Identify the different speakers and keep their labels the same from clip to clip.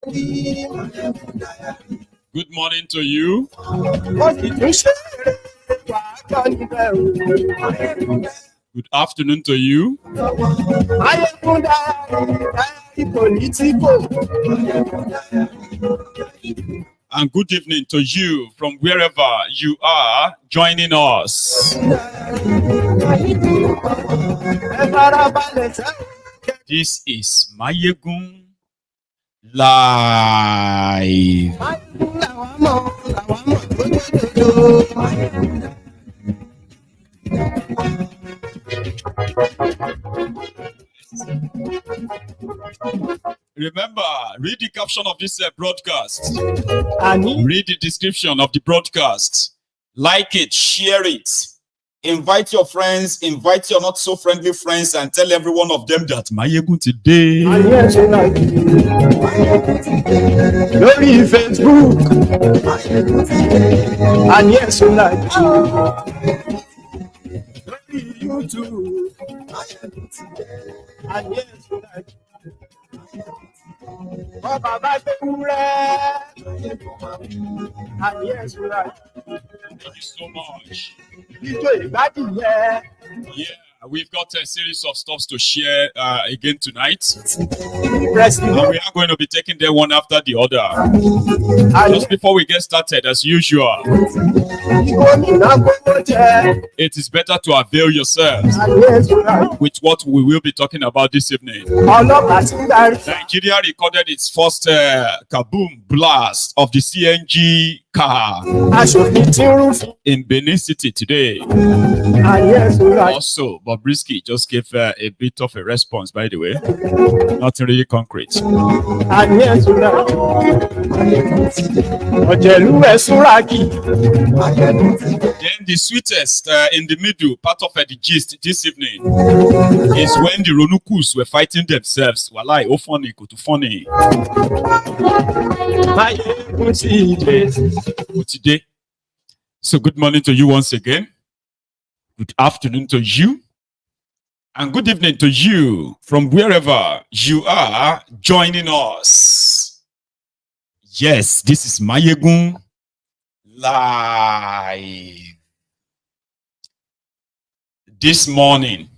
Speaker 1: Good morning to you. Good afternoon to you. And good evening to you from wherever you are joining us. This is Maiyegun Live. Remember, read the caption of this broadcast. Read the description of the broadcast. Like it, share it. Invite your friends, invite your not so friendly friends, and tell every one of them that Maiyegun today. Very Facebook. And yes, you like YouTube. And yes, you like and yes, you like. Thank you so much. Yeah, we've got a series of stuff to share again tonight. And we are going to be taking them one after the other. Just before we get started, as usual, it is better to avail yourselves with what we will be talking about this evening. Nigeria recorded its first kaboom blast of the CNG car in Benin City today. Also, Bobrisky just gave a bit of a response, by the way. Not really concrete. Then the sweetest in the middle, part of the gist this evening, is when the Ronukus were fighting themselves. Walai, oh funny, go to funny. Today. So good morning to you once again. Good afternoon to you. And good evening to you from wherever you are joining us. Yes, this is Maiyegun Live. This morning,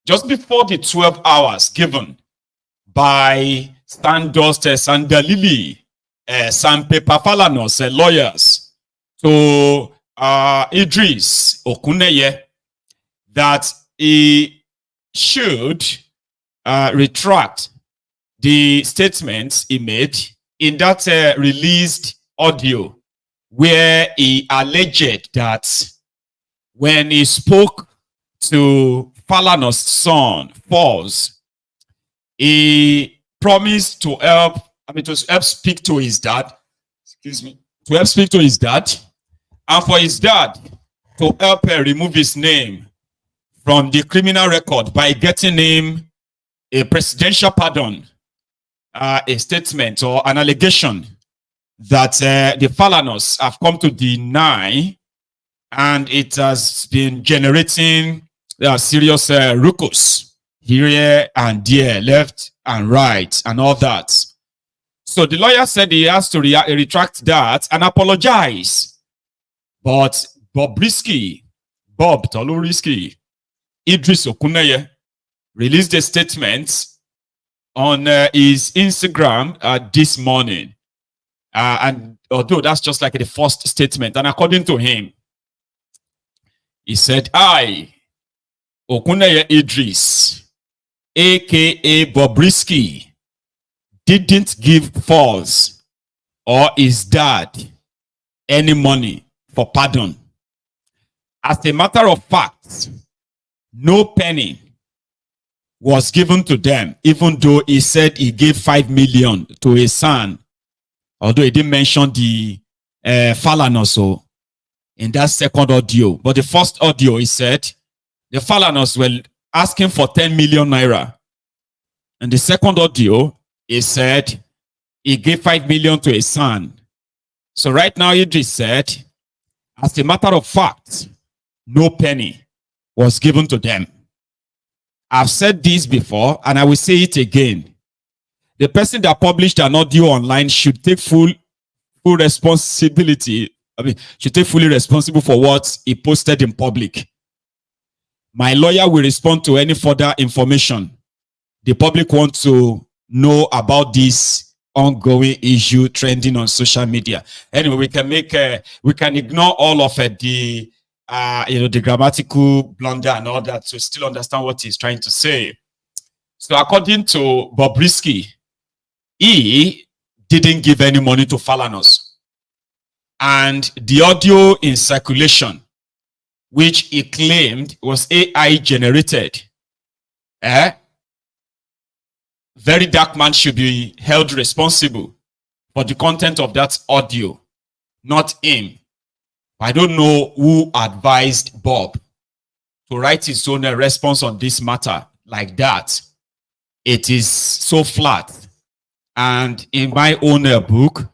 Speaker 1: just before the 12 hours given by Standost Sandalili, Sanpepa Falanas, lawyers, to Idris Okuneye, that he should retract the statements he made in that released audio where he alleged that when he spoke to Falanas' son, Falls, he promised to help speak to his dad, to help speak to his dad, and for his dad to help remove his name from the criminal record by getting him a presidential pardon, a statement or an allegation that the Falanas have come to deny, and it has been generating serious ruckus here and there, left and right, and all that. So the lawyer said he has to retract that and apologize. But Bobrisky, Idris Okuneye, released a statement on his Instagram this morning. And although that's just like the first statement, and according to him, he said, I, Okuneye Idris, aka Bobrisky, didn't give Falls or his dad any money for pardon. As a matter of fact, no penny was given to them, even though he said he gave 5 million to his son, although he didn't mention the Falanas in that second audio. But the first audio, he said the Falanas were asking for 10 million naira. And the second audio, he said he gave 5 million to his son. So right now, Idris said, as a matter of fact, no penny was given to them. I've said this before, and I will say it again. the person that published an audio online should take full responsibility. I mean, should take fully responsible for what he posted in public. My lawyer will respond to any further information the public wants to know about this ongoing issue trending on social media. Anyway, we can ignore all of the the grammatical blunder and all that to still understand what he's trying to say. So according to Bobrisky, he didn't give any money to Falanas. And the audio in circulation, which he claimed was AI generated, very dark man should be held responsible for the content of that audio, not him. I don't know who advised Bob to write his own response on this matter like that. It is so flat. And in my own book,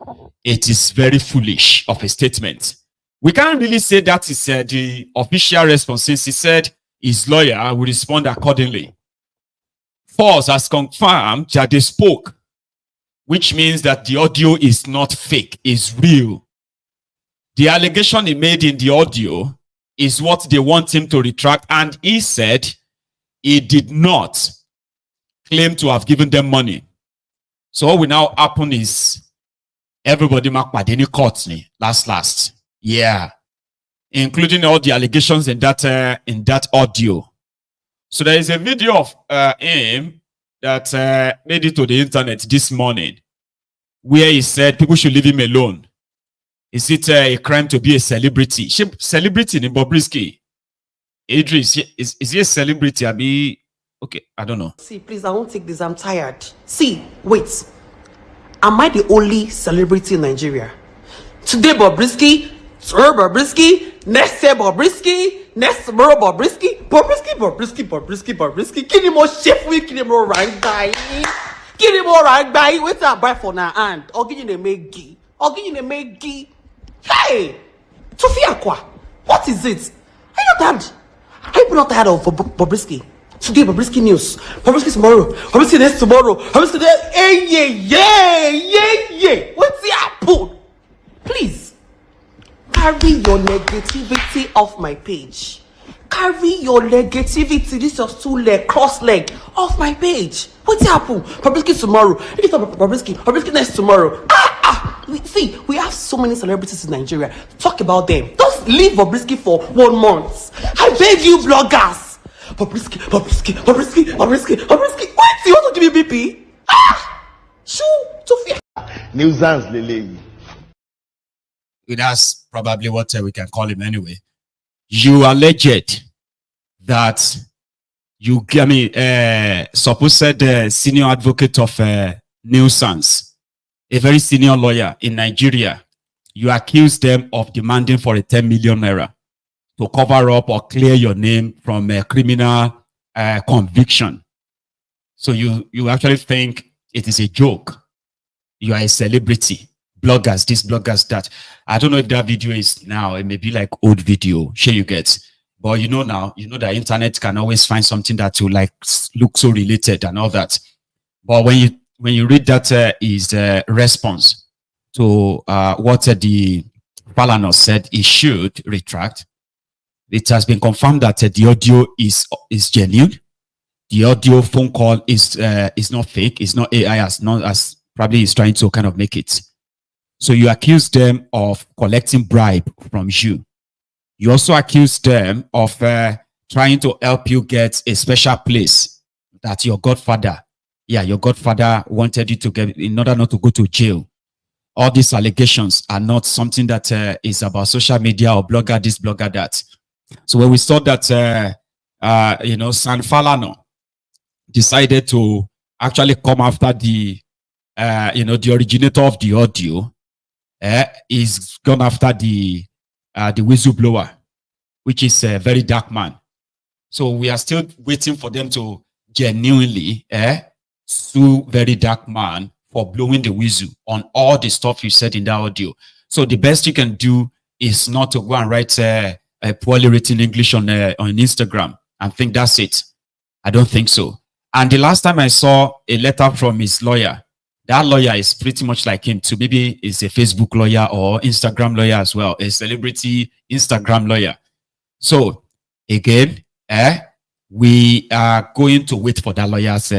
Speaker 1: it is very foolish of a statement. We can't really say that is the official response, since he said his lawyer will respond accordingly. Force has confirmed that they spoke, which means that the audio is not fake, it's real. The allegation he made in the audio is what they want him to retract, and he said he did not claim to have given them money. So what will now happen is everybody mark Padini caught me last. Yeah. Including all the allegations in that audio. So there is a video of him that made it to the internet this morning, where he said people should leave him alone. Is it a crime to be a celebrity? Celebrity in Bobrisky. Idris, is he a celebrity? Okay, I don't know.
Speaker 2: See, please, I won't take this. I'm tired. See, wait. Am I the only celebrity in Nigeria? Today, Bobrisky. Tomorrow, Bobrisky. Next year, Bobrisky. Next tomorrow, Bobrisky. Bobrisky. Kini mo chef we, kini mo rank guy. Wait till I buy for now hand. I'll give you the Maggie. Hey! Sophia Kwa, what is it? Are you not tired? Are you not tired of Bobrisky? Today, Bobrisky news. Bobrisky tomorrow. Bobrisky next tomorrow. Bobrisky there. Hey, what's the apple? Please, carry your negativity off my page. Carry your negativity. This is 2 leg, cross leg off my page. What's the apple? Bobrisky tomorrow. Bobrisky next tomorrow. See, we have so many celebrities in Nigeria. Talk about them. Just leave Bobrisky for 1 month. I beg you, bloggers. Bobrisky. What? You want to give me BP? Shoo, Sophia.
Speaker 3: Nuisance, Lele.
Speaker 1: That's probably what we can call him anyway. You alleged that you, supposed senior advocate of nuisance, a very senior lawyer in Nigeria, you accused them of demanding for a 10 million naira to cover up or clear your name from a criminal conviction. So you actually think it is a joke. You are a celebrity. Bloggers, this, bloggers, that. I don't know if that video is now. It may be like old video. Sure you get. But you know now, you know the internet can always find something that will like look so related and all that. But when you read that his response to what the Falanas said he should retract, it has been confirmed that the audio is genuine. The audio phone call is not fake. It's not AI as probably he's trying to kind of make it. So you accuse them of collecting bribe from you. You also accuse them of trying to help you get a special place that your godfather, your godfather wanted you to get in order not to go to jail. All these allegations are not something that is about social media or blogger this, blogger that. So when we saw that, San Falano decided to actually come after the originator of the audio, is gone after the whistleblower, which is a very dark man. So we are still waiting for them to genuinely sue very dark man for blowing the whistle on all the stuff you said in that audio. So the best you can do is not to go and write a poorly written English on Instagram and think that's it. I don't think so. And the last time I saw a letter from his lawyer, That lawyer is pretty much like him too. Maybe he's a Facebook lawyer or Instagram lawyer as well, a celebrity Instagram lawyer. So again, we are going to wait for that lawyer's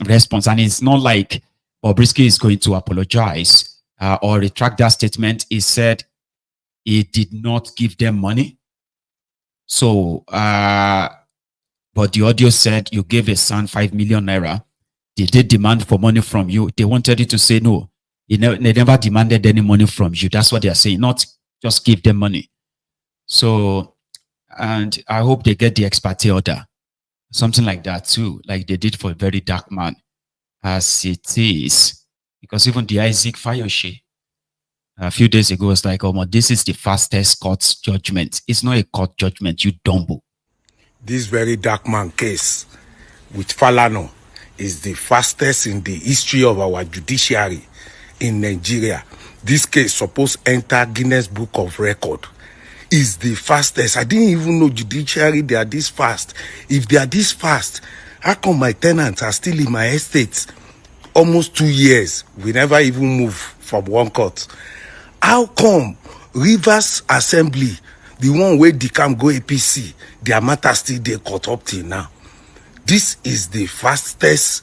Speaker 1: response. And it's not like Bobrisky is going to apologize or retract that statement. He said he did not give them money. So, but the audio said you gave a son 5 million naira. Did they demand for money from you? They wanted you to say no. They never demanded any money from you. That's what they are saying, not just give them money. So, and I hope they get the ex parte order. Something like that too, like they did for a very dark man, as it is. Because even the Isaac Fayoshe, a few days ago, was like, oh, this is the fastest court judgment. It's not a court judgment, you dumbo.
Speaker 4: This very dark man case with Falanas is the fastest in the history of our judiciary in Nigeria. This case supposed enter Guinness Book of Record. Is the fastest. I didn't even know judiciary they are this fast. If they are this fast, how come my tenants are still in my estate? Almost 2 years. We never even move from one court. How come Rivers Assembly, the one where they can go APC, their matter still they caught up till now? This is the fastest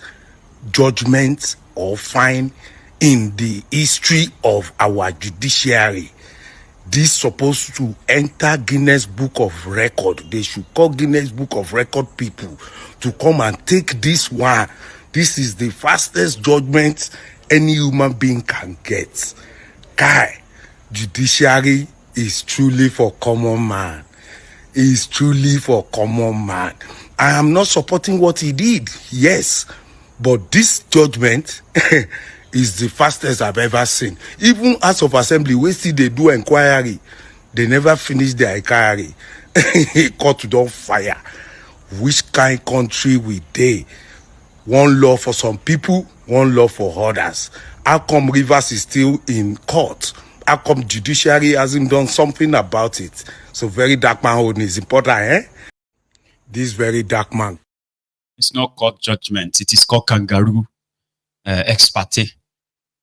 Speaker 4: judgment or fine in the history of our judiciary. This supposed to enter Guinness Book of Record. They should call Guinness Book of Record people to come and take this one. This is the fastest judgment any human being can get. Guy, judiciary is truly for common man. Is truly for common man. I am not supporting what he did, yes, but this judgment is the fastest I've ever seen. Even House of Assembly, we see they do inquiry. They never finish their inquiry. Court don't fire. Which kind country we dey? One law for some people, one law for others. How come Rivers is still in court? How come judiciary hasn't done something about it? So very dark man holding is important, eh? This very dark man.
Speaker 1: It's not court judgment. It is called kangaroo ex parte.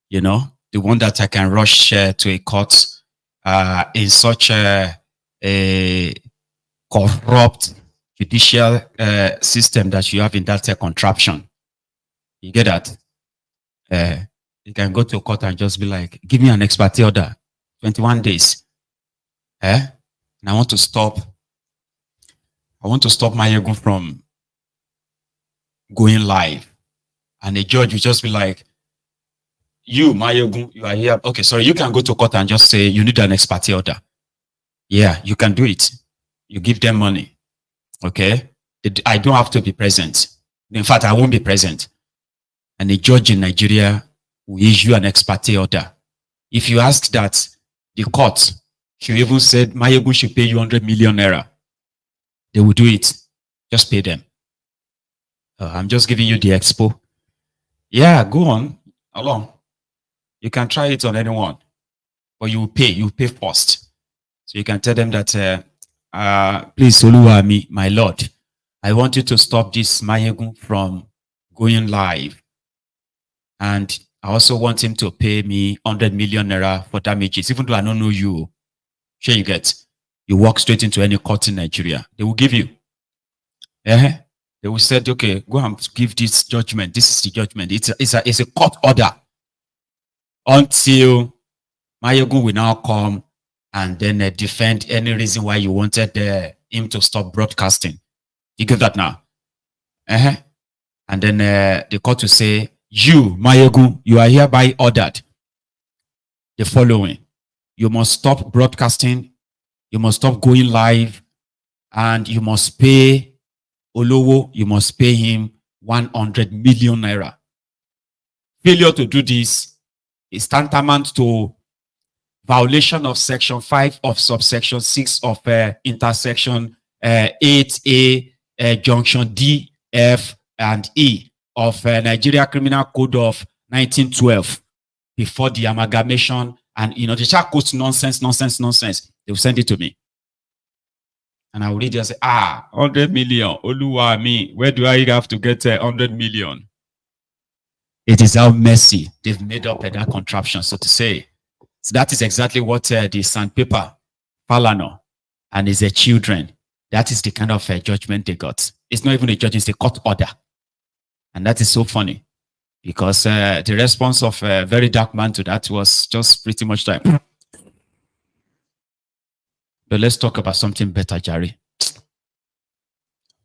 Speaker 1: You know, the one that I can rush to a court in such a corrupt judicial system that you have in that contraption. You get that? You can go to a court and just be like, give me an ex parte order, 21 days. And I want to stop Maiyegun from going live. And the judge will just be like, you, Maiyegun, you are here. Okay, sorry, you can go to court and just say you need an ex parte order. Yeah, you can do it. You give them money. Okay? I don't have to be present. In fact, I won't be present. And the judge in Nigeria will issue an ex parte order. If you ask that, the court, she even said Maiyegun should pay you 100 million naira. They will do it. Just pay them. I'm just giving you the expo. Yeah, go on. Along. You can try it on anyone, but you will pay. You pay first. So you can tell them that, please, Oluwami, my lord, I want you to stop this Maiyegun from going live. And I also want him to pay me 100 million naira for damages, even though I don't know you. Sure you get. You walk straight into any court in Nigeria. They will give you. They will say, okay, go and give this judgment. This is the judgment. It's a court order. Until Maiyegun will now come and then defend any reason why you wanted him to stop broadcasting. You get that now? And then the court will say, you, Maiyegun, you are hereby ordered the following. You must stop broadcasting. You must stop going live. And you must pay Olowo, you must pay him 100 million naira. Failure to do this is tantamount to violation of section 5 of subsection 6 of intersection 8A junction D, F, and E of Nigeria Criminal Code of 1912 before the amalgamation. And, you know, the chat quotes nonsense. They will send it to me. And I will read it and say, 100 million. Oluwami, where do I have to get 100 million? It is how messy they've made up that contraption, so to say. So that is exactly what the sandpaper, Falana, and his children, that is the kind of judgment they got. It's not even a judgment, it's a court order. And that is so funny because the response of a very dark man to that was just pretty much like, but let's talk about something better, Jerry.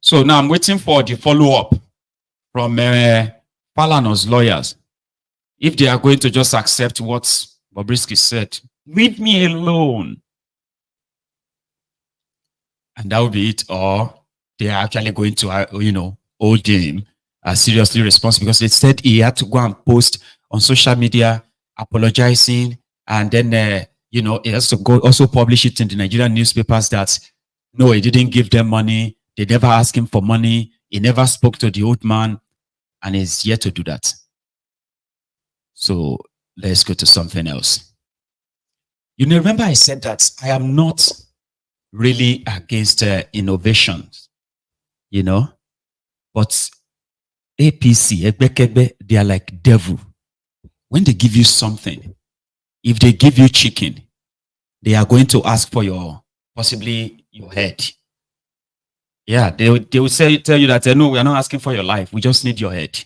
Speaker 1: So now I'm waiting for the follow-up from Falana's lawyers. If they are going to just accept what Bobrisky said, leave me alone. And that will be it. Or they are actually going to, hold him seriously responsible, because they said he had to go and post on social media apologizing, and then he has to go also publish it in the Nigerian newspapers that no, he didn't give them money, they never asked him for money, he never spoke to the old man, and he's yet to do that. So let's go to something else. You remember I said that I am not really against innovations, but APC, they are like devil. When they give you something, if they give you chicken, they are going to ask for possibly your head. Yeah, they will tell you that no, we are not asking for your life. We just need your head.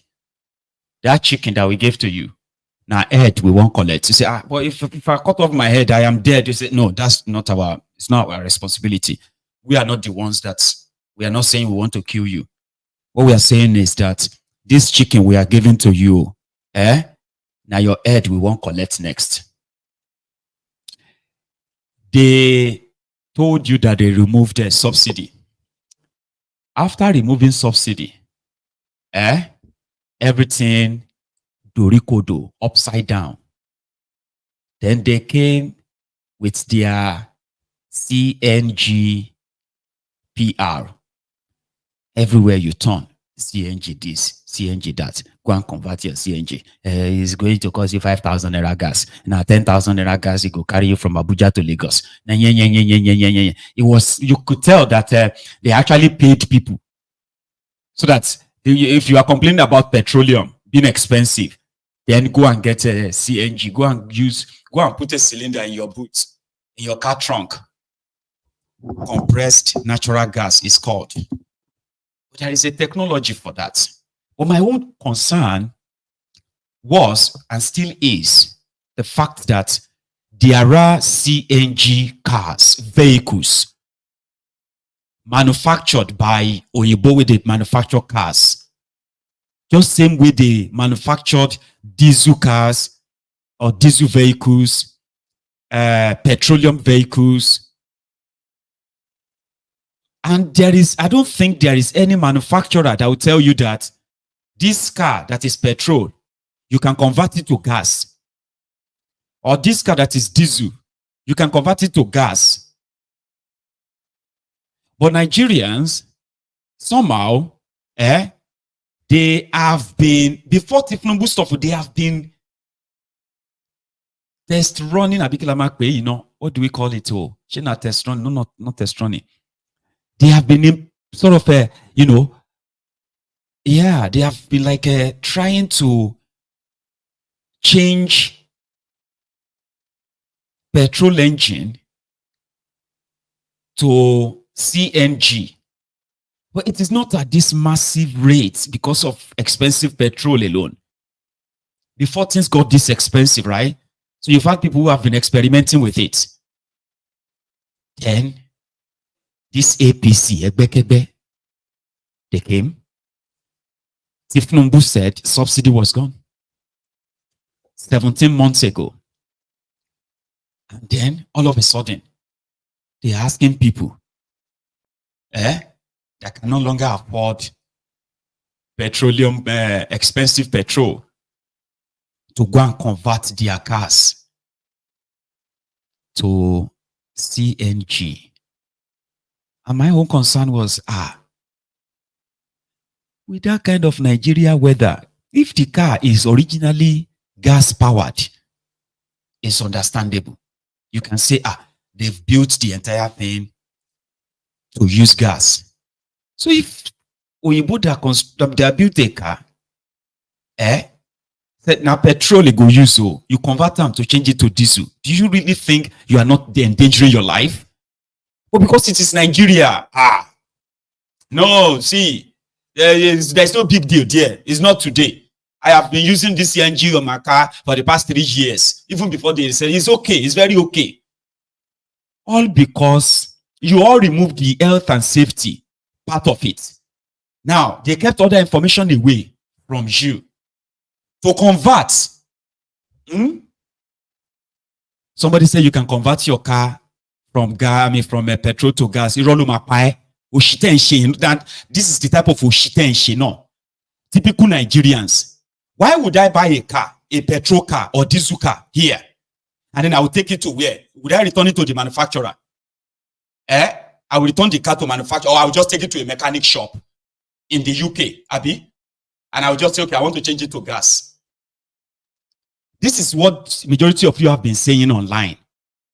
Speaker 1: That chicken that we gave to you, now head we won't collect. You say, but if I cut off my head, I am dead. You say, no, it's not our responsibility. We are not the ones we are not saying we want to kill you. What we are saying is that this chicken we are giving to you, now your head we won't collect next. They told you that they removed the subsidy. After removing subsidy, everything dorikodo, upside down. Then they came with their CNG PR. Everywhere you turn, CNG this, CNG that. Go and convert your CNG. It's going to cost you 5,000 naira gas. Now 10,000 naira gas, it will carry you from Abuja to Lagos. It was, you could tell that they actually paid people. So that if you are complaining about petroleum being expensive, then go and get a CNG. Go and put a cylinder in your boot, in your car trunk. Compressed natural gas is called. But there is a technology for that. But my own concern was, and still is, the fact that there are CNG cars, vehicles, manufactured by Oyibo, with they manufacture cars. Just same way they manufactured diesel cars or diesel vehicles, petroleum vehicles. And I don't think there is any manufacturer that will tell you that this car that is petrol, you can convert it to gas. Or this car that is diesel, you can convert it to gas. But Nigerians, somehow, they have been, before Tifnumbu stuff, they have been test running, what do we call it? Oh, not test running, no, not test running. They have been in sort of they have been like trying to change petrol engine to CNG. But it is not at this massive rate because of expensive petrol alone. Before things got this expensive, right? So you've had people who have been experimenting with it. Then this APC, they came. Tifnumbu said subsidy was gone 17 months ago. And then all of a sudden, they're asking people that can no longer afford petroleum, expensive petrol, to go and convert their cars to CNG. And my own concern was, with that kind of Nigeria weather, if the car is originally gas powered, it's understandable. You can say, they've built the entire thing to use gas. So if Oyibo they built a car, now petrol you go use, so you convert them to change it to diesel. Do you really think you are not endangering your life? But because it is Nigeria, no, see, there's no big deal there. It's not today. I have been using this CNG on my car for the past 3 years. Even before they said it's okay, it's very okay. All because you all removed the health and safety part of it. Now, they kept all the information away from you to convert. Somebody said you can convert your car from petrol to gas. That this is the type of oshite no. Typical Nigerians. Why would I buy a car, a petrol car or diesel car here? And then I will take it to where? Would I return it to the manufacturer? I will return the car to manufacturer, or I will just take it to a mechanic shop in the UK, Abi? And I will just say, okay, I want to change it to gas. This is what majority of you have been saying online.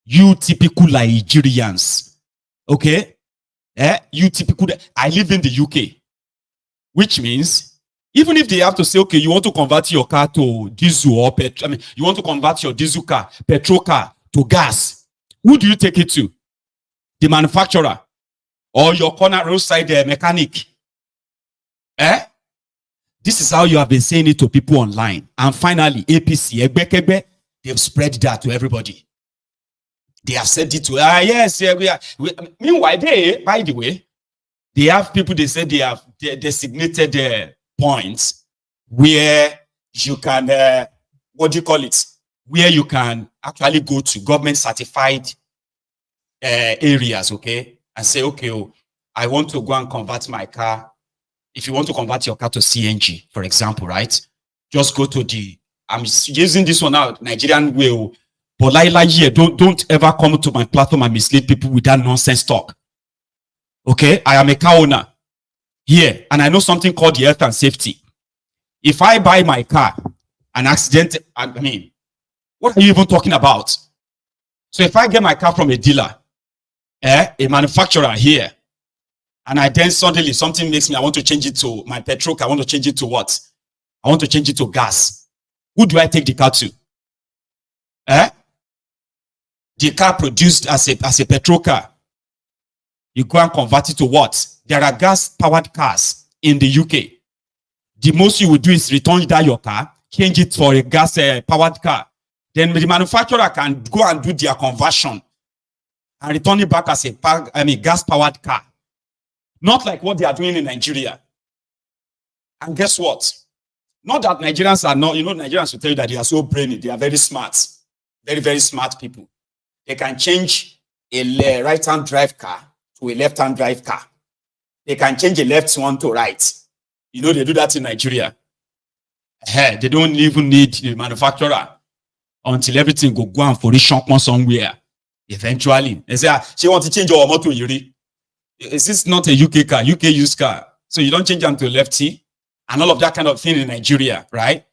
Speaker 1: You typical Nigerians. Okay? You typical. I live in the UK. Which means, even if they have to say, okay, you want to convert your car to diesel or petrol, you want to convert your diesel car, petrol car to gas, who do you take it to? The manufacturer or your corner roadside mechanic? This is how you have been saying it to people online. And finally, APC, they've spread that to everybody. They have said it to, yes, meanwhile, by the way, they have people, they said they have designated points where you can, what do you call it? Where you can actually go to government certified areas, okay? And say, okay, I want to go and convert my car. If you want to convert your car to CNG, for example, right? Just go to I'm using this one out, Nigerian way. But like here, don't ever come to my platform and mislead people with that nonsense talk. Okay? I am a car owner here, and I know something called the health and safety. If I buy my car, an accident, what are you even talking about? So if I get my car from a dealer, a manufacturer here, and I then suddenly something makes me, I want to change it to my petrol car, I want to change it to what? I want to change it to gas. Who do I take the car to? The car produced as a petrol car. You go and convert it to what? There are gas-powered cars in the UK. The most you will do is return that your car, change it for a gas-powered car. Then the manufacturer can go and do their conversion and return it back as a gas-powered car. Not like what they are doing in Nigeria. And guess what? Not that Nigerians are not, Nigerians will tell you that they are so brainy. They are very smart. Very, very smart people. They can change a right-hand drive car to a left-hand drive car. They can change a left one to right. They do that in Nigeria. They don't even need the manufacturer until everything go and for a somewhere. Eventually. They say, she wants to change your motor, Yuri. Is this not a UK car, UK used car? So you don't change them to a lefty and all of that kind of thing in Nigeria, right?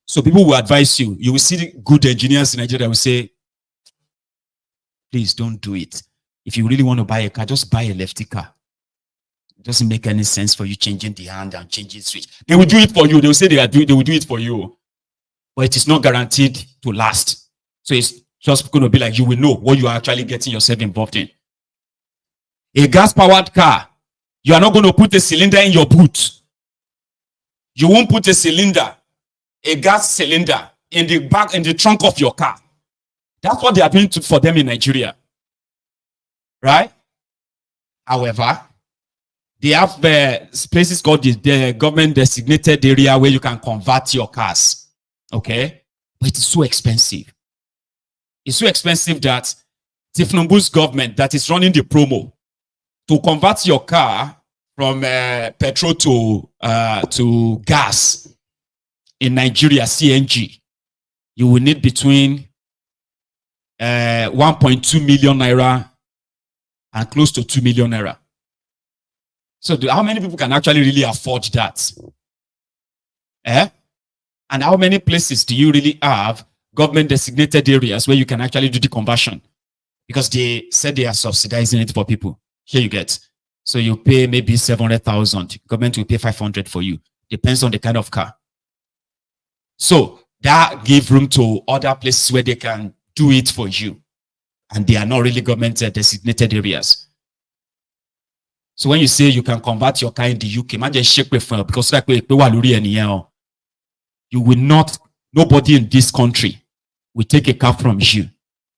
Speaker 1: So people will advise you. You will see the good engineers in Nigeria will say, please don't do it. If you really want to buy a car, just buy a lefty car. It doesn't make any sense for you changing the hand and changing switch. They will do it for you. They will say they will do it for you. But it is not guaranteed to last. So it's just going to be like you will know what you are actually getting yourself involved in. A gas-powered car, you are not going to put a cylinder in your boot. You won't put a gas cylinder in the back, in the trunk of your car. That's what they are doing for them in Nigeria. Right? However, they have places called the government designated area where you can convert your cars. Okay? But it's so expensive. It's so expensive that Tifnumbu's government that is running the promo to convert your car from petrol to gas in Nigeria, CNG, you will need between 1.2 million naira and close to 2 million naira. So how many people can actually really afford that? And how many places do you really have government designated areas where you can actually do the conversion? Because they said they are subsidizing it for people. Here you get. So you pay maybe 700,000. Government will pay 500 for you. Depends on the kind of car. So that give room to other places where they can do it for you. And they are not really government designated areas. So when you say you can convert your car in the UK, imagine shake because you will not, nobody in this country will take a car from you.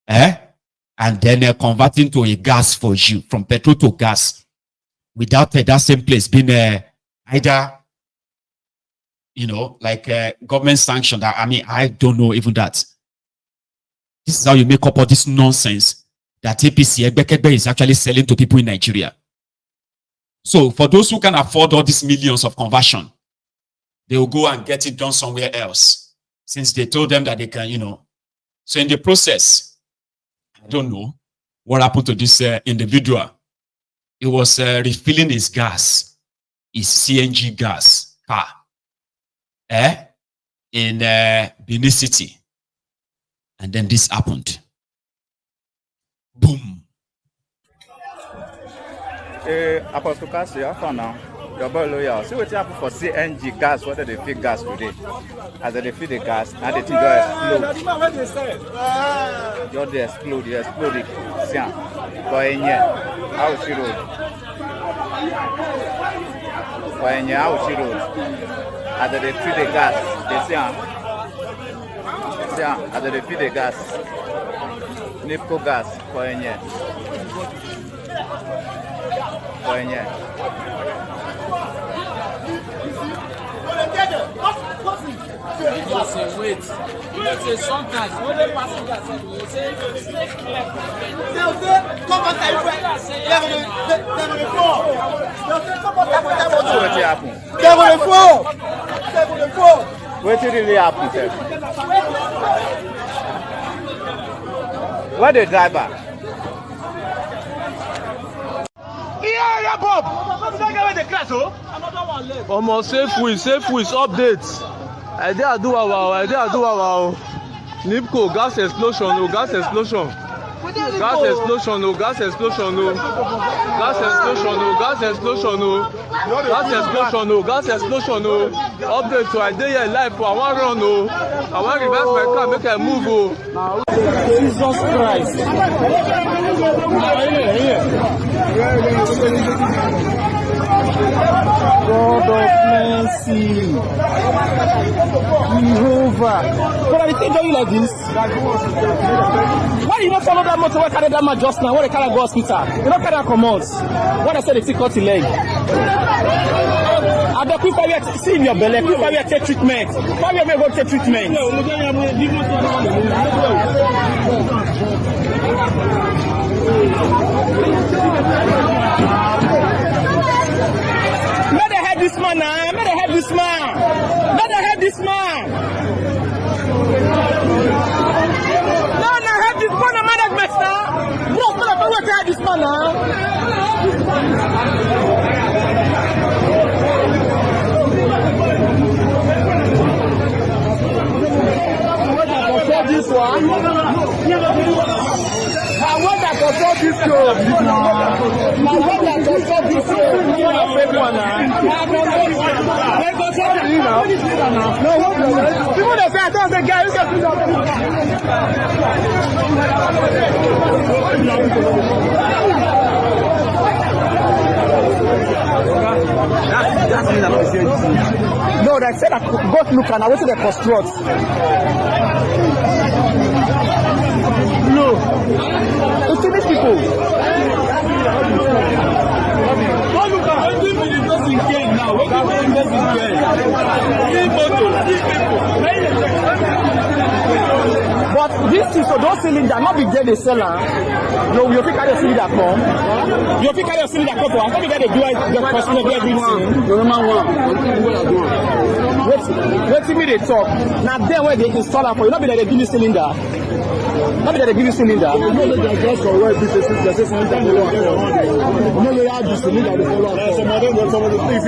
Speaker 1: And then convert into a gas for you, from petrol to gas, without that same place being either, you know, like government sanctioned. I mean, I don't know even that. This is how you make up all this nonsense that APC Egbekegbe is actually selling to people in Nigeria. So for those who can afford all these millions of conversion, they will go and get it done somewhere else, since they told them that they can, you know. So in the process, I don't know what happened to this individual. He was refilling his gas, his CNG gas car, in Benin City. And then this happened. Boom.
Speaker 5: Apostle Cassie, I found now. Your boy lawyer. See what happened for CNG gas, whether they feed gas today. As they feed the gas, and they think they explode. You're they explode, you explode it. See, how she road. How she road. As they feed the gas, they see, as they feed the gas. Nipco gas,
Speaker 6: Listen, wait. Listen, sometimes when they pass that, they say, they'll say, come on,
Speaker 5: what really happened, sir? Where the driver?
Speaker 7: Yeah, Bob. Almost safe with updates. I dare do our Nipco gas explosion, gas explosion. Gas explosion, gas explosion, gas explosion, gas explosion, gas explosion, gas explosion. Update, so I dey here live for I want run, I want reverse my car, make I move. Jesus Christ. God of mercy. Jehovah. But I think you like this. Why you not follow that motor? Why carry that man just now? Why they carry go hospital? You don't carry that commands. What I said, they cut the leg. And the people we see in your belly, people we take treatment. Why we go take treatment? May they help this man now. May they help this man. May they help this man. No, help this man. Management now. Bro, may they help this man now. This one. I want that control this show. I want that control this show. You want to fake one now? They control the now. No, what? People that say I don't say guy, you can do that. No, they said I got look and I went to the construct. No. It's these people. Don't look at everybody just in game now. What are they just in game? But this is so those cylinder not be there they sell. No, you pick out the cylinder come. You pick out the cylinder come. I think they do it. The person they do everything. The Roman one. Wait till me they talk. Now then where they install it for you, not be that they give you cylinder. Not that they give you cylinder. You know they just for where this is the cylinder. You know they have the cylinder. If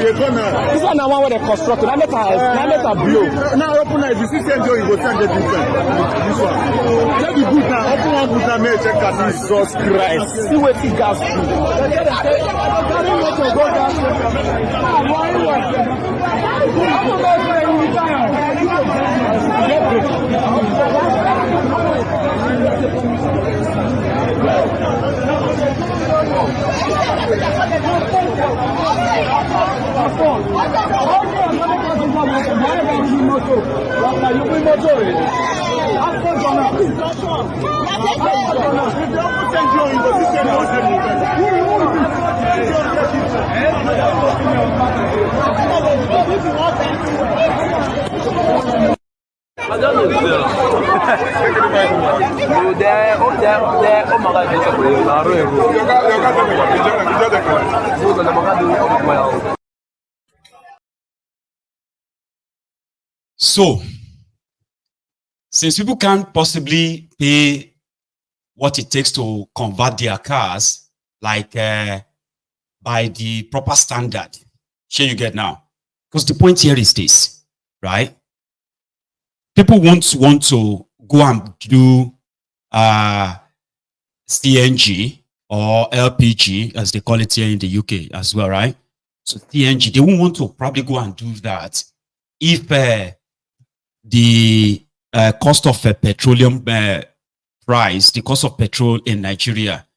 Speaker 7: you come this one now one where they construct. Now let her blow. Now open it. If you see CNG, you go send the different. This one. Check the boot now. Open one boot now. May check that. Jesus Christ. See what he gas
Speaker 1: So, since people can't possibly pay what it takes to convert their cars, like by the proper standard, sure you get now. Because the point here is this, right? People won't want to go and do CNG or LPG, as they call it here in the UK as well, right? So CNG, they won't want to probably go and do that if the cost of petroleum price, the cost of petrol in Nigeria,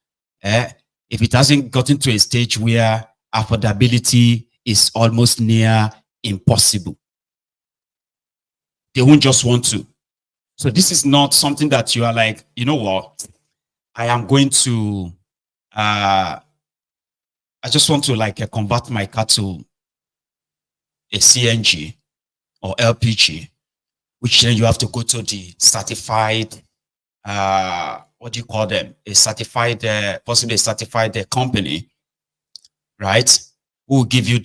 Speaker 1: if it hasn't gotten to a stage where affordability is almost near impossible, they won't just want to. So this is not something that you are like, you know what, I am going to, I just want to like convert my car to a CNG or LPG, which then you have to go to the certified, what do you call them? A certified, possibly a certified company, right? Who will give you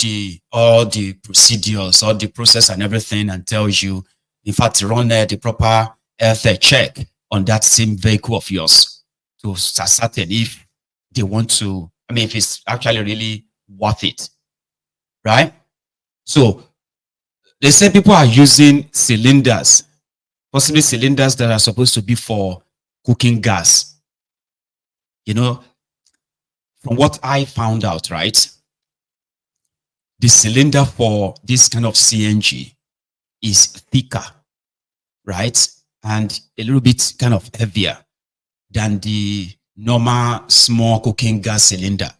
Speaker 1: all the procedures, all the process and everything, and tells you, in fact, run the proper health check on that same vehicle of yours to ascertain if they want to, I mean, if it's actually really worth it, right? So they say people are using cylinders, possibly cylinders that are supposed to be for cooking gas. You know, from what I found out, right, the cylinder for this kind of CNG is thicker, right, and a little bit kind of heavier than the normal small cooking gas cylinder.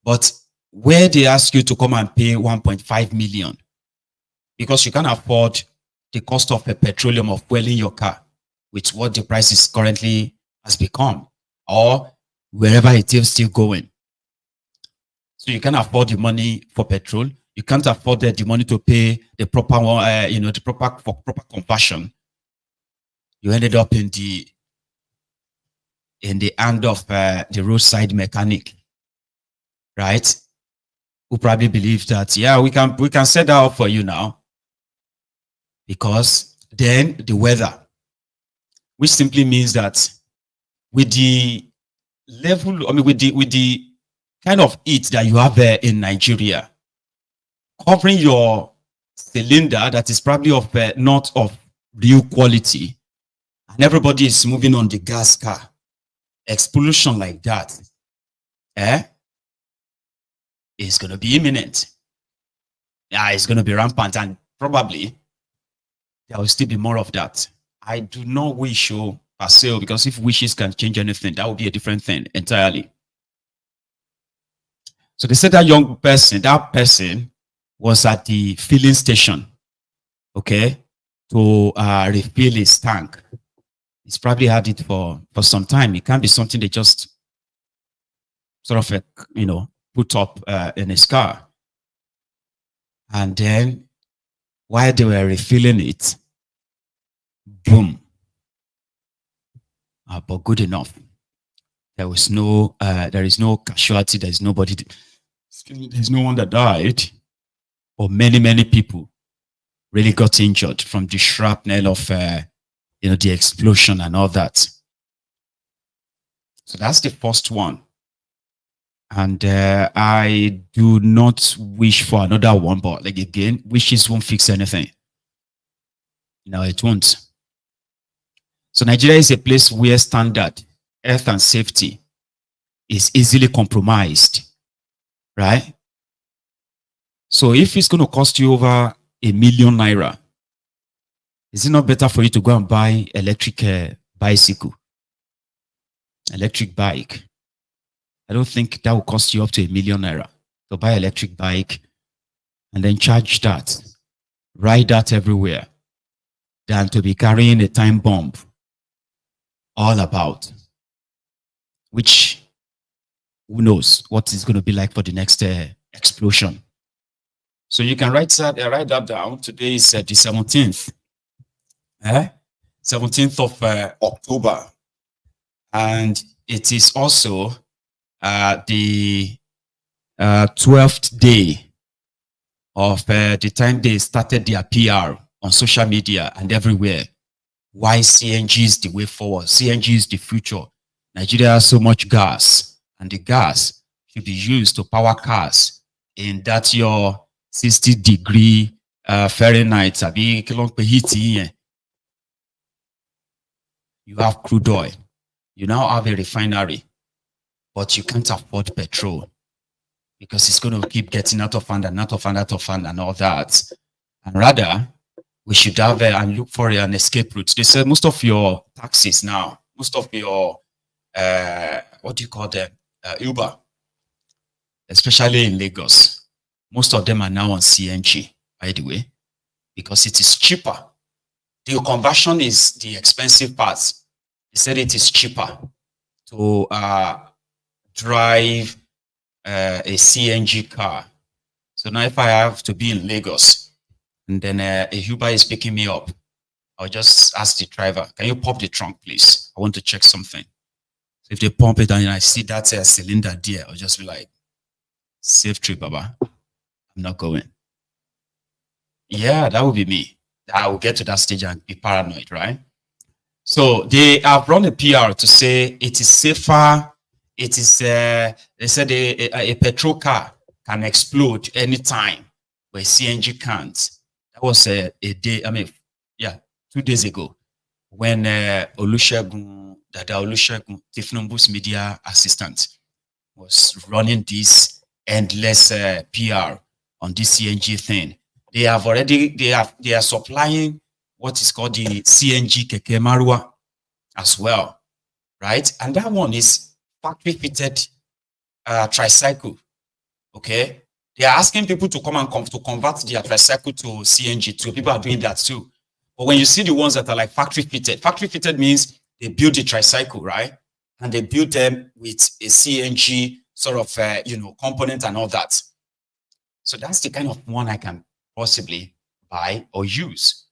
Speaker 1: But where they ask you to come and pay 1.5 million because you can't afford the cost of a petroleum of fueling your car with what the price is currently has become, or wherever it is still going. So you can't afford the money for petrol. You can't afford the money to pay the proper one, you know, the proper conversion. You ended up in the hand of the roadside mechanic, right? Who probably believe that, yeah, we can set that up for you now, because then the weather, which simply means that with the level, I mean, with the kind of heat that you have there in Nigeria, covering your cylinder that is probably of not of real quality, and everybody is moving on the gas car, explosion like that, is going to be imminent. Yeah, it's going to be rampant, and probably there will still be more of that. I do not wish you per se, because if wishes can change anything, that would be a different thing entirely. So they said that that person was at the filling station, okay, to refill his tank. He's probably had it for some time. It can't be something they just sort of, you know, put up in his car. And then while they were refilling it, boom. But good enough. There is no casualty. There's nobody. There's no one that died. Or many people really got injured from the shrapnel of you know, the explosion and all that. So that's the first one. And I do not wish for another one, but like again, wishes won't fix anything. No, it won't. So Nigeria is a place where standard, health and safety is easily compromised, right? So if it's going to cost you over ₦1 million, is it not better for you to go and buy electric bicycle, electric bike? I don't think that will cost you up to ₦1 million to buy electric bike and then charge that, write that everywhere than to be carrying a time bomb all about, which who knows what it's going to be like for the next explosion. So you can write that down. Today is the 17th. 17th of October. And it is also the 12th day of the time they started their PR on social media and everywhere. Why CNG is the way forward. CNG is the future. Nigeria has so much gas, and the gas should be used to power cars in that your 60-degree Fahrenheit. You have crude oil. You now have a refinery, but you can't afford petrol because it's going to keep getting out of hand and out of hand, out of hand, and all that. And rather, we should have and look for an escape route. They said most of your taxis now, most of your what do you call them, Uber, especially in Lagos, most of them are now on CNG, by the way, because it is cheaper. The conversion is the expensive part. They said it is cheaper to drive a CNG car. So now if I have to be in Lagos and then a Uber is picking me up, I'll just ask the driver, can you pop the trunk, please? I want to check something. So if they pump it and I see that cylinder there, I'll just be like, safe trip, Baba. I'm not going. Yeah, that would be me. I will get to that stage and be paranoid, right? So they have run a PR to say it is safer. It is, they said a petrol car can explode anytime, but a CNG can't. That was a day, 2 days ago, when Olusegun, Tifnumbu's media assistant, was running this endless PR on this CNG thing. They have already, they are supplying what is called the CNG Keke Marua as well, right? And that one is factory fitted tricycle, okay? They are asking people to come and convert their tricycle to CNG too. People are doing that too. But when you see the ones that are like factory fitted means they build the tricycle, right? And they build them with a CNG sort of, component and all that. So that's the kind of one I can possibly buy or use.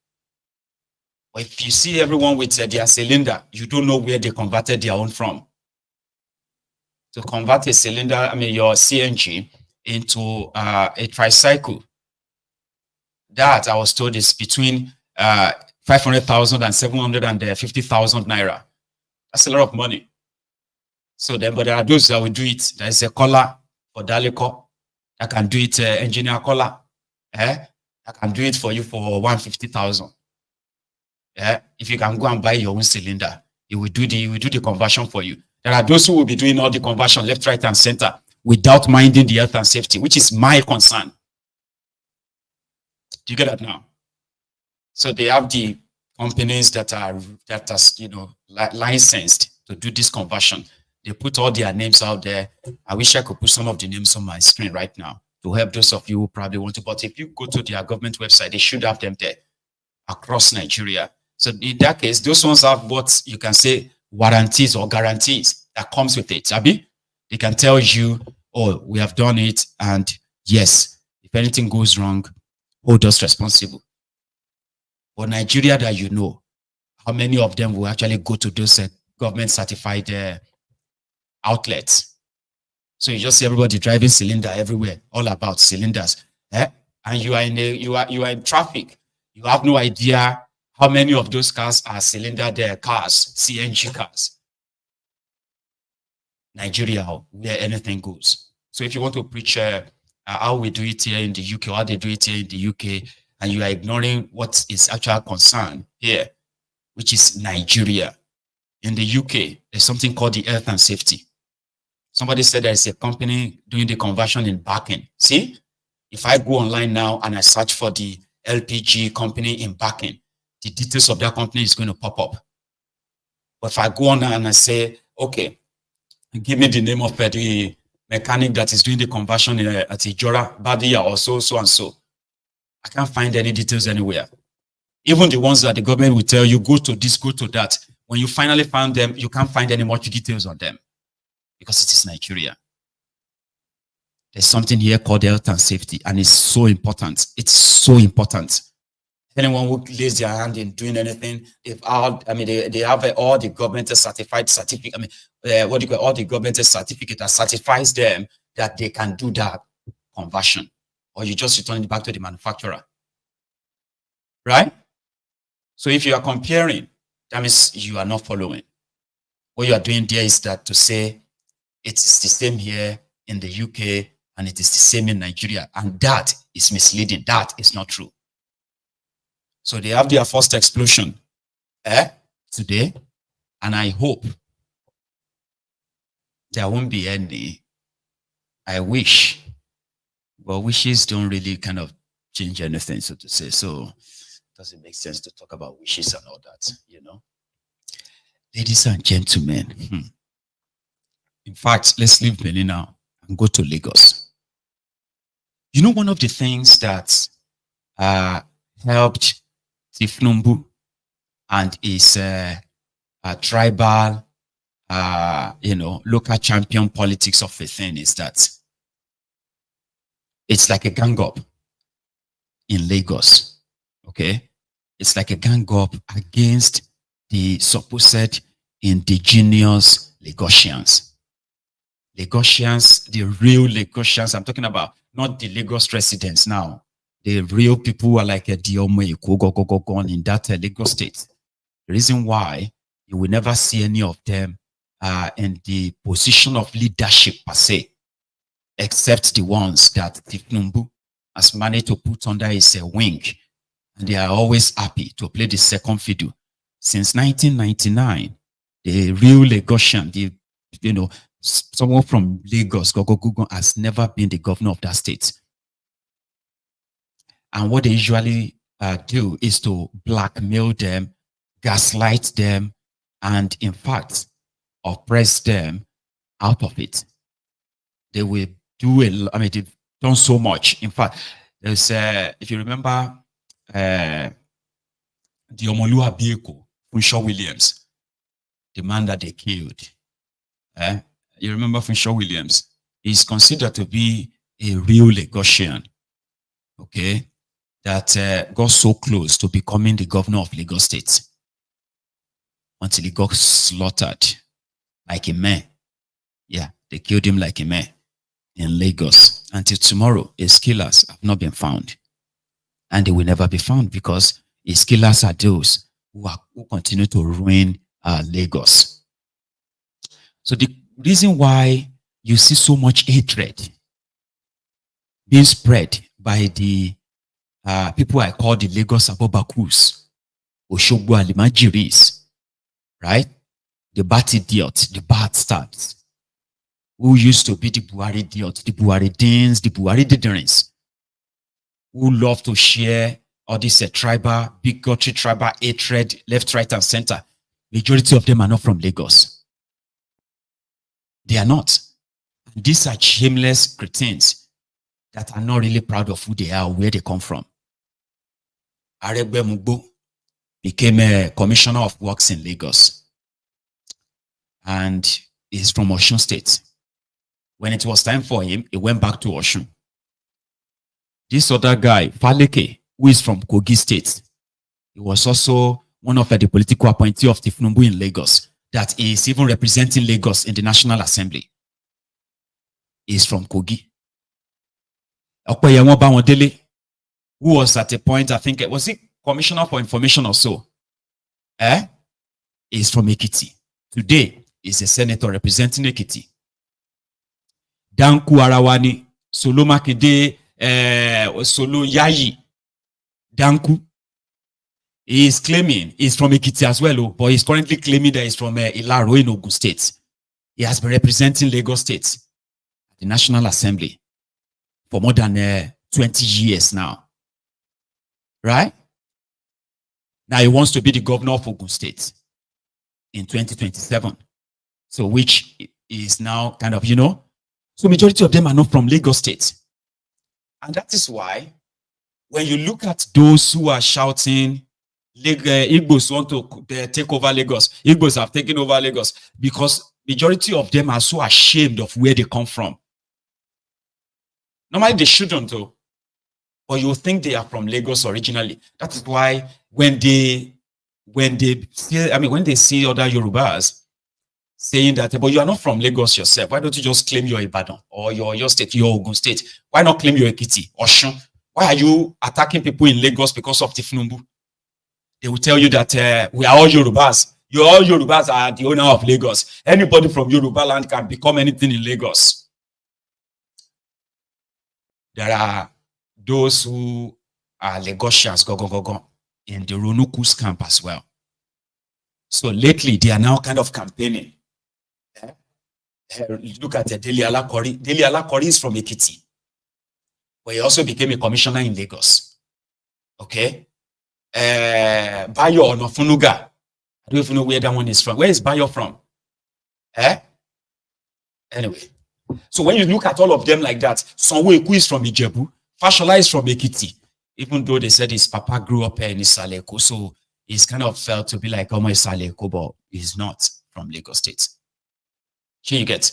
Speaker 1: But if you see everyone with their cylinder, you don't know where they converted their own from. To convert a cylinder, your CNG into a tricycle, that I was told is between 500,000 and 750,000 naira. That's a lot of money. So then, but there are those that will do it. There's a caller for Dalico that can do it, engineer caller. I can do it for you for 150,000. If you can go and buy your own cylinder, it will do the conversion for you. There are those who will be doing all the conversion left, right, and center without minding the health and safety, which is my concern. Do you get that now? So they have the companies that are licensed to do this conversion. They put all their names out there. I wish I could put some of the names on my screen right now to help those of you who probably want to. But if you go to their government website, they should have them there across Nigeria. So in that case, those ones have what you can say warranties or guarantees that comes with it. Abi, they can tell you, oh, we have done it, and yes, if anything goes wrong, hold us responsible. But Nigeria, that you know, how many of them will actually go to those government certified outlets? So you just see everybody driving cylinder everywhere, all about cylinders, and you are in traffic. You have no idea how many of those cars are cylinder cars, CNG cars. Nigeria, where anything goes. So if you want to preach how we do it here in the UK, or how they do it here in the UK, and you are ignoring what is actual concern here, which is Nigeria. In the UK, there's something called the health and safety. Somebody said there's a company doing the conversion in Benin. See, if I go online now and I search for the LPG company in Benin, the details of that company is going to pop up. But if I go on and I say, okay, give me the name of the mechanic that is doing the conversion at Ijora, Badia, or so and so, I can't find any details anywhere. Even the ones that the government will tell you, go to this, go to that. When you finally found them, you can't find any much details on them because it is Nigeria. There's something here called health and safety, and it's so important. It's so important. Anyone who lays their hand in doing anything, they have all the government certified certificate. What do you call all the government certificate that certifies them that they can do that conversion, or you just return it back to the manufacturer, right? So if you are comparing, that means you are not following. What you are doing there is that to say it is the same here in the UK and it is the same in Nigeria, and that is misleading. That is not true. So they have their first explosion today, and I hope there won't be any. I wish, but wishes don't really kind of change anything, so to say. So it doesn't make sense to talk about wishes and all that, you know. Ladies and gentlemen, in fact, let's leave Benin now and go to Lagos. You know, one of the things that helped Tifnumbu and his tribal, local champion politics of the thing is that it's like a gang up in Lagos, okay? It's like a gang up against the supposed indigenous Lagosians. Lagosians, the real Lagosians, I'm talking about not the Lagos residents now. The real people who are like a Diomo in that Lagos state. The reason why you will never see any of them in the position of leadership per se, except the ones that Tifnumbu has managed to put under his wing. And they are always happy to play the second fiddle. Since 1999, the real Lagosian, someone from Lagos, Gogo has never been the governor of that state. And what they usually do is to blackmail them, gaslight them, and in fact, oppress them out of it. They will do they've done so much. In fact, there's, if you remember, the Omolua Bieko, Funshaw Williams, the man that they killed. You remember Funshaw Williams? He's considered to be a real Lagosian, okay, that got so close to becoming the governor of Lagos State until he got slaughtered like a man. Yeah, they killed him like a man in Lagos. Until tomorrow, his killers have not been found. And they will never be found because his killers are those who continue to ruin Lagos. So the reason why you see so much hatred being spread by the people I call the Lagos Abobakus, Oshogbo Alimajiris, right? The bad idiot, the bad stars, who used to be the Buhari idiot, the Buhari Deans, the Buhari Diderins, who love to share all this tribal, bigotry, tribal hatred, left, right, and center. Majority of them are not from Lagos. They are not. These are shameless cretins that are not really proud of who they are, where they come from. Aregbe Mugbo became a commissioner of works in Lagos. And he's from Osun State. When it was time for him, he went back to Osun. This other guy, Faleke, who is from Kogi State, he was also one of the political appointees of Tifnumbu in Lagos, that is even representing Lagos in the National Assembly. He is from Kogi. Okoyemo Bawandele, who was at a point, I think, was he Commissioner for Information or so? He is from Ekiti. Today, is a senator representing Ekiti. Danku Arawani, Solo Makinde, Solo Yayi, Danku, he is claiming he's from Ekiti as well, but he's currently claiming that he's from Ilaro in Ogun State. He has been representing Lagos State at the National Assembly for more than 20 years now. Right? Now he wants to be the governor of Ogun State in 2027. So which is now kind of, so majority of them are not from Lagos State. And that is why when you look at those who are shouting, Igbos want to take over Lagos, Igbos have taken over Lagos, because majority of them are so ashamed of where they come from. Normally they shouldn't though, but you think they are from Lagos originally. That is why when they see other Yorubas saying that, but you are not from Lagos yourself, why don't you just claim your Ibadan or your state, your Ogun state? Why not claim your Ekiti or Osun? Why are you attacking people in Lagos because of Tifnumbu? They will tell you that we are all Yorubas. All Yorubas are the owner of Lagos. Anybody from Yoruba land can become anything in Lagos. There are those who are Lagosians, in the Ronukus camp as well. So lately, they are now kind of campaigning. Look at Dele Alakori. Dele Alakori is from Ekiti, but he also became a commissioner in Lagos. Okay? Bayo Onofunuga. I don't even know where that one is from. Where is Bayo from? Anyway. So when you look at all of them like that, Sanwo-Eku is from Ijebu, Fashola is from Ekiti, even though they said his papa grew up in Isaleko, so he's kind of felt to be like Omo Isaleko, but he's not from Lagos State. Here you get.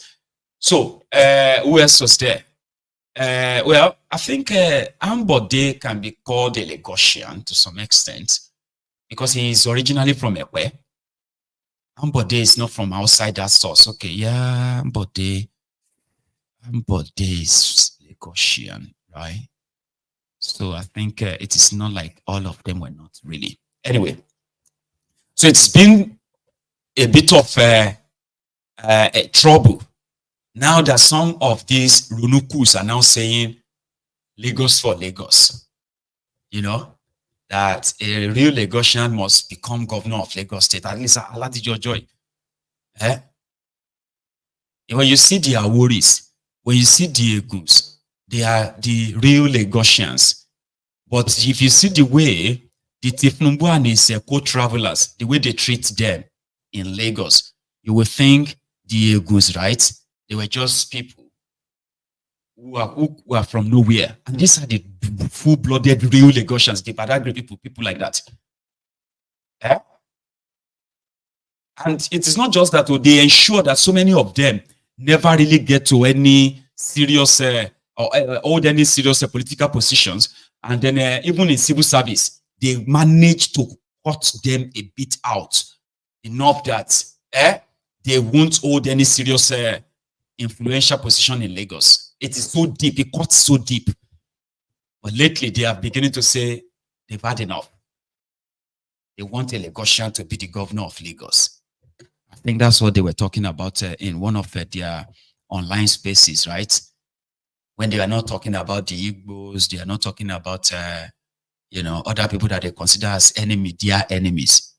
Speaker 1: So, who else was there? Well, I think Ambode can be called a Lagosian to some extent because he is originally from Ekwe. Ambode is not from outside that source. Okay, yeah, Ambode is Lagosian, right? So I think it is not like all of them were not really. Anyway, so it's been a bit of a trouble. Now that some of these Runukus are now saying Lagos for Lagos, you know, that a real Lagosian must become governor of Lagos State. At least Aladijo Joy. When you see the Aworis, when you see the Eguns, they are the real Lagosians. But if you see the way the Tifnumbu and his co-travelers, the way they treat them in Lagos, you will think the Eguns, right? They were just people who are from nowhere. And these are the full-blooded real Lagosians, the Badagry people like that. And it is not just that, they ensure that so many of them never really get to any serious or hold any serious political positions. And then even in civil service, they manage to cut them a bit out enough that they won't hold any serious influential position in Lagos. It is so deep, it cuts so deep. But lately, they are beginning to say they've had enough. They want a Lagosian to be the governor of Lagos. I think that's what they were talking about in one of their online spaces, right? When they are not talking about the Igbos, they are not talking about, other people that they consider as their enemies.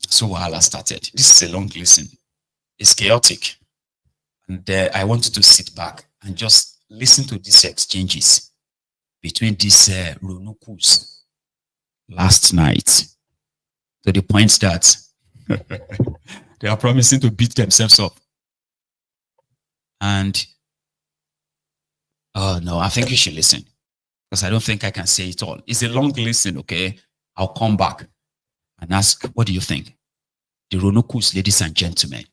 Speaker 1: So Wahala started. This is a long listen. It's chaotic. And I wanted to sit back and just listen to these exchanges between these Runukus last night, to the point that they are promising to beat themselves up. And oh no, I think you should listen, because I don't think I can say it all. It's a long listen, okay? I'll come back and ask, what do you think? The Runukus, ladies and gentlemen.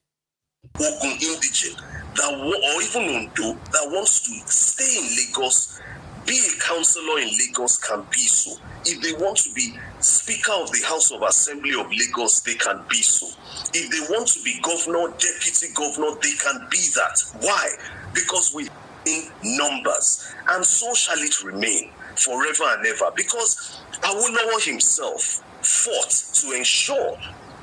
Speaker 8: Ogun indigene or even Ondo that wants to stay in Lagos, be a councillor in Lagos, can be so. If they want to be Speaker of the House of Assembly of Lagos, they can be so. If they want to be governor, deputy governor, they can be that. Why? Because we in numbers, and so shall it remain forever and ever. Because Awolowo himself fought to ensure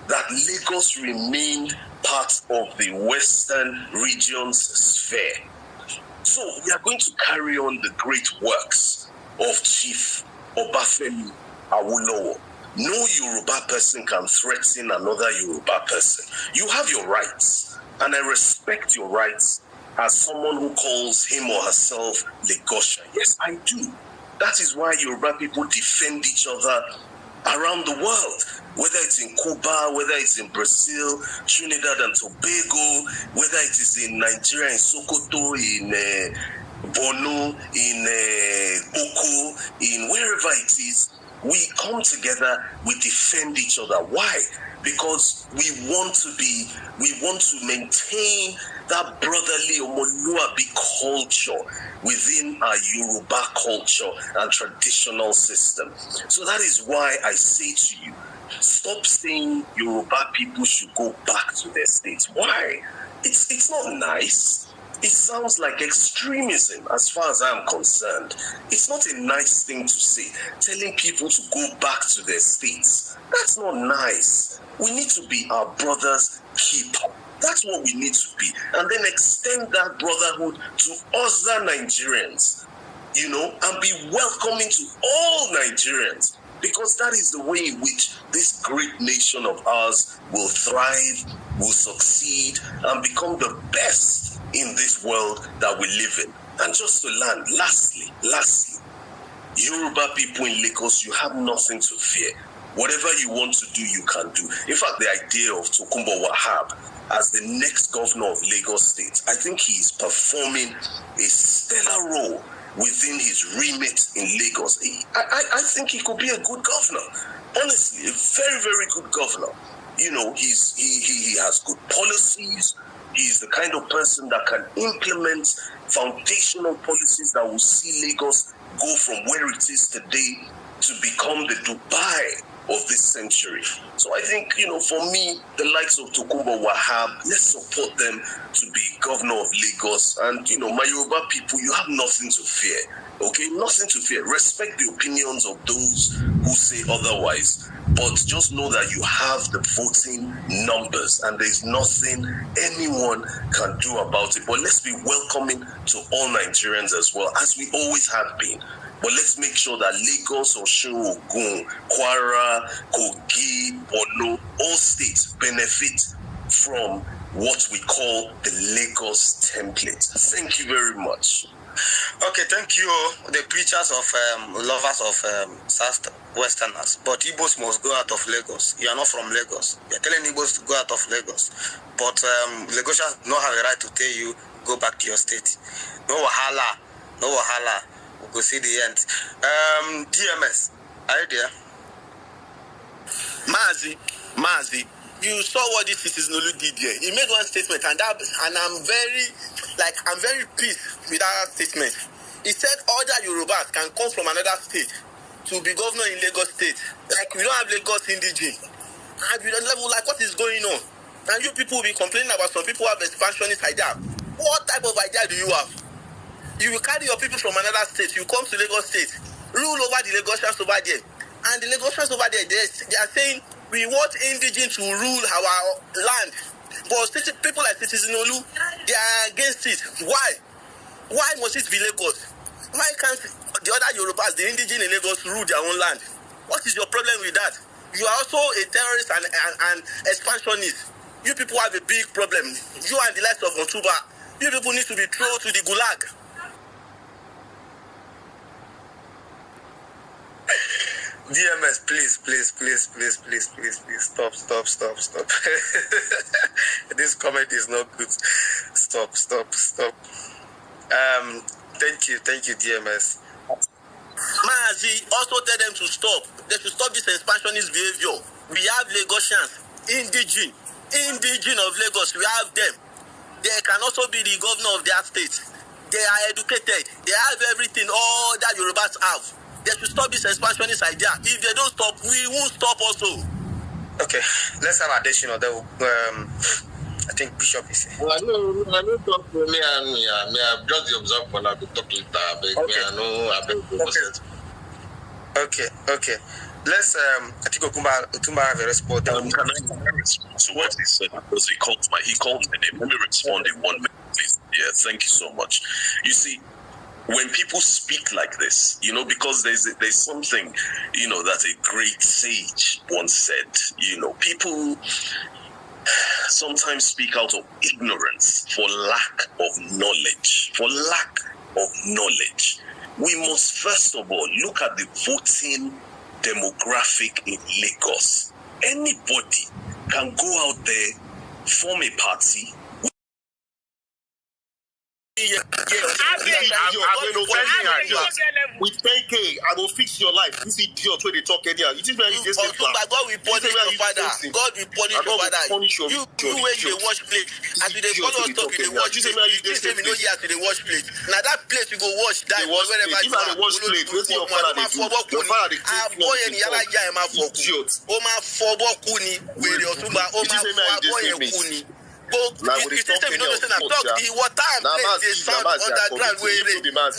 Speaker 8: that Lagos remained part of the Western region's sphere. So we are going to carry on the great works of Chief Obafemi Awolowo. No Yoruba person can threaten another Yoruba person. You have your rights, and I respect your rights as someone who calls him or herself Lagosian. Yes, I do. That is why Yoruba people defend each other around the world, whether it's in Cuba, whether it's in Brazil, Trinidad and Tobago, whether it is in Nigeria, in Sokoto, in Bono, in Boko, in wherever it is, we come together, we defend each other. Why? Because we want to maintain that brotherly Omoluabi culture within our Yoruba culture and traditional system. So that is why I say to you, stop saying Yoruba people should go back to their states. Why? It's not nice. It sounds like extremism as far as I'm concerned. It's not a nice thing to say, telling people to go back to their states. That's not nice. We need to be our brother's keeper. That's what we need to be. And then extend that brotherhood to other Nigerians, and be welcoming to all Nigerians. Because that is the way in which this great nation of ours will thrive, will succeed, and become the best in this world that we live in. And just to land, lastly, Yoruba people in Lagos, you have nothing to fear. Whatever you want to do, you can do. In fact, the idea of Tokunbo Wahab as the next governor of Lagos State, I think he's performing a stellar role within his remit in Lagos. I think he could be a good governor. Honestly, a very, very good governor. He has good policies. He's the kind of person that can implement foundational policies that will see Lagos go from where it is today to become the Dubai of this century. So I think, for me, the likes of Tokunbo Wahab, let's support them to be governor of Lagos. And, my Yoruba people, you have nothing to fear. Okay? Nothing to fear. Respect the opinions of those who say otherwise. But just know that you have the voting numbers and there's nothing anyone can do about it. But let's be welcoming to all Nigerians as well, as we always have been. But let's make sure that Lagos, Osun, Ogun, Kwara, Kogi, Borno, all states benefit from what we call the Lagos template. Thank you very much.
Speaker 9: Okay, thank you, the preachers of lovers of South-Westerners. But Igbos must go out of Lagos. You are not from Lagos. You are telling Igbos to go out of Lagos. But Lagosians don't have a right to tell you, go back to your state. No wahala. We go see the end. DMS, are you there? Mazi, you saw what this citizen Olu did here. He made one statement, and I'm very pissed with that statement. He said other Yorubas can come from another state to be governor in Lagos State. Like, we don't have Lagos indigene. And we don't level, like, what is going on? And you people will be complaining about some people have expansionist idea. What type of idea do you have? You will carry your people from another state, you come to Lagos State, rule over the Lagosians over there. And the Lagosians over there, they are saying, we want indigene to rule our land. But people like Citizen Olu, they are against it. Why? Why must it be Lagos? Why can't the other Yorubas, the indigene in Lagos, rule their own land? What is your problem with that? You are also a terrorist and expansionist. You people have a big problem. You and the likes of Motuba, you people need to be thrown to the gulag. DMS, please, stop. This comment is not good. Stop. Thank you, DMS. Mazi, also tell them to stop. They should stop this expansionist behavior. We have Lagosians, indigene of Lagos, we have them. They can also be the governor of their state. They are educated. They have everything all that Yorubas have. They should stop this expansionist idea. If they don't stop, we won't stop also. Okay, let's have additional. I think Bishop is here.
Speaker 10: I don't talk to me and me. I just observe when I talk later.
Speaker 9: Okay. Let's I think Otumba have a response.
Speaker 8: Can I respond to what he said? Because he called my name. Let me respond in 1 minute, please. Yeah, thank you so much. You see, when people speak like this, because there's something, that a great sage once said, people sometimes speak out of ignorance for lack of knowledge. We must first of all look at the voting demographic in Lagos. Anybody can go out there, form a party,
Speaker 10: With 10K, I will fix your life. This idiot where they talk anyhow. You think you just
Speaker 9: God will punish your father. God will punish your father. You when they wash plate. As you dey follow us talk, you dey wash plate. You say we know here to dey wash plate. Now that place you go wash that wherever you are.
Speaker 10: Wash plate. What's your father dey do? Your father dey
Speaker 9: boy any yala ya ma for o ma fobo kuni were otumba o ma boy kuni. The water and place they sound underground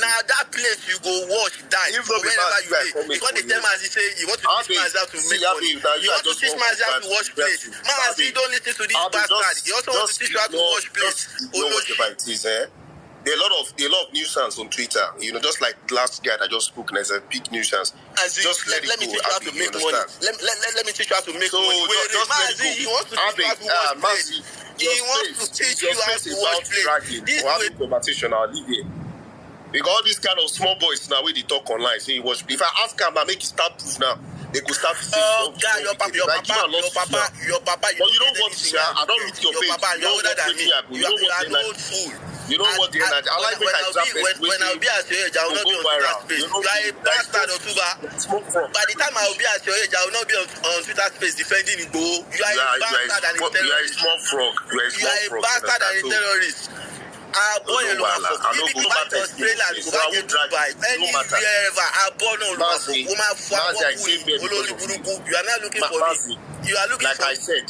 Speaker 9: now that place you go wash that wherever you are. Because they tell me say you want to teach myself to make money. You want to teach myself to wash plates. Man, don't listen to this bastard. You also want to teach you how to wash plates.
Speaker 10: There are a lot of nuisance on Twitter. You know, just like last guy that just spoke, there's a big nuisance.
Speaker 9: Just let me teach you how to make money. Let me teach you how to make money. He wants to teach you how to wash plates. He wants to teach you how to wash plates.
Speaker 10: This way, conversation, I'll leave here. Because all these kind of small boys now, where they talk online, say wash. If I ask him, I make it start proof now. They could start.
Speaker 9: Oh God, your papa. But you
Speaker 10: don't want to. I don't read your page.
Speaker 9: Your papa, you're older than me. You are an old fool.
Speaker 10: You know what? I like when
Speaker 9: I'll be at your age, I will not be on Twitter space. You are a bastard, Otuba. By the time I will be at your age, I will not be on Twitter space defending Igbo. You are a bastard and a terrorist.
Speaker 10: You are a small frog.
Speaker 9: You are a bastard and a terrorist. Boy, you know, if you go back to Australia, go back to Dubai, anywhere ever, you are not looking for me. You are looking
Speaker 10: for. Like I said,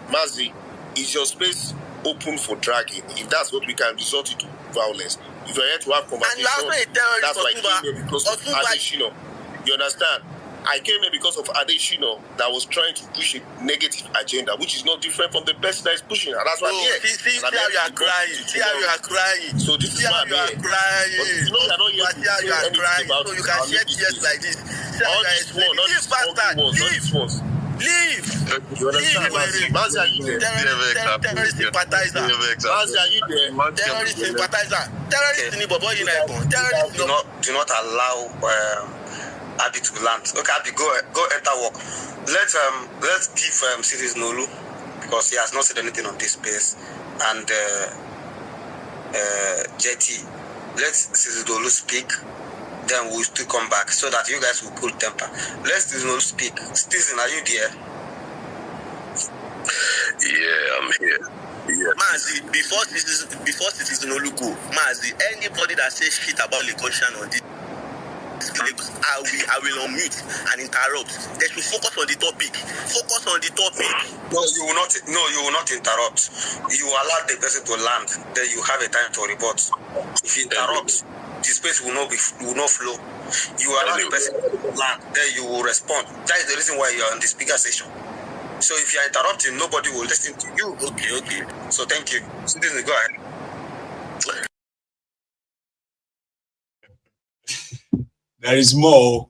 Speaker 10: Mazi, is your space open for dragging? If that's what we can resort to violence. If you're here to have conversation, that's why I came here because of Adeshino. You understand? I came here because of Adeshino that was trying to push a negative agenda, which is not different from the person that is pushing, and that's why I'm here.
Speaker 9: See how you are crying. See how you are crying.
Speaker 10: So this is why I'm here.
Speaker 9: Crying.
Speaker 10: But you know you are not here to say anything about
Speaker 9: so you can shed tears like this.
Speaker 10: All this one, all this bastard.
Speaker 9: Leave.
Speaker 10: You understand? Mazi, are you there?
Speaker 9: Terrorist sympathizer.
Speaker 10: Mazi, are you there?
Speaker 9: Terrorist sympathizer. Terrorist in Ibobo United. Terrorist.
Speaker 11: Do not allow Abi to land. Okay, Abi, go enter work. Let's give Citizen Nolu, because he has not said anything on this space, and JT. Let Citizen Nolu speak. Then we'll still come back so that you guys will cool temper. Let Citizen Nolu speak. Citizen, are you there?
Speaker 10: Yeah, I'm here. Yeah.
Speaker 9: Mazi, before Citizen Nolu go, Mazi, anybody that says shit about Lagosian on this, I will unmute and interrupt. They should focus on the topic. Focus on the topic.
Speaker 11: No, you will not interrupt. You allow the person to land, then you have a time to report. If you interrupt, the space will not flow. You allow the person to land, then you will respond. That is the reason why you are on the speaker session. So if you are interrupting, nobody will listen to you.
Speaker 9: Okay.
Speaker 11: So thank you. Citizen, go ahead.
Speaker 1: There is more,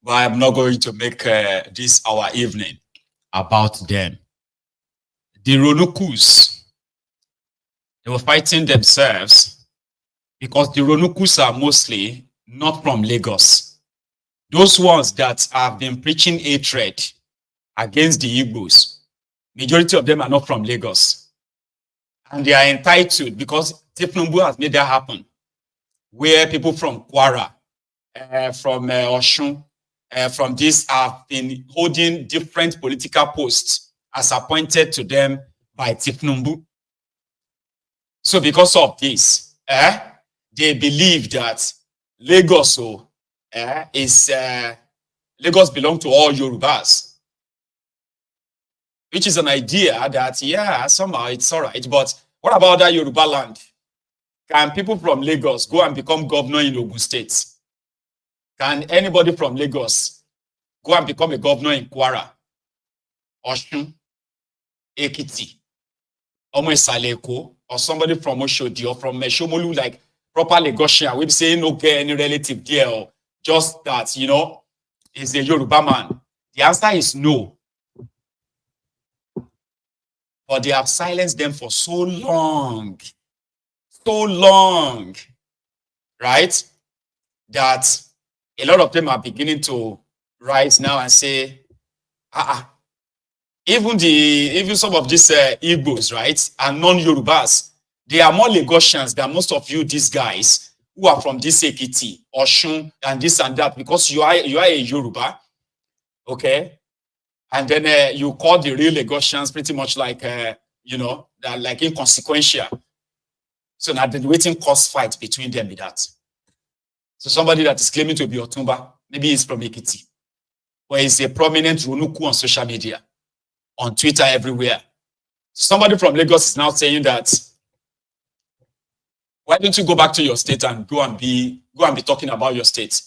Speaker 1: but I'm not going to make this our evening about them. The Ronukus, they were fighting themselves because the Ronukus are mostly not from Lagos. Those ones that have been preaching hatred against the Igbos, majority of them are not from Lagos. And they are entitled because Tifnumbu has made that happen, where people from Kwara, from Oshun, from this have been holding different political posts as appointed to them by Tifnumbu. So because of this, they believe that Lagos Lagos belong to all Yorubas, which is an idea that, somehow it's all right. But what about that Yoruba land? Can people from Lagos go and become governor in Ogun State? Can anybody from Lagos go and become a governor in Kwara, Oshun, Ekiti, Omo-Isaleko, or somebody from Oshodi or from Meshomolu, like proper Lagosian? We'd say no get any relative there, or just that, is a Yoruba man. The answer is no. But they have silenced them for so long, right? That a lot of them are beginning to rise now and say, even some of these Igbos, right, are non-Yorubas. They are more Lagosians than most of you, these guys who are from this Ekiti, Oshun, and this and that, because you are a Yoruba, okay? And then you call the real Lagosians pretty much like, you know, they're like inconsequential. So now the waiting cause fight between them with that. So somebody that is claiming to be Otumba, maybe he's from Ekiti, or he's a prominent Runuku on social media, on Twitter, everywhere. Somebody from Lagos is now saying that, why don't you go back to your state and go and be talking about your state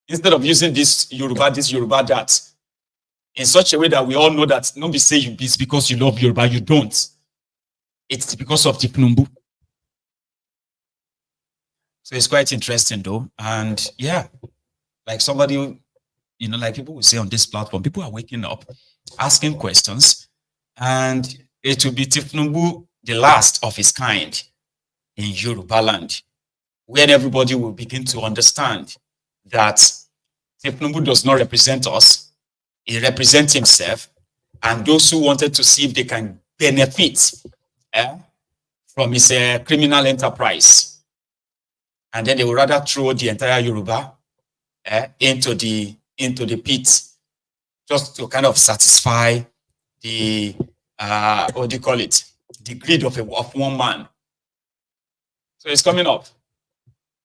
Speaker 1: instead of using this Yoruba, that, in such a way that we all know that nobody say you this because you love Yoruba, you don't. It's because of Tifnumbu. So it's quite interesting though. And yeah, like somebody, you know, like people will say on this platform, people are waking up, asking questions, and it will be Tifnumbu, the last of his kind in Yoruba land, when everybody will begin to understand that Tifnumbu does not represent us. He represents himself and those who wanted to see if they can benefit from his criminal enterprise. And then they would rather throw the entire Yoruba into the pit, just to kind of satisfy the what do you call it? The greed of one man. So it's coming up.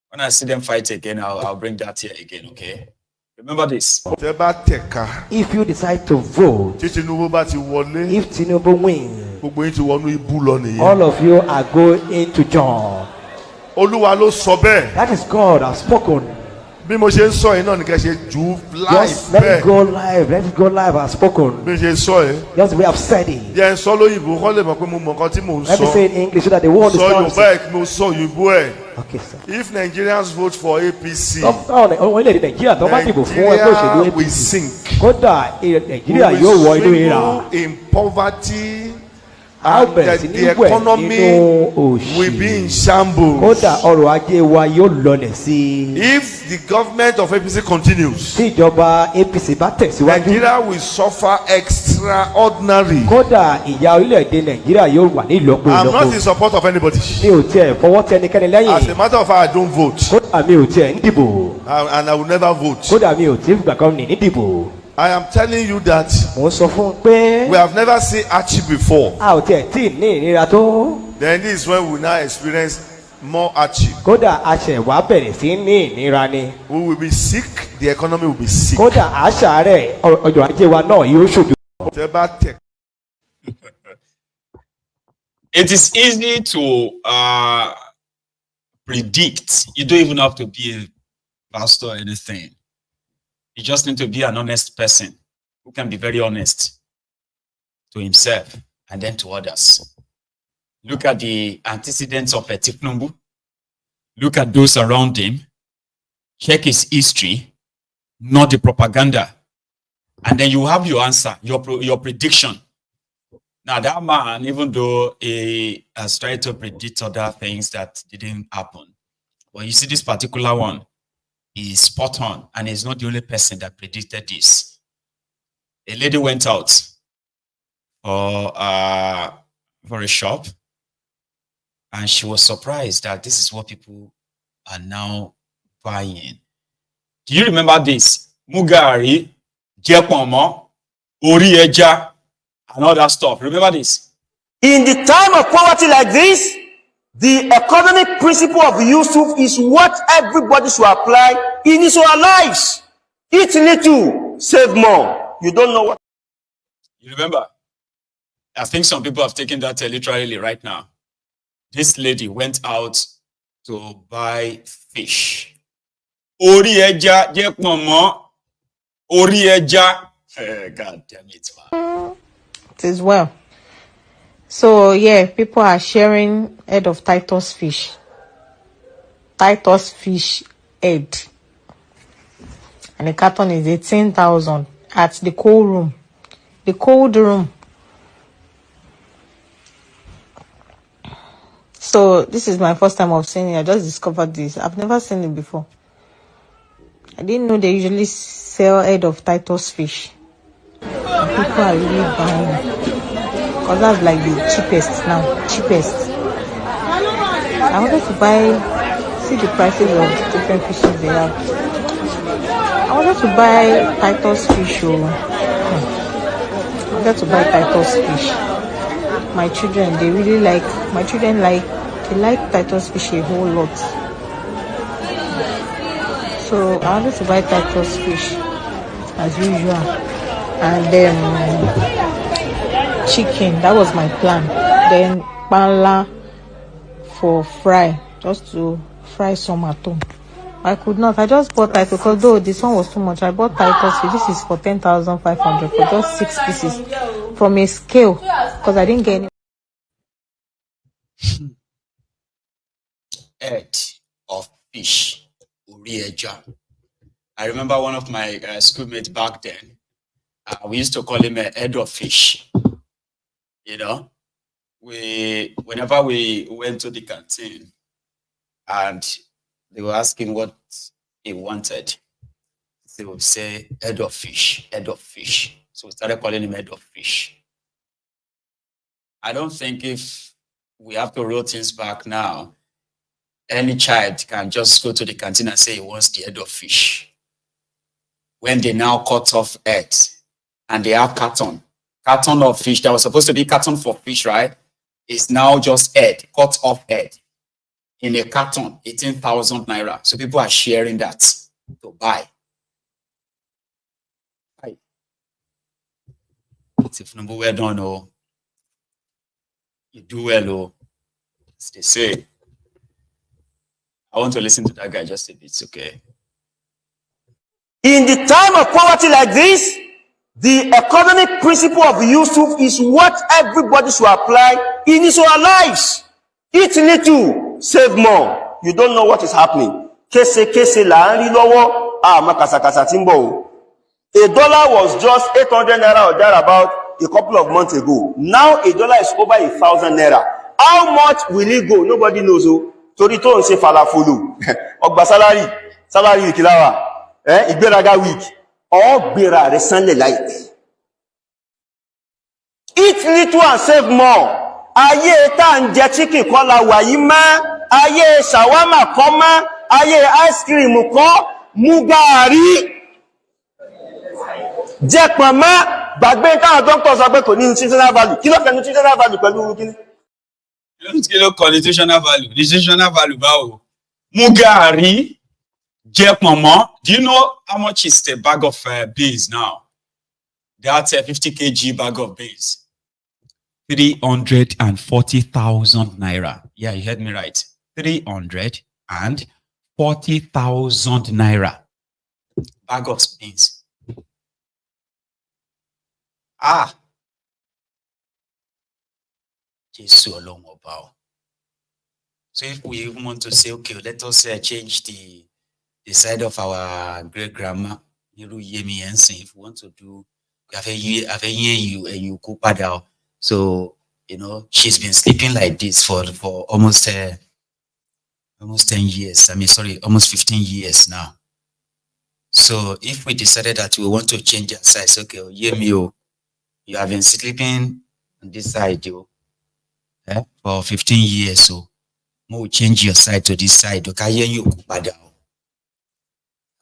Speaker 1: When I see them fight again, I'll bring that here again, okay? Remember this.
Speaker 3: If you decide to vote, if Tinubu wins, all of you are going to join. That is God has spoken. Just let it go live. Let it go live has spoken. Just we have said it. Let me say in English so that the world understands. Okay, sir.
Speaker 12: If Nigerians vote for APC,
Speaker 3: Nigeria
Speaker 12: will sink.
Speaker 3: We will
Speaker 12: swing in poverty. And the economy will be in shambles. If the government of APC continues, Nigeria will suffer extraordinary. I'm not in support of anybody. As a matter of fact, I don't vote. And I will never vote. I am telling you that we have never seen hardship before. Then this is when we now experience more hardship. We will be sick, the economy will be sick.
Speaker 1: It is easy to predict. You don't even have to be a pastor or anything. You just need to be an honest person who can be very honest to himself and then to others. Look at the antecedents of Tifnumbu. Look at those around him. Check his history, not the propaganda. And then you have your answer, your prediction. Now that man, even though he has tried to predict other things that didn't happen, well, you see this particular one, is spot on, and he's not the only person that predicted this. A lady went out for a shop, and she was surprised that this is what people are now buying. Do you remember this? Mugari, Jepomo, Orieja, and all that stuff. Remember this?
Speaker 13: In the time of poverty like this, the economic principle of Yusuf is what everybody should apply in his own lives. Eat little, save more. You don't know what.
Speaker 1: You remember? I think some people have taken that literally right now. This lady went out to buy fish. Orieja, Jepomo, Orieja. God damn it, man.
Speaker 14: It is well. So yeah, people are sharing head of Titus fish. Titus fish head. And the carton is 18,000 at the cold room. The cold room. So this is my first time of seeing it. I just discovered this. I've never seen it before. I didn't know they usually sell head of Titus fish. People are really buying. Because that's like the cheapest now. Cheapest. I wanted to buy, see the prices of different fishes they have. I wanted to buy Titus fish. I wanted to buy Titus fish. My children, they really like, they like Titus fish a whole lot. So I wanted to buy Titus fish as usual. And then chicken, that was my plan. Then panla for fry, just to fry some at home. I could not. I just bought Titus because though this one was too much. I bought Titus fish. This is for 10,500 for just 6 pieces from a scale because I didn't get any.
Speaker 1: Head of fish, Urieja. I remember one of my schoolmates back then. We used to call him a head of fish. You know, whenever we went to the canteen and they were asking what he wanted, they would say head of fish, head of fish. So we started calling him head of fish. I don't think if we have to roll things back now, any child can just go to the canteen and say he wants the head of fish. When they now cut off head and they have carton of fish that was supposed to be carton for fish, right? It's now just head, cut off head in a carton, 18,000 naira. So people are sharing that to buy. If number well done, oh, you do well, oh, as they say. I want to listen to that guy just a bit, okay?
Speaker 13: In the time of poverty like this, the economic principle of Yusuf is what everybody should apply in his own lives. Eat little, save more. You don't know what is happening. Kese la nri lowo, makasakasa timbo. A dollar was just 800 naira or thereabout a couple of months ago. Now a dollar is over 1,000 naira. How much will it go? Nobody knows. Tori to nse falafulu. Ogba salary kilawa. Igberaga week. Gbera resanle láìpẹ́. Eat little and save more. Ayé tá ń jẹ chicken kọ́ la wà yìí mọ́. Ayé shawarma kọ́ mọ́. Ayé ice cream kọ́. Mu gààrí. Jẹ pọ̀nmọ́. Gbàgbé táwọn doctors sọ pé kò ní nutritional value. Kí ló fẹ́ nutritional value pẹ̀lú kíni?
Speaker 1: Kí ló kọ nutritional value? Nutritional value báwo? Mu gààrí. Mama, do you know how much is the bag of beans now? That's a 50 kg bag of beans. 340,000 naira. Yeah, you heard me right. 340,000 naira. Bag of beans. Jesus alone about. So if we even want to say, okay, let us change the side of our great grandma, if we want to do, so you know, she's been sleeping like this for almost 10 years. Almost 15 years now. So if we decided that we want to change our size, okay, you have been sleeping on this side, for 15 years, so we'll change your side to this side. Okay,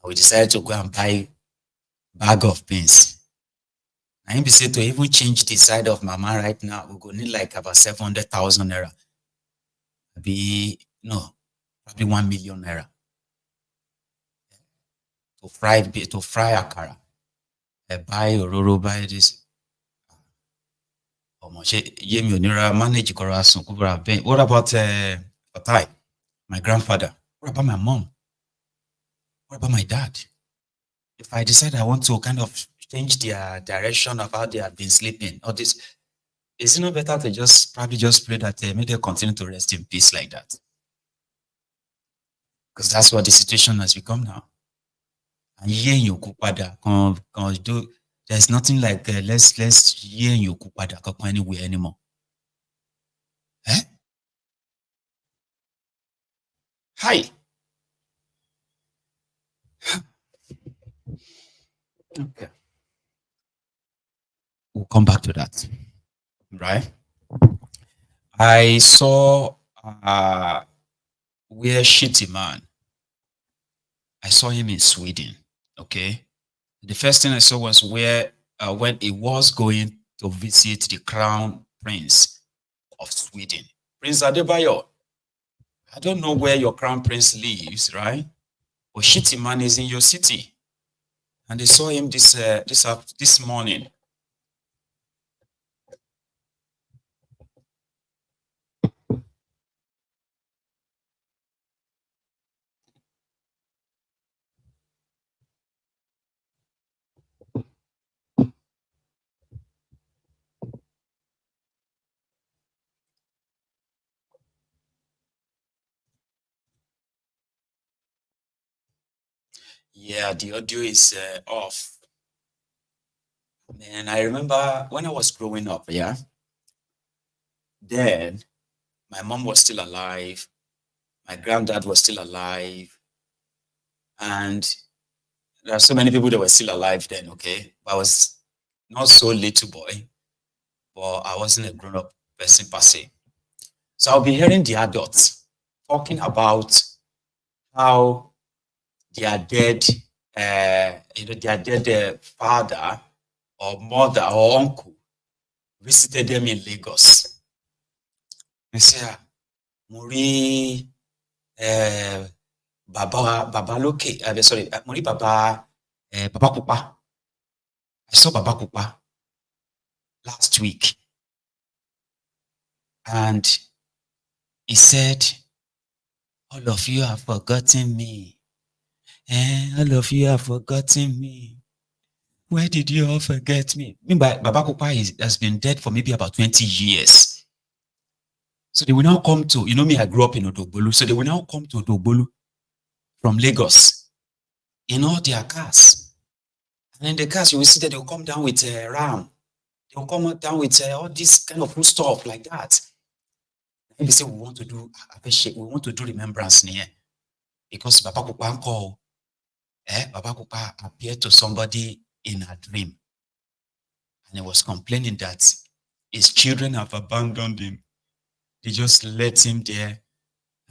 Speaker 1: we decided to go and buy bag of beans. And he said to even change the side of mama right now, we're going to need like about 700,000 naira. Probably 1 million naira. To fry akara. Buy ororo, buy this. What about my grandfather? What about my mom? What about my dad? If I decide I want to kind of change their direction of how they have been sleeping, or this, is it not better to probably pray that may they continue to rest in peace like that? Because that's what the situation has become now. And there's nothing like let's anywhere anymore. Hi. Okay. We'll come back to that. Right? I saw where Shettima, I saw him in Sweden. Okay. The first thing I saw was where when he was going to visit the Crown Prince of Sweden, Prince Adebayo. I don't know where your Crown Prince lives, right? But Shettima is in your city, and they saw him this morning. Yeah, the audio is off. And I remember when I was growing up, yeah, then my mom was still alive, my granddad was still alive, and there are so many people that were still alive then, okay? I was not so little boy, but I wasn't a grown-up person per se. So I'll be hearing the adults talking about how their dead, their dead father or mother or uncle visited them in Lagos. They say, Muri Baba Loke, sorry, Muri Baba Kupa. I saw Baba Kupa last week. And he said, all of you have forgotten me. All of you have forgotten me. Where did you all forget me? Meanwhile, Baba Kupa has been dead for maybe about 20 years. So they will now come to, you know me, I grew up in Odogbolu. So they will now come to Odogbolu from Lagos in all their cars. And in the cars, you will see that they will come down with a ram. They will come down with all this kind of food stuff like that. And they say, we want to do remembrance here. Because Baba Kupa Baba Kupa appeared to somebody in a dream. And he was complaining that his children have abandoned him. They just let him there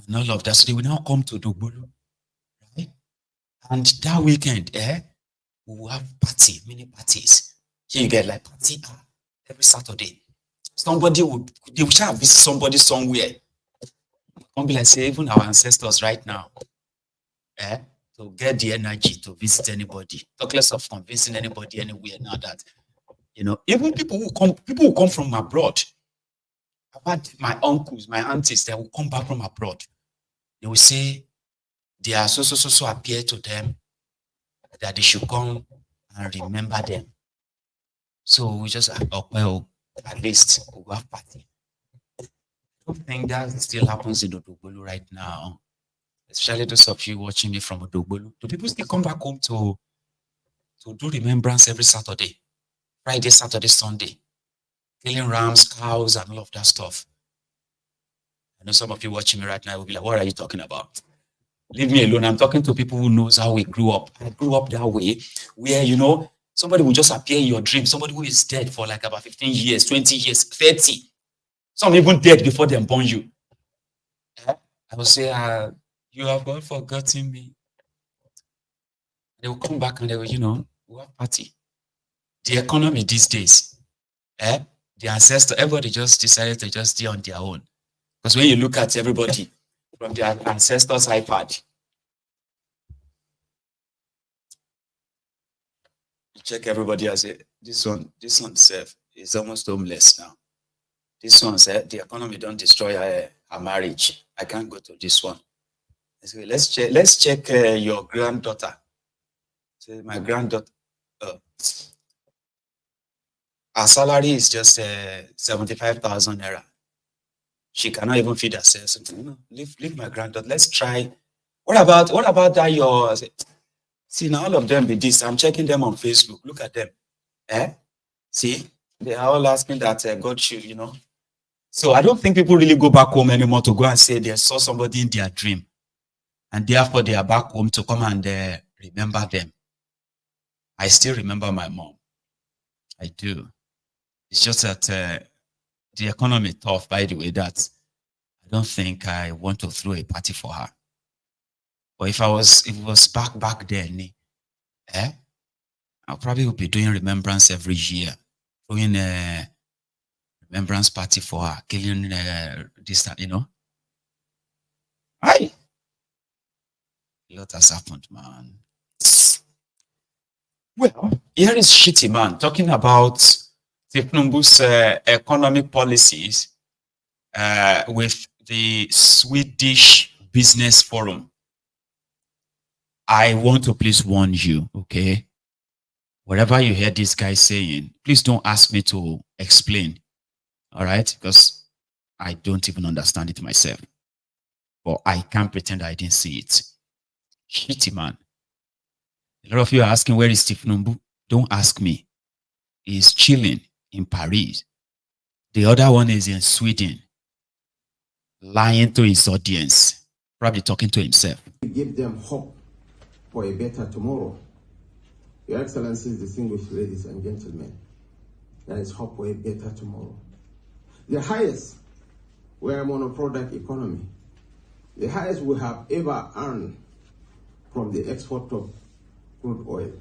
Speaker 1: and all of that. So they will now come to Odogbolu, right? And that weekend, we will have many parties. Here you get like party every Saturday. They will try to visit somebody somewhere. Don't be like, say, even our ancestors right now, to get the energy to visit anybody. Talk less of convincing anybody anywhere now that, you know, even people who come from abroad. I've had my uncles, my aunties, they will come back from abroad. They will say they are so appear to them that they should come and remember them. So we just, well, at least we'll have party. I don't think that still happens in Odogbolu right now. Especially those of you watching me from Odogbolu. Do people still come back home to do remembrance every Saturday? Friday, Saturday, Sunday? Killing rams, cows, and all of that stuff. I know some of you watching me right now will be like, what are you talking about? Leave me alone. I'm talking to people who knows how we grew up. I grew up that way, where, you know, somebody will just appear in your dream. Somebody who is dead for like about 15 years, 20 years, 30. Some even dead before they born you. I will say, you have all forgotten me. They will come back and they will, you know, we'll have party. The economy these days, the ancestor, everybody just decided to just stay on their own. Because when you look at everybody from their ancestors' iPad, you check everybody as this one self is almost homeless now. This one said the economy don't destroy her marriage. I can't go to this one. So let's check your granddaughter. So my granddaughter, her salary is just 75,000 naira. She cannot even feed herself. So, no, leave my granddaughter. Let's try. What about that? See, now all of them be this. I'm checking them on Facebook. Look at them. See, they are all asking that God should, you know. So I don't think people really go back home anymore to go and say they saw somebody in their dream, and therefore they are back home to come and remember them. I still remember my mom. I do. It's just that the economy tough, by the way, that I don't think I want to throw a party for her. But if it was back then, I probably would be doing remembrance every year, throwing a remembrance party for her, killing this, you know. Aye. A lot has happened, man. Well, here is Shettima talking about Tinubu's economic policies with the Swedish Business Forum. I want to please warn you, okay? Whatever you hear this guy saying, please don't ask me to explain, all right? Because I don't even understand it myself. But I can't pretend I didn't see it. Shettima. A lot of you are asking, where is Tinubu? Don't ask me. He's chilling in Paris. The other one is in Sweden, lying to his audience, probably talking to himself.
Speaker 15: Give them hope for a better tomorrow. Your Excellencies, distinguished ladies and gentlemen, there is hope for a better tomorrow. The highest, we are a monoproduct economy. The highest we have ever earned from the export of crude oil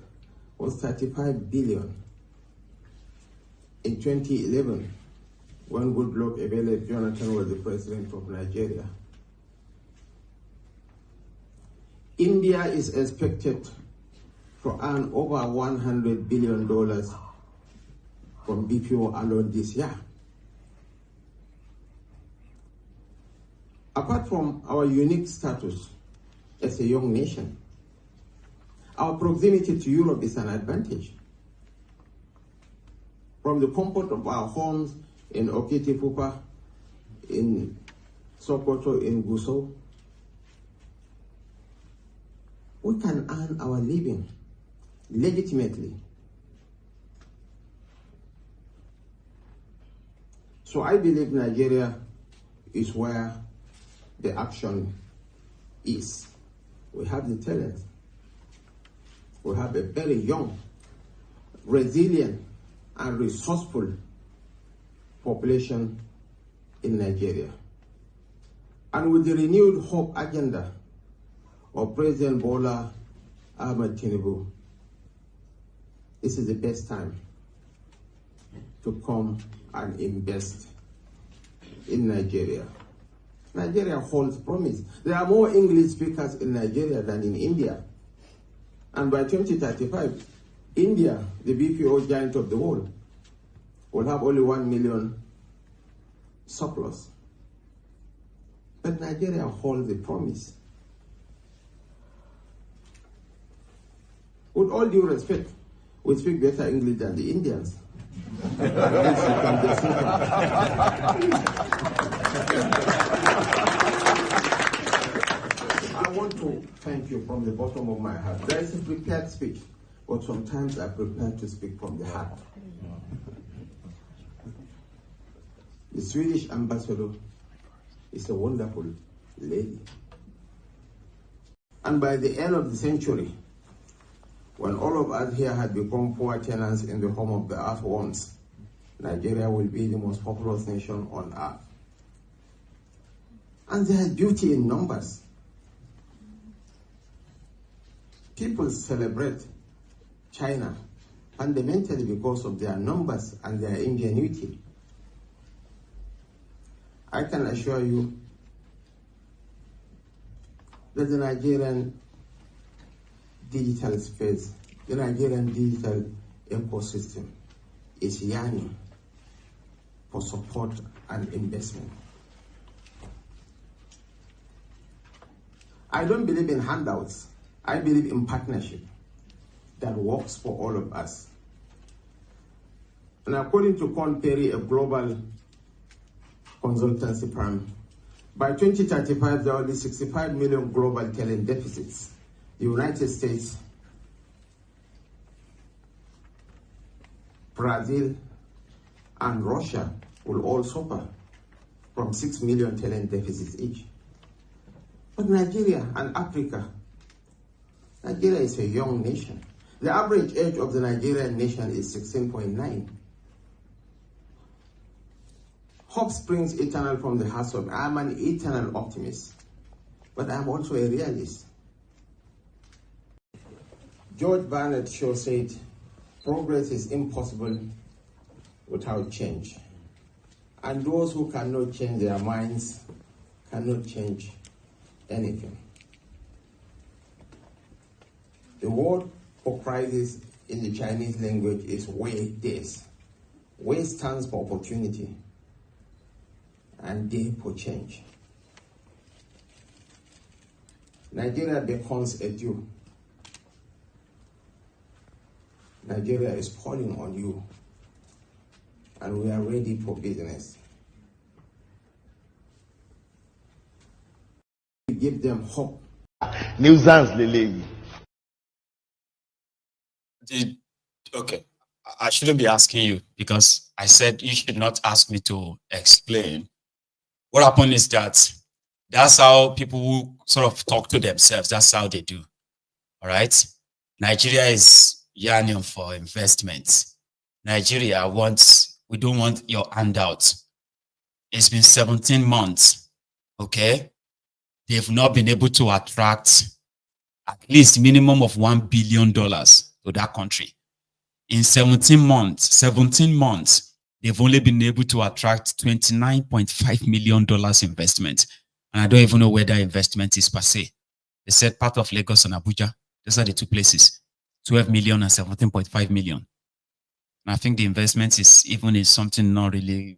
Speaker 15: was 35 billion. In 2011, when Goodluck Ebele Jonathan was the president of Nigeria, India is expected to earn over $100 billion from BPO alone this year. Apart from our unique status as a young nation, our proximity to Europe is an advantage. From the comfort of our homes in Okitipupa, in Sokoto, in Gusau, we can earn our living legitimately. So I believe Nigeria is where the action is. We have the talent. We have a very young, resilient, and resourceful population in Nigeria. And with the renewed hope agenda of President Bola Ahmed Tinubu, this is the best time to come and invest in Nigeria. Nigeria holds promise. There are more English speakers in Nigeria than in India. And by 2035, India, the BPO giant of the world, will have only 1 million surplus. But Nigeria holds a promise. With all due respect, we speak better English than the Indians. I want to thank you from the bottom of my heart. There is a prepared speech, but sometimes I prepare to speak from the heart. The Swedish ambassador is a wonderful lady. And by the end of the century, when all of us here had become poor tenants in the home of the earthworms, Nigeria will be the most populous nation on earth. And there is beauty in numbers. People celebrate China fundamentally because of their numbers and their ingenuity. I can assure you that the Nigerian digital space, the Nigerian digital ecosystem is yearning for support and investment. I don't believe in handouts. I believe in partnership that works for all of us. And according to Korn Ferry, a global consultancy firm, by 2035, there will be 65 million global talent deficits. The United States, Brazil, and Russia will all suffer from 6 million talent deficits each. But Nigeria and Africa, Nigeria is a young nation. The average age of the Nigerian nation is 16.9. Hope springs eternal from the heart of me. I'm an eternal optimist, but I'm also a realist. George Bernard Shaw said, progress is impossible without change. And those who cannot change their minds cannot change anything. The word for crisis in the Chinese language is Wei Des. Wei stands for opportunity, and Day for change. Nigeria beckons at you. Nigeria is calling on you, and we are ready for business. We give them hope.
Speaker 12: Nuisance, Lele.
Speaker 1: Okay, I shouldn't be asking you because I said you should not ask me to explain. What happened is that that's how people who sort of talk to themselves, that's how they do. All right. Nigeria is yearning for investment. Nigeria wants, we don't want your handout. It's been 17 months. Okay. They've not been able to attract at least minimum of $1 billion to that country. In 17 months, they've only been able to attract $29.5 million investment. And I don't even know where that investment is per se. They said part of Lagos and Abuja. Those are the two places. 12 million and 17.5 million. And I think the investment is even in something not really,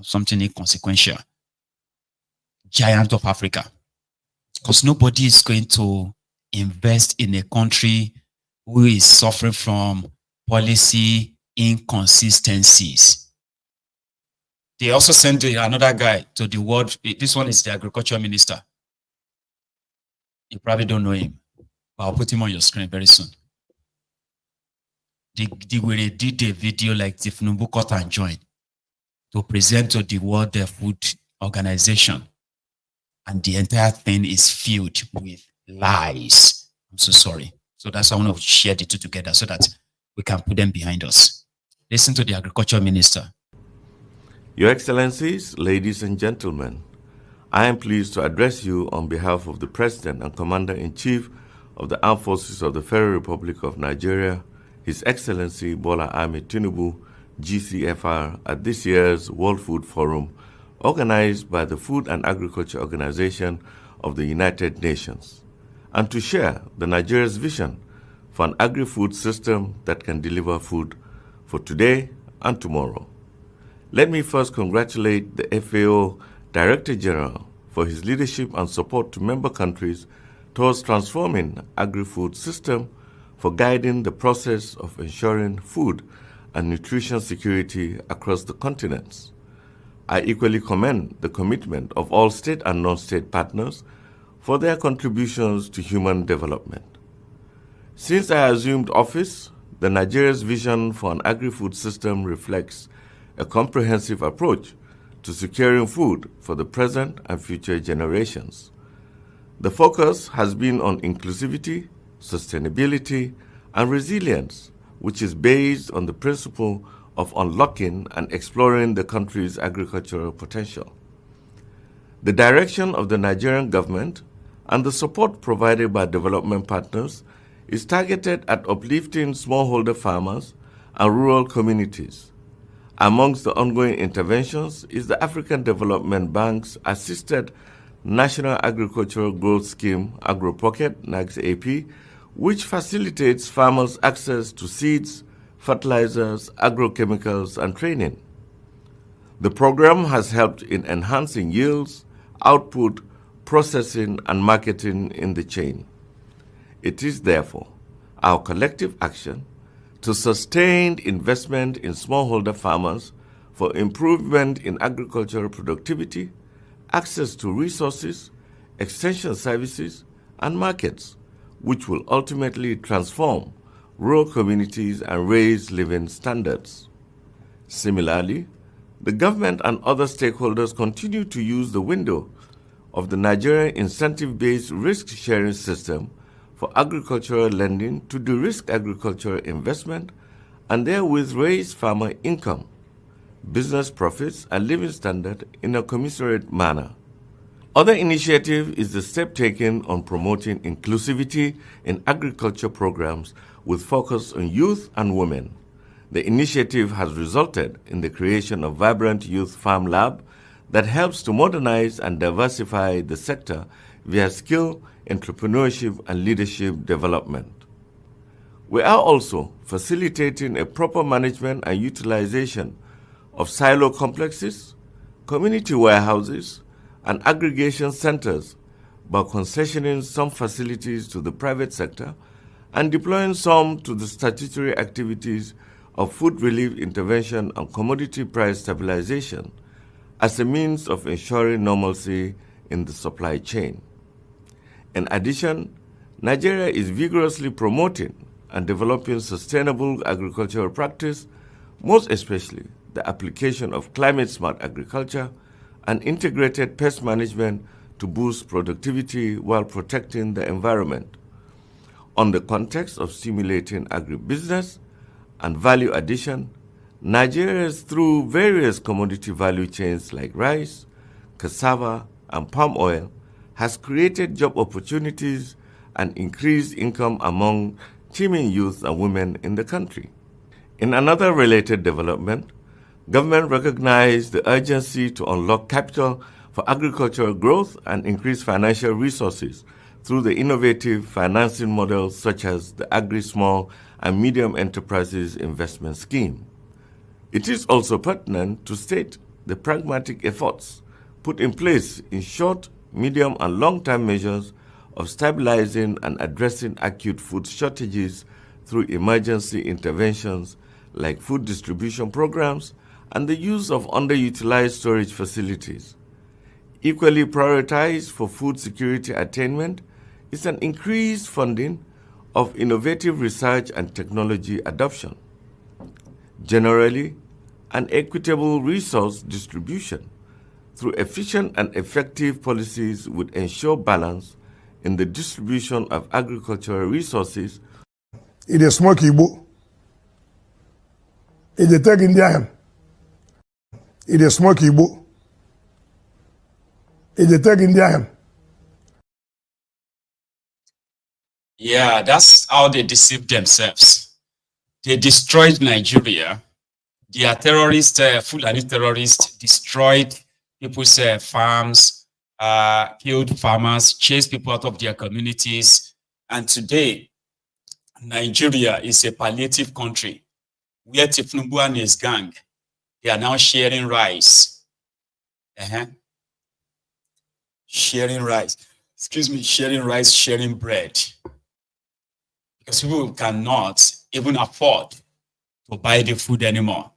Speaker 1: something inconsequential. Giant of Africa. Because nobody is going to invest in a country who is suffering from policy inconsistencies. They also sent another guy to the world. This one is the agriculture minister. You probably don't know him, but I'll put him on your screen very soon. They did a video like Tifnubu cut and join to present to the World Food Organization. And the entire thing is filled with lies. I'm so sorry. So that's why I want to share the two together so that we can put them behind us. Listen to the agriculture minister.
Speaker 16: Your Excellencies, ladies and gentlemen, I am pleased to address you on behalf of the President and Commander-in-Chief of the Armed Forces of the Federal Republic of Nigeria, His Excellency Bola Ahmed Tinubu, GCFR, at this year's World Food Forum, organized by the Food and Agriculture Organization of the United Nations, and to share the Nigeria's vision for an agri-food system that can deliver food for today and tomorrow. Let me first congratulate the FAO Director General for his leadership and support to member countries towards transforming agri-food system for guiding the process of ensuring food and nutrition security across the continents. I equally commend the commitment of all state and non-state partners for their contributions to human development. Since I assumed office, the Nigeria's vision for an agri-food system reflects a comprehensive approach to securing food for the present and future generations. The focus has been on inclusivity, sustainability, and resilience, which is based on the principle of unlocking and exploring the country's agricultural potential. The direction of the Nigerian government and the support provided by development partners is targeted at uplifting smallholder farmers and rural communities. Amongst the ongoing interventions is the African Development Bank's assisted National Agricultural Growth Scheme, AgroPocket, NAGS-AP, which facilitates farmers' access to seeds, fertilizers, agrochemicals, and training. The program has helped in enhancing yields, output, processing, and marketing in the chain. It is therefore our collective action to sustain investment in smallholder farmers for improvement in agricultural productivity, access to resources, extension services, and markets, which will ultimately transform rural communities and raise living standards. Similarly, the government and other stakeholders continue to use the window of the Nigerian incentive-based risk-sharing system for agricultural lending to de-risk agricultural investment and therewith raise farmer income. business profits, and living standard in a commensurate manner. Other initiative is the step taken on promoting inclusivity in agriculture programs with focus on youth and women. The initiative has resulted in the creation of vibrant youth farm lab that helps to modernize and diversify the sector via skill, entrepreneurship, and leadership development. We are also facilitating a proper management and utilization of silo complexes, community warehouses, and aggregation centers by concessioning some facilities to the private sector and deploying some to the statutory activities of food relief intervention and commodity price stabilization as a means of ensuring normalcy in the supply chain. In addition, Nigeria is vigorously promoting and developing sustainable agricultural practice, most especially the application of climate-smart agriculture and integrated pest management to boost productivity while protecting the environment. On the context of stimulating agribusiness and value addition, Nigeria, through various commodity value chains like rice, cassava, and palm oil, has created job opportunities and increased income among teeming youth and women in the country. In another related development, government recognized the urgency to unlock capital for agricultural growth and increase financial resources through the innovative financing models such as the Agri-Small and Medium Enterprises Investment Scheme. It is also pertinent to state the pragmatic efforts put in place in short, medium, and long-term measures of stabilizing and addressing acute food shortages through emergency interventions like food distribution programs and the use of underutilized storage facilities. Equally prioritized for food security attainment is an increased funding of innovative research and technology adoption. Generally, an equitable resource distribution through efficient and effective policies would ensure balance in the distribution of agricultural resources.
Speaker 17: It is smoke Igbo. It is take Indian. It is smoke Igbo. It is take Indian.
Speaker 1: Yeah, that's how they deceived themselves. They destroyed Nigeria. Their terrorists, Fulani terrorists, destroyed people's farms, killed farmers, chased people out of their communities. And today, Nigeria is a palliative country where Tifnubu and his gang, they are now sharing rice. Sharing rice. Sharing rice, sharing bread. Because people cannot even afford to buy the food anymore.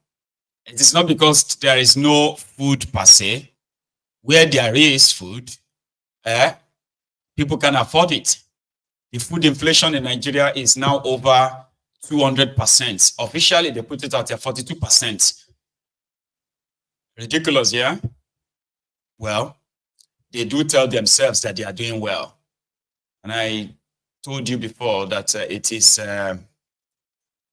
Speaker 1: It is not because there is no food per se. Where there is food, people can afford it. The food inflation in Nigeria is now over 200%. Officially, they put it at 42%. Ridiculous, yeah? Well, they do tell themselves that they are doing well. And I told you before that it is a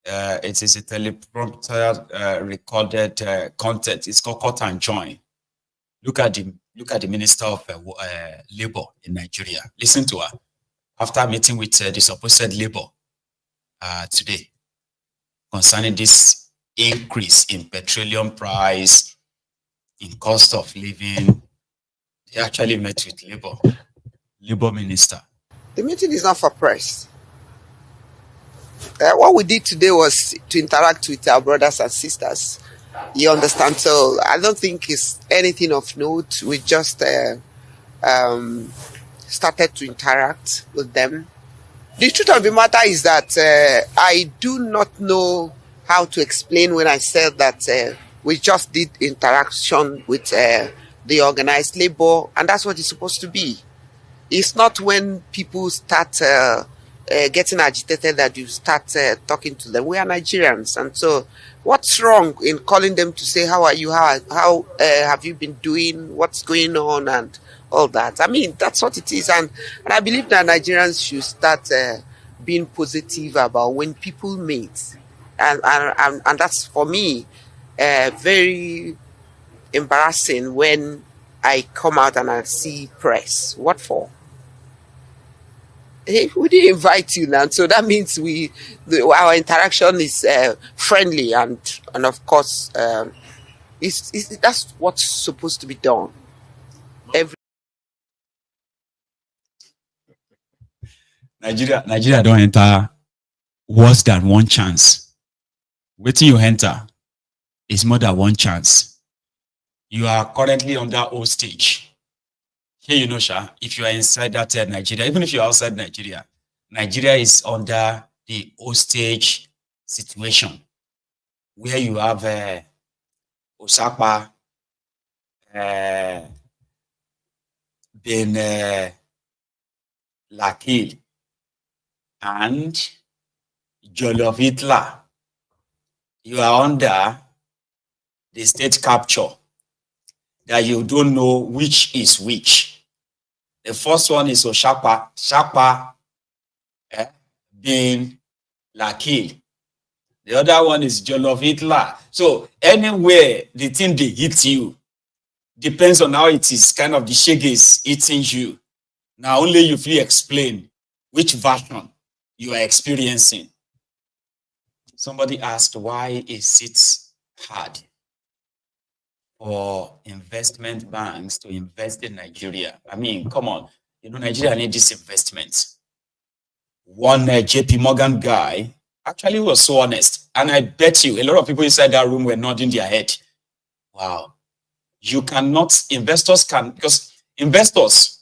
Speaker 1: teleprompter recorded content. It's called Cut and Join. Look at the Minister of Labor in Nigeria. Listen to her after meeting with the supposed labor today concerning this increase in petroleum price, in cost of living. They actually met with labor minister.
Speaker 18: The meeting is not for press. What we did today was to interact with our brothers and sisters. You understand? So I don't think it's anything of note. We just started to interact with them. The truth of the matter is that I do not know how to explain when I said that we just did interaction with the organized labor, and that's what it's supposed to be. It's not when people start getting agitated that you start talking to them. We are Nigerians, and so what's wrong in calling them to say, how are you, how have you been doing, what's going on, and all that? I mean, that's what it is, and I believe that Nigerians should start being positive about when people meet, and that's, for me, very embarrassing when I come out and I see press. What for? Hey, we didn't invite you now, so that means our interaction is friendly and of course that's what's supposed to be done.
Speaker 1: Nigeria don't enter worse than one chance. Waiting you enter is more than one chance. You are currently on that old stage. Here, you know, Sha, if you are inside that Nigeria, even if you're outside Nigeria, Nigeria is under the hostage situation where you have Osapa been Lakil and Jollof Hitler. You are under the state capture that you don't know which is which. The first one is Shapa being Lakil. The other one is Jollof Hitler. So anywhere the thing they hit you depends on how it is kind of the shege is eating you. Now only you feel explain which version you are experiencing. Somebody asked, why is it hard for investment banks to invest in Nigeria? I mean, come on. You know, Nigeria needs this investment. One JP Morgan guy actually was so honest. And I bet you a lot of people inside that room were nodding their head. Wow. You cannot, investors can, because investors,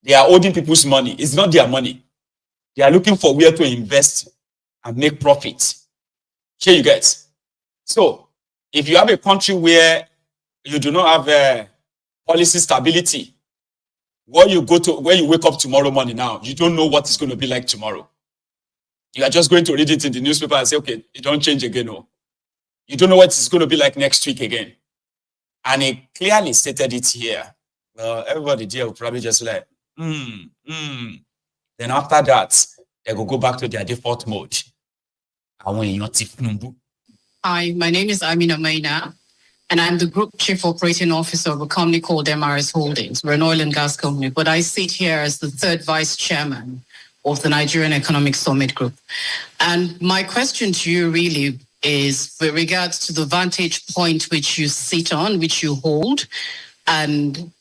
Speaker 1: they are holding people's money. It's not their money. They are looking for where to invest and make profit. Here you get. So, if you have a country where you do not have policy stability, where you wake up tomorrow morning now, you don't know what it's going to be like tomorrow. You are just going to read it in the newspaper and say, okay, it don't change again. No. You don't know what it's going to be like next week again. And he clearly stated it here. Well, everybody there will probably just like, Then after that, they will go back to their default mode.
Speaker 19: Hi, my name is Amina Maina, and I'm the Group Chief Operating Officer of a company called MRS Holdings. We're an oil and gas company, but I sit here as the third Vice Chairman of the Nigerian Economic Summit Group. And my question to you really is with regards to the vantage point which you sit on, which you hold, and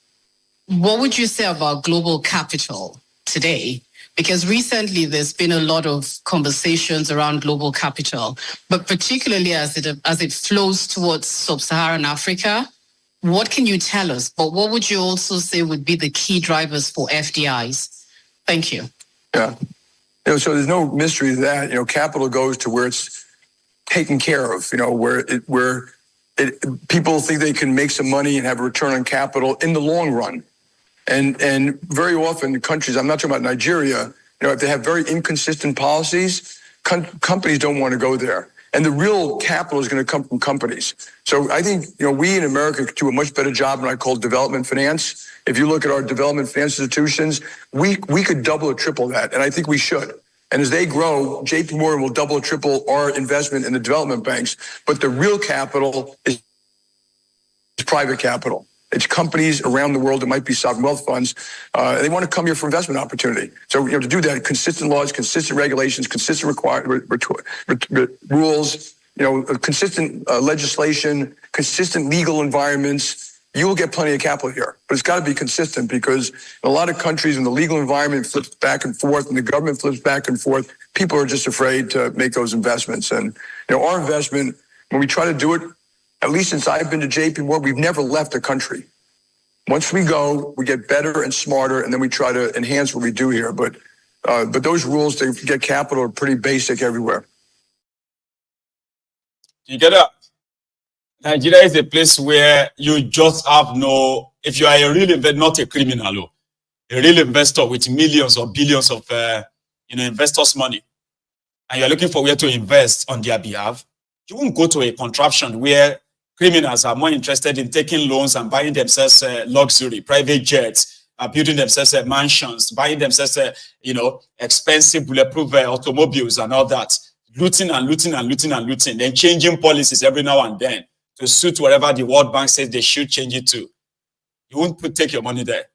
Speaker 19: what would you say about global capital today? Because recently there's been a lot of conversations around global capital, but particularly as it flows towards sub-Saharan Africa. What can you tell us? But what would you also say would be the key drivers for FDIs? Thank you.
Speaker 20: Yeah. So there's no mystery to that. Capital goes to where it's taken care of, where people think they can make some money and have a return on capital in the long run. And very often countries, I'm not talking about Nigeria, if they have very inconsistent policies, companies don't want to go there. And the real capital is going to come from companies. So I think, we in America could do a much better job in what I call development finance. If you look at our development finance institutions, we could double or triple that. And I think we should. And as they grow, JP Morgan will double or triple our investment in the development banks. But the real capital is private capital. It's companies around the world that might be sovereign wealth funds. They want to come here for investment opportunity. So, to do that, consistent laws, consistent regulations, consistent rules, consistent legislation, consistent legal environments, you will get plenty of capital here. But it's got to be consistent because in a lot of countries, when the legal environment flips back and forth and the government flips back and forth, people are just afraid to make those investments. And, our investment, when we try to do it, at least since I've been to JP Morgan, we've never left the country. Once we go, we get better and smarter, and then we try to enhance what we do here. But those rules to get capital are pretty basic everywhere.
Speaker 1: You get up. Nigeria is a place where you just have no, if you are a real investor, not a criminal, a real investor with millions or billions of investors' money, and you're looking for where to invest on their behalf, you won't go to a contraption where criminals are more interested in taking loans and buying themselves luxury, private jets, building themselves mansions, buying themselves, expensive bulletproof automobiles and all that, looting and looting and looting and looting, then changing policies every now and then to suit whatever the World Bank says they should change it to. You won't take your money there.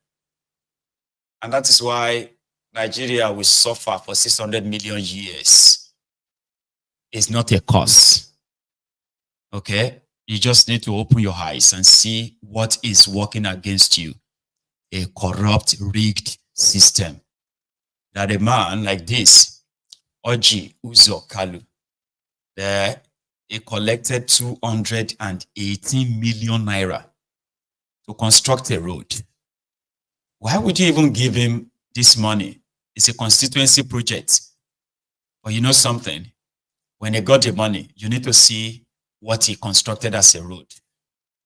Speaker 1: And that is why Nigeria will suffer for 600 million years. It's not a cause. Okay? You just need to open your eyes and see what is working against you. A corrupt, rigged system. That a man like this, Oji Uzo Kalu, there, he collected 218 million naira to construct a road. Why would you even give him this money? It's a constituency project. But you know something? When he got the money, you need to see what he constructed as a road.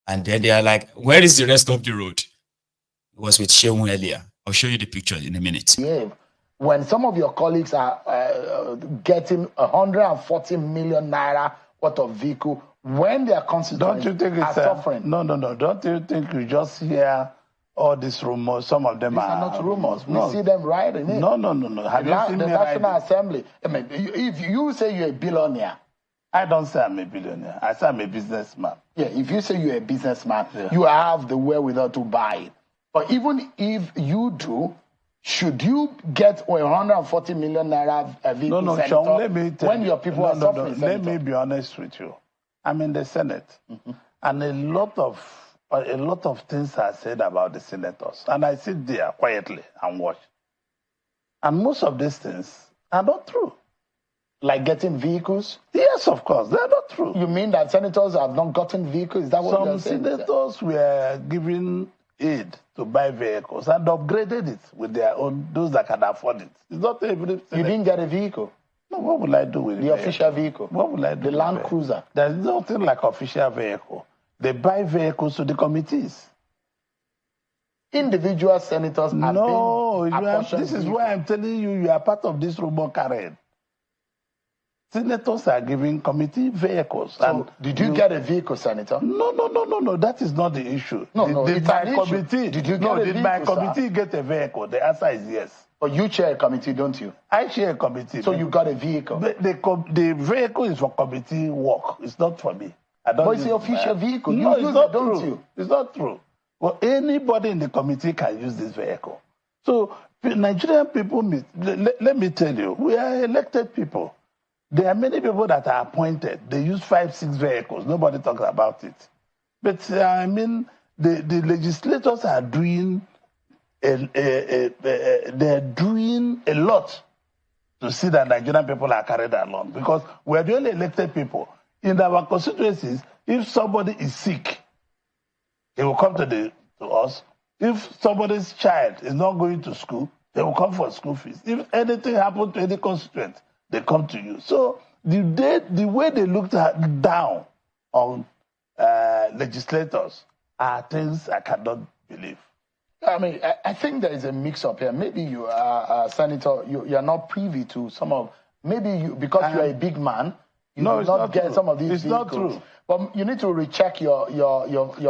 Speaker 1: And then they are like, where is the rest of the road? It was with Sheung earlier. I'll show you the picture in a minute.
Speaker 21: Yeah. When some of your colleagues are getting 140 million naira worth of vehicle, when their constituents are suffering.
Speaker 22: No. Don't you think you just hear all these rumors? Some of them
Speaker 21: are not rumors.
Speaker 22: No.
Speaker 21: We see them writing it.
Speaker 22: No. Have you seen
Speaker 21: the
Speaker 22: me
Speaker 21: National
Speaker 22: writing?
Speaker 21: Assembly. I mean, if you say you're a billionaire,
Speaker 22: I don't say I'm a billionaire. I say I'm a businessman.
Speaker 21: Yeah, if you say you're a businessman, you have the wherewithal to buy it. But even if you do, should you get 140 million naira vehicle,
Speaker 22: No, Sean, let me tell
Speaker 21: when your people are suffering?
Speaker 22: Let me be honest with you. I'm in the Senate, and a lot of things are said about the senators, and I sit there quietly and watch. And most of these things are not true.
Speaker 21: Like getting vehicles?
Speaker 22: Yes, of course, they're not true.
Speaker 21: You mean that senators have not gotten vehicles? Is that what you're saying?
Speaker 22: Some senators were given aid to buy vehicles and upgraded it with their own, those that can afford it. It's not every senator.
Speaker 21: You didn't get a vehicle?
Speaker 22: No, what will I do with
Speaker 21: the official vehicle?
Speaker 22: What will I do?
Speaker 21: The Land Cruiser?
Speaker 22: There's nothing like official vehicle. They buy vehicles to the committees.
Speaker 21: Individual senators have
Speaker 22: this is why I'm telling you, you are part of this rumor Charade. Senators are giving committee vehicles.
Speaker 21: So
Speaker 22: and
Speaker 21: did you get a vehicle, Senator?
Speaker 22: No. That is not the issue. Did my committee get a vehicle? The answer is yes.
Speaker 21: But you chair a committee, don't you?
Speaker 22: I chair a committee.
Speaker 21: So you got a vehicle?
Speaker 22: The vehicle is for committee work. It's not for me.
Speaker 21: But it's the official vehicle.
Speaker 22: No, it's not true. It's not true. Well, anybody in the committee can use this vehicle. So Nigerian people, let me tell you, we are elected people. There are many people that are appointed. They use 5-6 vehicles. Nobody talks about it. But I mean, the legislators are doing they're doing a lot to see that Nigerian people are carried along, because we're the only elected people. In our constituencies, if somebody is sick, they will come to us. If somebody's child is not going to school, they will come for school fees. If anything happens to any constituent, they come to you. So the way they looked down on legislators are things I cannot believe.
Speaker 21: I mean, I think there is a mix-up here. Maybe you are, Senator, you are not privy to some of, maybe you, because you are a big man, you will not get some of these
Speaker 22: It's
Speaker 21: vehicles.
Speaker 22: not true.
Speaker 21: But you need to recheck your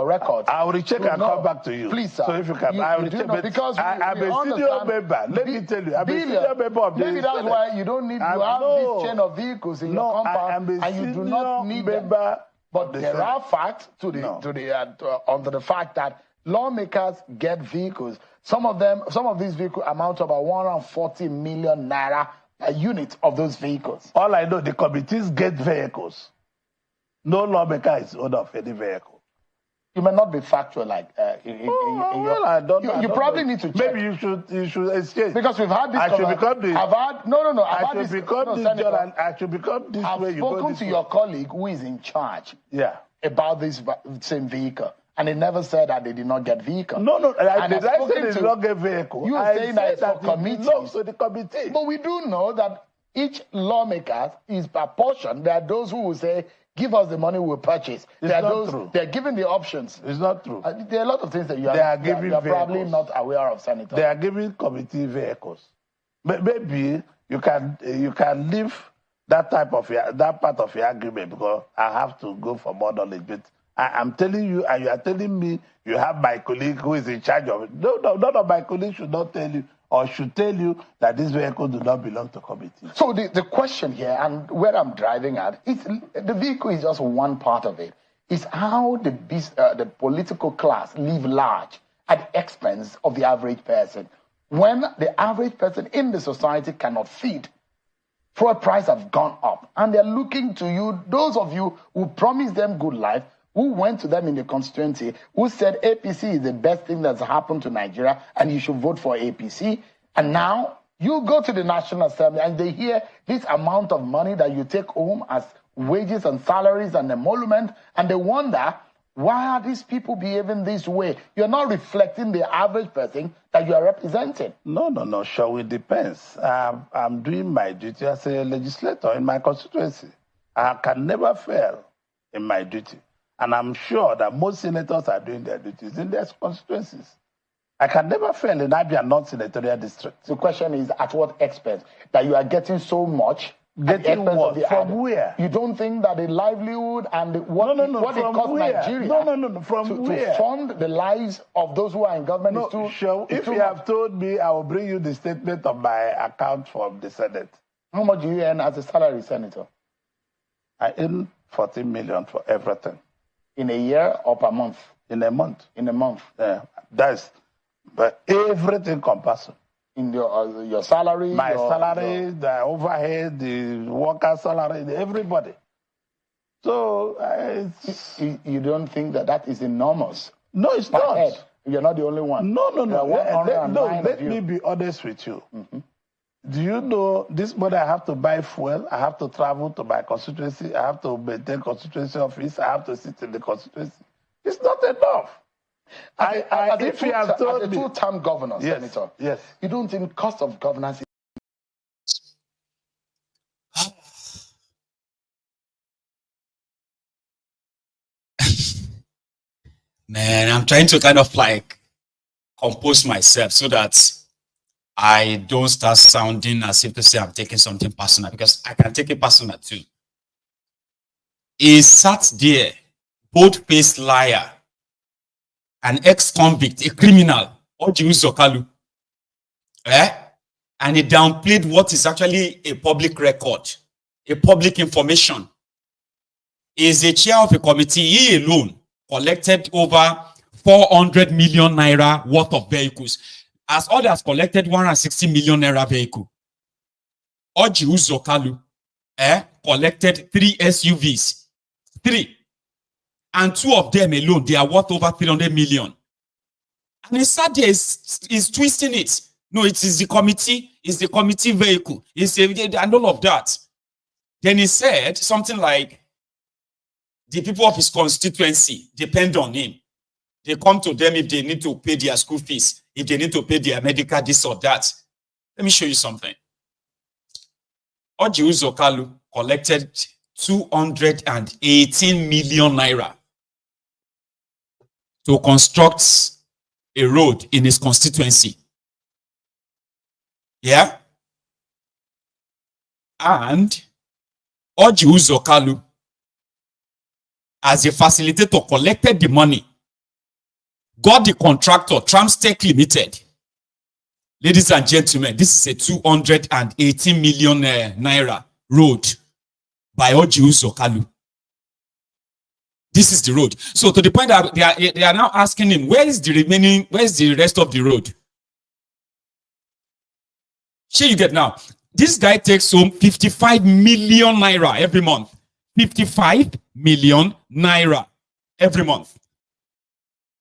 Speaker 21: records.
Speaker 22: I will recheck and come back to you.
Speaker 21: Please, sir.
Speaker 22: So if you can, I will recheck.
Speaker 21: Because
Speaker 22: I'm a senior member. Let me tell you, I'm a senior member of the
Speaker 21: Maybe that's
Speaker 22: Senate.
Speaker 21: why you don't need, you have this chain of vehicles in your compound, and you do not need them. But there are facts under the fact that lawmakers get vehicles. Some of these vehicles amount to about 140 million naira a unit of those vehicles.
Speaker 22: All I know, the committees get vehicles. No lawmaker is owner of any vehicle.
Speaker 21: You may not be factual like
Speaker 22: I don't know.
Speaker 21: You probably need to check.
Speaker 22: Maybe you should exchange.
Speaker 21: Because we've had this
Speaker 22: I should become this.
Speaker 21: I
Speaker 22: should become this
Speaker 21: I've
Speaker 22: way. I've
Speaker 21: spoken to your colleague who is in charge about this same vehicle. And they never said that they did not get vehicle.
Speaker 22: No. I said they did not get vehicle.
Speaker 21: You are saying that it's for committees.
Speaker 22: To the committee.
Speaker 21: But we do know that each lawmaker is proportioned. There are those who will say, give us the money, we'll purchase. There are those,
Speaker 22: true.
Speaker 21: They're given the options.
Speaker 22: It's not true.
Speaker 21: There are a lot of things that you are probably not aware of, Senator.
Speaker 22: They are giving committee vehicles. Maybe you can leave that part of your argument, because I have to go for more knowledge. But I'm telling you, and you are telling me you have my colleague who is in charge of it. No, none of my colleagues should not tell you, or should tell you that this vehicle do not belong to committee.
Speaker 21: So the question here, and where I'm driving at, is the vehicle is just one part of it. is how the political class live large at the expense of the average person. When the average person in the society cannot feed, fuel prices have gone up, and they're looking to you, those of you who promised them good life, who went to them in the constituency, who said APC is the best thing that's happened to Nigeria and you should vote for APC. And now you go to the National Assembly and they hear this amount of money that you take home as wages and salaries and emolument, and they wonder, why are these people behaving this way? You're not reflecting the average person that you are representing.
Speaker 22: No, sure, it depends. I'm doing my duty as a legislator in my constituency. I can never fail in my duty. And I'm sure that most senators are doing their duties in their constituencies. I can never fail in Abia non-senatorial district.
Speaker 21: The question is, at what expense? That you are getting so much.
Speaker 22: Getting what? From where?
Speaker 21: You don't think that the livelihood and what it costs Nigeria
Speaker 22: from where?
Speaker 21: To fund the lives of those who are in government is too...
Speaker 22: Sure. If you have told me, I will bring you the statement of my account from the Senate.
Speaker 21: How much do you earn as a salary senator?
Speaker 22: I earn 14 million for everything.
Speaker 21: In a year or per month?
Speaker 22: In a month.
Speaker 21: In a month?
Speaker 22: Yeah, but everything compulsory.
Speaker 21: In your salary?
Speaker 22: My salary, the overhead, the worker salary, everybody. So,
Speaker 21: you don't think that is enormous?
Speaker 22: No, it's not.
Speaker 21: Head. You're not the only one.
Speaker 22: No. Let me be honest with you. Mm-hmm. Do you know this money I have to buy fuel, I have to travel to my constituency, I have to maintain constituency office, I have to sit in the constituency. It's not enough.
Speaker 21: If you have told me, as a two-term governor, Senator,
Speaker 22: yes,
Speaker 21: you don't think cost of governance
Speaker 1: Man, I'm trying to kind of like compose myself so that I don't start sounding as if to say I'm taking something personal, because I can take it personal too. He sat there, bold-faced liar, an ex-convict, a criminal, Oji Uzokalu, and he downplayed what is actually a public record, a public information. He is a chair of a committee. He alone collected over 400 million naira worth of vehicles, as others collected 160 million naira vehicle. Oji Uzokalu collected 3 SUVs, 3. And 2 of them alone, they are worth over 300 million. And he sat there, is twisting it. No, it is the committee, it's the committee vehicle, and all of that. Then he said something like, the people of his constituency depend on him. They come to them if they need to pay their school fees, if they need to pay their medical, this or that. Let me show you something. Oji Uzokalu collected 218 million naira to construct a road in his constituency. Yeah? And Oji Uzokalu, as a facilitator, collected the money, got the contractor, Tramstech Limited. Ladies and gentlemen, this is a 218 million naira road by Oji Uzokalu. This is the road. So to the point that they are now asking him, where is the rest of the road? Sure, you get now. This guy takes home 55 million naira every month. 55 million naira every month.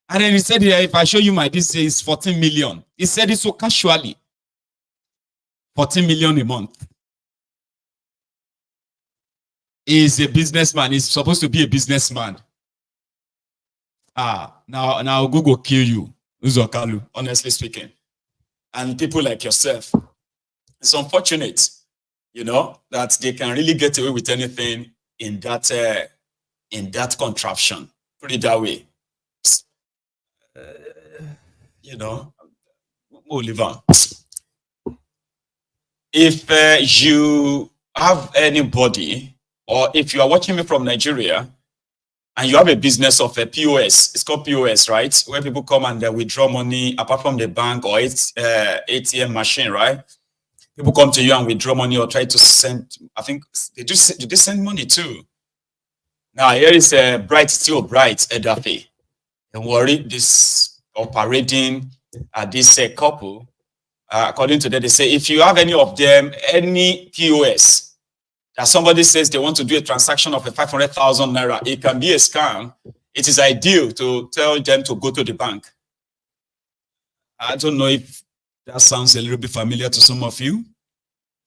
Speaker 1: And then he said, if I show you my, this is 14 million. He said it so casually. 14 million a month. He's a businessman. He's supposed to be a businessman. Now Google kill you, Uzokalu, honestly speaking. And people like yourself. It's unfortunate, that they can really get away with anything in that contraption. Put it that way. Oliver. If you have anybody, or if you are watching me from Nigeria and you have a business of a POS, it's called POS, right? Where people come and they withdraw money apart from the bank or ATM machine, right? People come to you and withdraw money or try to send, I think, did they send money too? Now here is a bright, still bright Edafe. Don't worry, this operating this couple, according to them, they say if you have any of them, any POS, that somebody says they want to do a transaction of a 500,000 naira, it can be a scam. It is ideal to tell them to go to the bank. I don't know if that sounds a little bit familiar to some of you.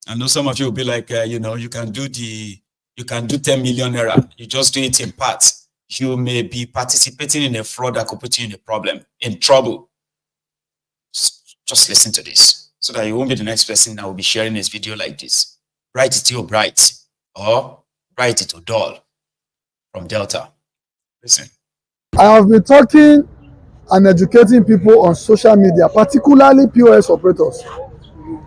Speaker 1: I know some of you will be like, you know, you can do 10 million naira. You just do it in parts. You may be participating in a fraud that could put you in a problem, in trouble. Just listen to this so that you won't be the next person that will be sharing this video like this. Bright it to bright, or bright it to dull from Delta. Listen.
Speaker 17: I have been talking and educating people on social media, particularly POS operators.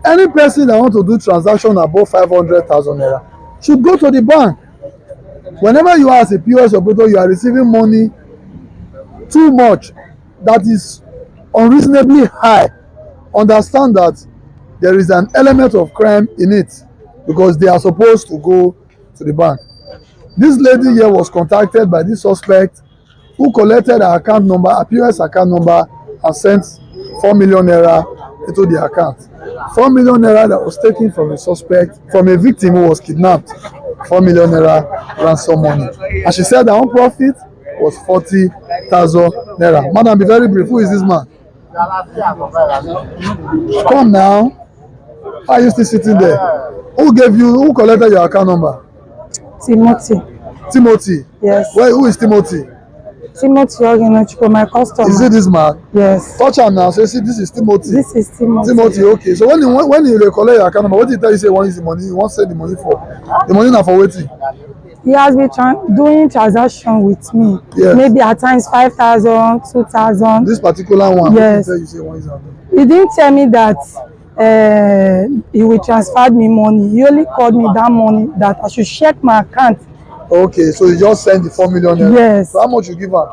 Speaker 17: Any person that wants to do transaction above 500,000 naira should go to the bank. Whenever you are as a POS operator, you are receiving money too much that is unreasonably high. Understand that there is an element of crime in it because they are supposed to go to the bank. This lady here was contacted by this suspect who collected her account number, her POS account number, and sent 4 million naira into the account. 4 million naira that was taken from a suspect, from a victim who was kidnapped. 4 million naira ransom money. And she said her own profit was 40,000 naira. Madam, be very brief. Who is this man? Come now. Why are you still sitting there? Who collected your account number? Timothy? Yes. Who is Timothy?
Speaker 2: Timothy Ogenochukwu, my customer.
Speaker 17: Is it this man?
Speaker 2: Yes.
Speaker 17: Touch him now. So see, this is Timothy.
Speaker 2: This is Timothy.
Speaker 17: Timothy, okay. So when you collect your account number, what did he tell you say one is the money? You want to send the money for? The money now for waiting.
Speaker 2: He has been doing transaction with me. Yes. Maybe at times 5,000, 2,000.
Speaker 17: This particular one.
Speaker 2: Yes.
Speaker 17: What did he tell you say one is
Speaker 2: he didn't tell me that he will transfer me money. He only called me that money that I should check my account.
Speaker 17: Okay, so you just send the 4 million naira.
Speaker 2: Yes.
Speaker 17: So how much you give her?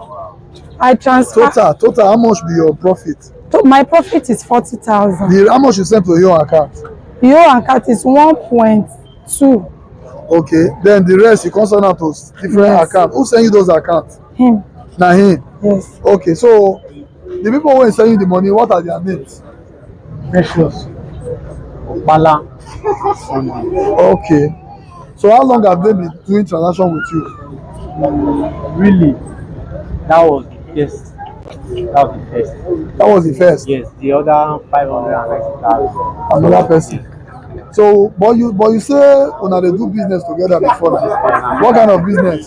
Speaker 2: I transfer.
Speaker 17: Total, how much be your profit?
Speaker 2: My profit is 40,000.
Speaker 17: How much you send to your account?
Speaker 2: Your account is 1.2.
Speaker 17: Okay, then the rest you concern out to different accounts. Who send you those accounts?
Speaker 2: Him.
Speaker 17: Now him?
Speaker 2: Yes.
Speaker 17: Okay, so the people who send you the money, what are their names?
Speaker 4: Precious. Bala.
Speaker 17: Okay. So how long have they been doing transaction with you?
Speaker 4: Really? That was the first.
Speaker 17: That was the first?
Speaker 4: Yes, the other 590,000.
Speaker 17: Another person. So, but you say when they do business together before that. What kind of business?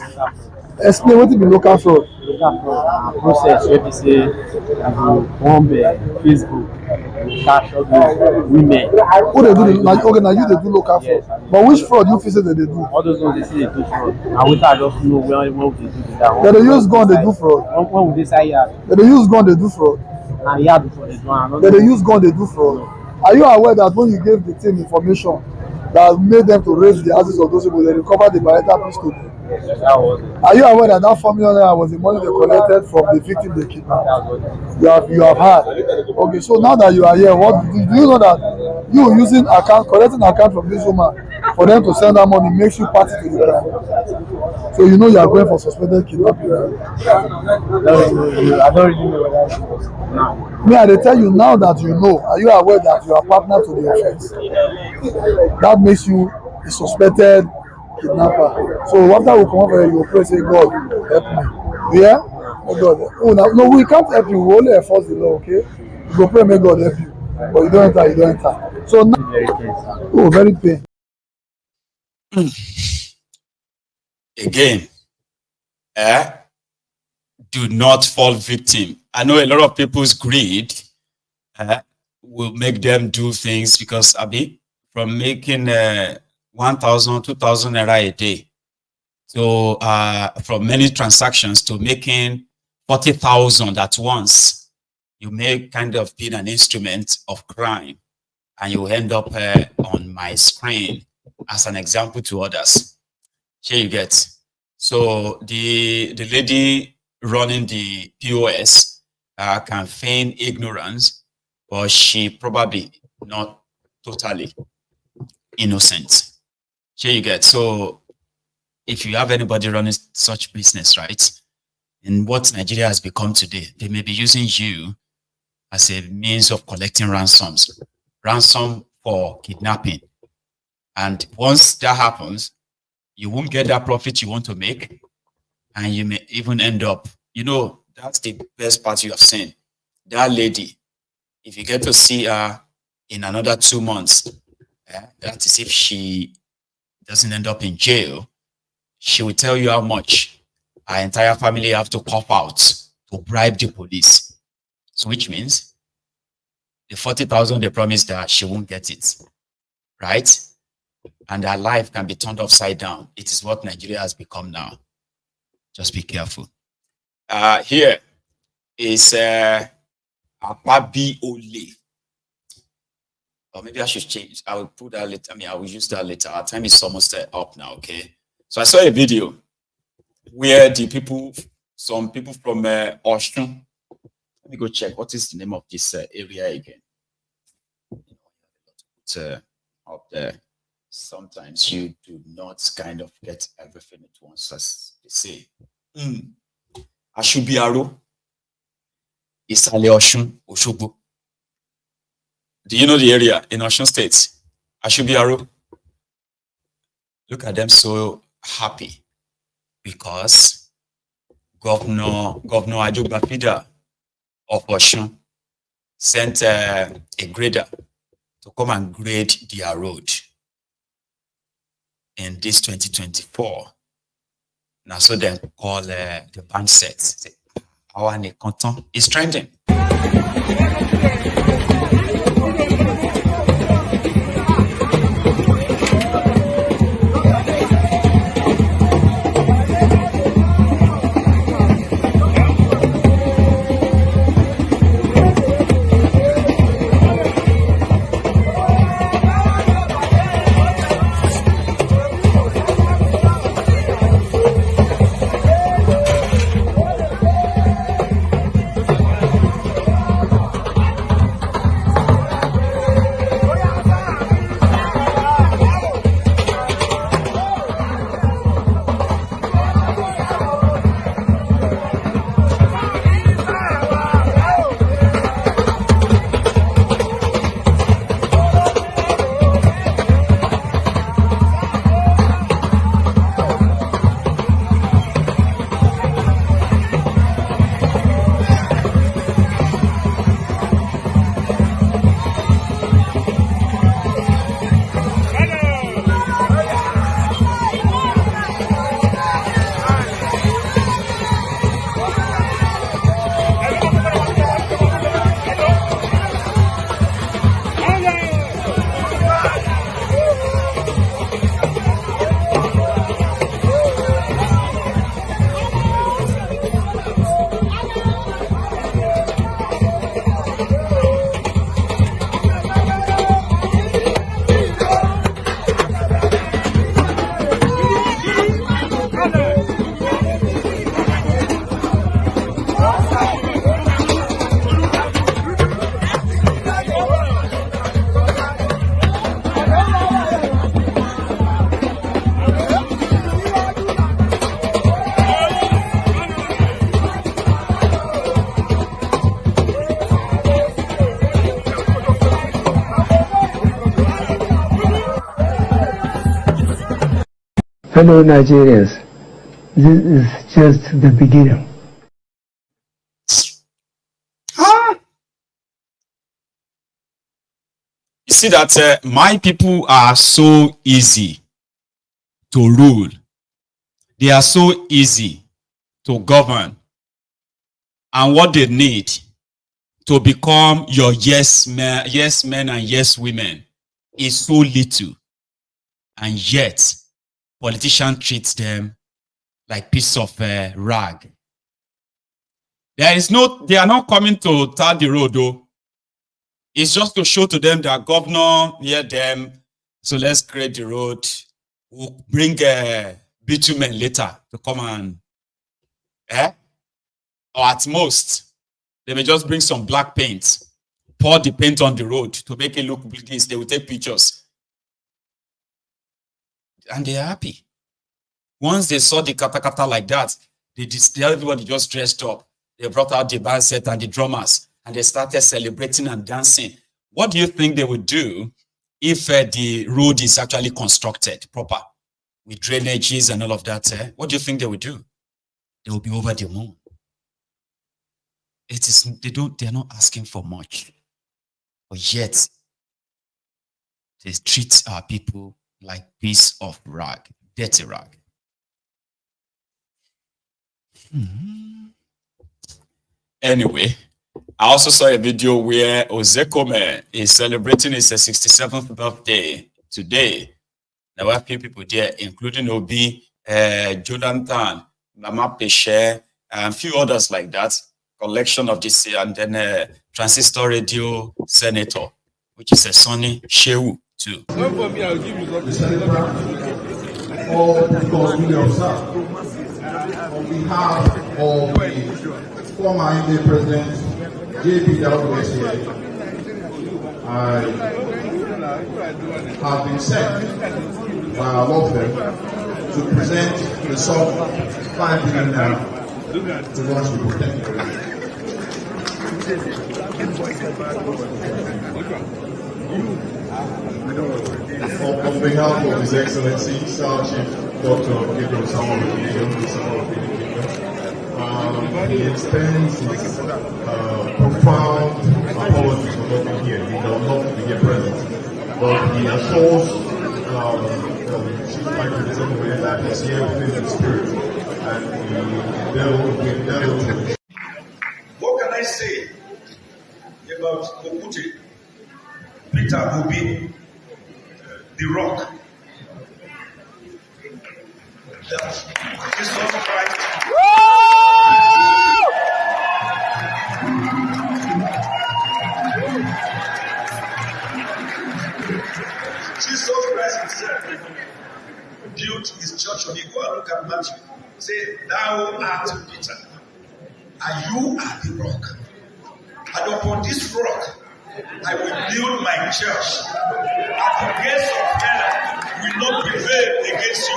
Speaker 17: Explain what it be local fraud.
Speaker 4: Local fraud process where they say bomb Facebook, cash all those women.
Speaker 17: Who they do? Okay, now you they do local fraud. Yes, but which fraud you feel say they do?
Speaker 4: All those ones they say they do fraud. And we I just know when they do that.
Speaker 17: They use gun they do fraud.
Speaker 4: When would they say yeah?
Speaker 17: They use gun they do fraud.
Speaker 4: And yeah, before they do.
Speaker 17: They use gun they do fraud. Are you aware that when you gave the team information that made them to raise the houses of those people, they recovered the Bayeta pistol? Are you aware that 4 million naira was the money they collected from the victim they kidnapped? You have heard. Okay, so now that you are here, what do you know that you using collecting account from this woman for them to send that money makes you party to the crime? So you know you are going for suspected kidnapping.
Speaker 4: I don't really know what that is.
Speaker 17: Me, I tell you now that you know. Are you aware that you are partner to the offense? That makes you a suspected kidnapper. So after we come over, you will pray, say, God, help me. Yeah? Oh God. Oh, no, we can't help you. We only enforce the law, okay? You go pray, may God help you. But you don't enter. So now, very pain.
Speaker 1: Again, do not fall victim. I know a lot of people's greed will make them do things because from making 1,000, 2,000 naira a day, so from many transactions to making 40,000 at once, you may kind of be an instrument of crime, and you end up on my screen as an example to others. Here you get. So the lady running the POS can feign ignorance, but she probably not totally innocent. Here you get. So if you have anybody running such business, right, in what Nigeria has become today, they may be using you as a means of collecting ransom for kidnapping. And once that happens, you won't get that profit you want to make, and you may even end up, that's the best part you have seen. That lady, if you get to see her in another 2 months, that is if she doesn't end up in jail, she will tell you how much her entire family have to cough out to bribe the police. So which means the 40,000 they promised her, she won't get it, right? And her life can be turned upside down. It is what Nigeria has become now. Just be careful. Here is Apabi Ole. Or maybe I should change. I will put that later. I will use that later. Our time is almost up now, okay? So I saw a video where some people from Oshun. Let me go check. What is the name of this area again? It's up there. Sometimes you do not kind of get everything at once, as they say. Ashubiaro, Isale Oshun, Oshogbo. Do you know the area in Osun State? Ashubiaro. Look at them so happy because Governor Ajobafida of Osun sent a grader to come and grade their road in this 2024. Now, so they call the band set. Our Nekonton is trending.
Speaker 5: Fellow Nigerians, this is just the beginning.
Speaker 1: You see that my people are so easy to rule. They are so easy to govern. And what they need to become your yes men and yes women is so little. And yet, politicians treat them like piece of rag. They are not coming to tar the road though. It's just to show to them that governor near them. So let's create the road. We'll bring bitumen later to come and, or at most, they may just bring some black paint, pour the paint on the road to make it look pretty. They will take pictures. And they are happy. Once they saw the katakata like that, everybody just dressed up. They brought out the band set and the drummers, and they started celebrating and dancing. What do you think they would do if the road is actually constructed proper with drainages and all of that? What do you think they would do? They will be over the moon. They're not asking for much, but yet they treat our people like piece of rag, dirty rag. Anyway, I also saw a video where Ozekome is celebrating his 67th birthday today. There were a few people there, including Obi, Jonathan, Mama Peshe, and a few others like that. Collection of this, and then Transistor Radio Senator, which is a Sonny Shehu too. On behalf of the former Indian President J.P. Dawes, I have been sent by our law firm to present the sum of 5 billion naira to launch the Politico. On behalf of His Excellency, Sir Chief Dr. Gabriel Samuel he extends his profound apologies for not being here. He does not be here present, but he assures Chief Michael that he's here within the spirit, and we endeavor.
Speaker 6: What can I say about Okute, Peter Obi, the Rock? That Jesus Christ. Jesus Christ himself built his church on it. Go and look at Matthew. Say, thou art Peter, and you are the rock. And upon this rock, I will build my church, and the gates of hell will not prevail against you.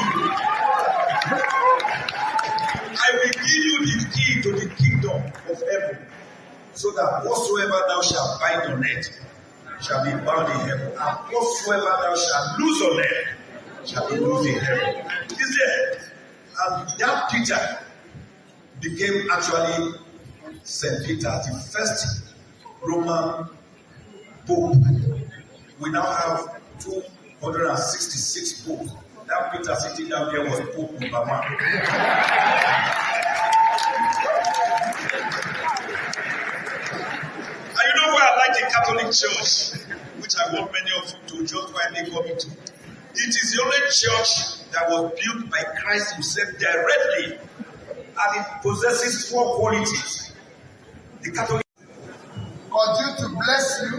Speaker 6: I will give you the key to the kingdom of heaven, so that whatsoever thou shalt bind on earth shall be bound in heaven, and whatsoever thou shalt loose on earth shall be loosed in heaven. Is there? And that Peter became actually St. Peter, the first Roman Pope. We now have 266 popes. That Peter sitting down there was Pope number 1. And you know why I like the Catholic Church, which I want many of you to just finally come into. It is the only church that was built by Christ himself directly, and it possesses 4 qualities. The Catholic
Speaker 7: continue to bless you,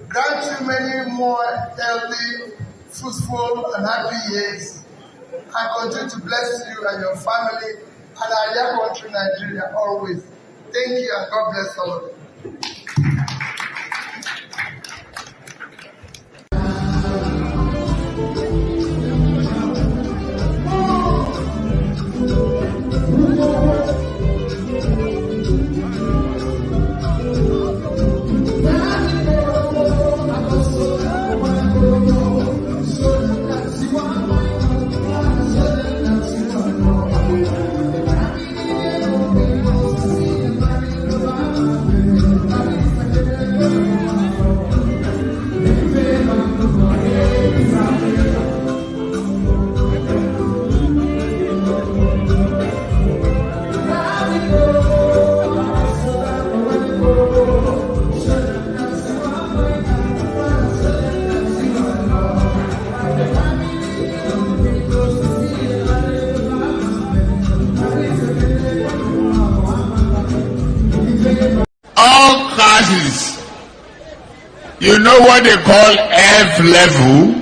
Speaker 7: grant you many more healthy, fruitful, and happy years, and continue to bless you and your family and our dear country, Nigeria, always. Thank you, and God bless all of you.
Speaker 23: You know what they call F level?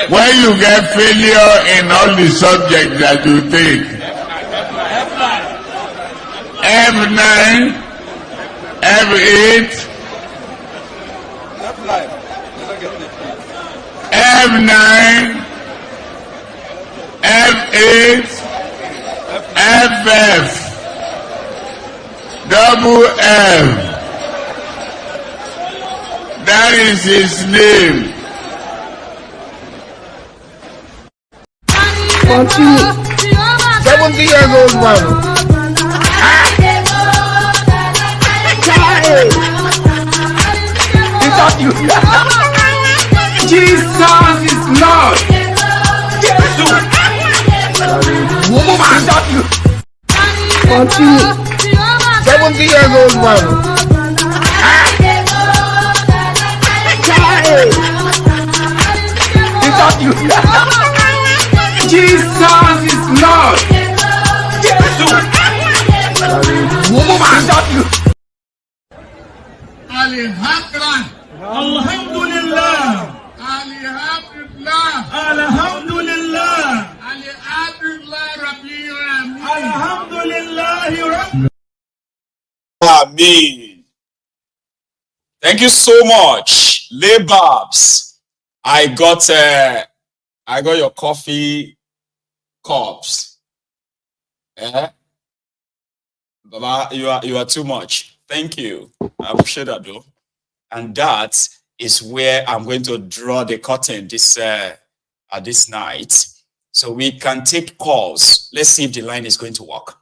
Speaker 23: When you get failure in all the subjects that you take. F9, F8, F9, FF, double F. That is his name.
Speaker 21: Continue. 70 years old man. Is that you? Jesus is Lord. Woman, is that you? Continue. 70 years old man. Is that you? Jesus is Lord. Woman, is that you?
Speaker 23: Alhamdulillah. Alhamdulillah. Alhamdulillah. Alhamdulillah.
Speaker 1: Amen. Thank you so much, Lababs. I got your coffee cups. Baba, you are too much. Thank you. I appreciate that though. And that is where I'm going to draw the curtain this night. So we can take calls. Let's see if the line is going to work.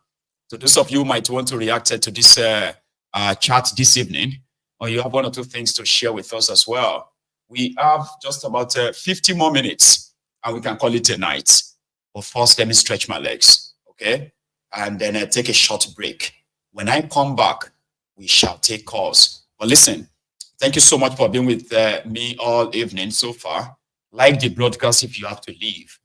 Speaker 1: So those of you who might want to react to this chat this evening, or you have one or two things to share with us as well. We have just about 50 more minutes and we can call it a night. But first, let me stretch my legs, okay? And then take a short break. When I come back, we shall take calls. But listen, thank you so much for being with me all evening so far. Like the broadcast if you have to leave,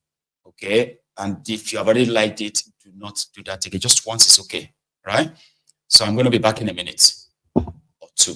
Speaker 1: okay? And if you have already liked it, do not do that again. Just once is okay, right? So I'm going to be back in a minute or two.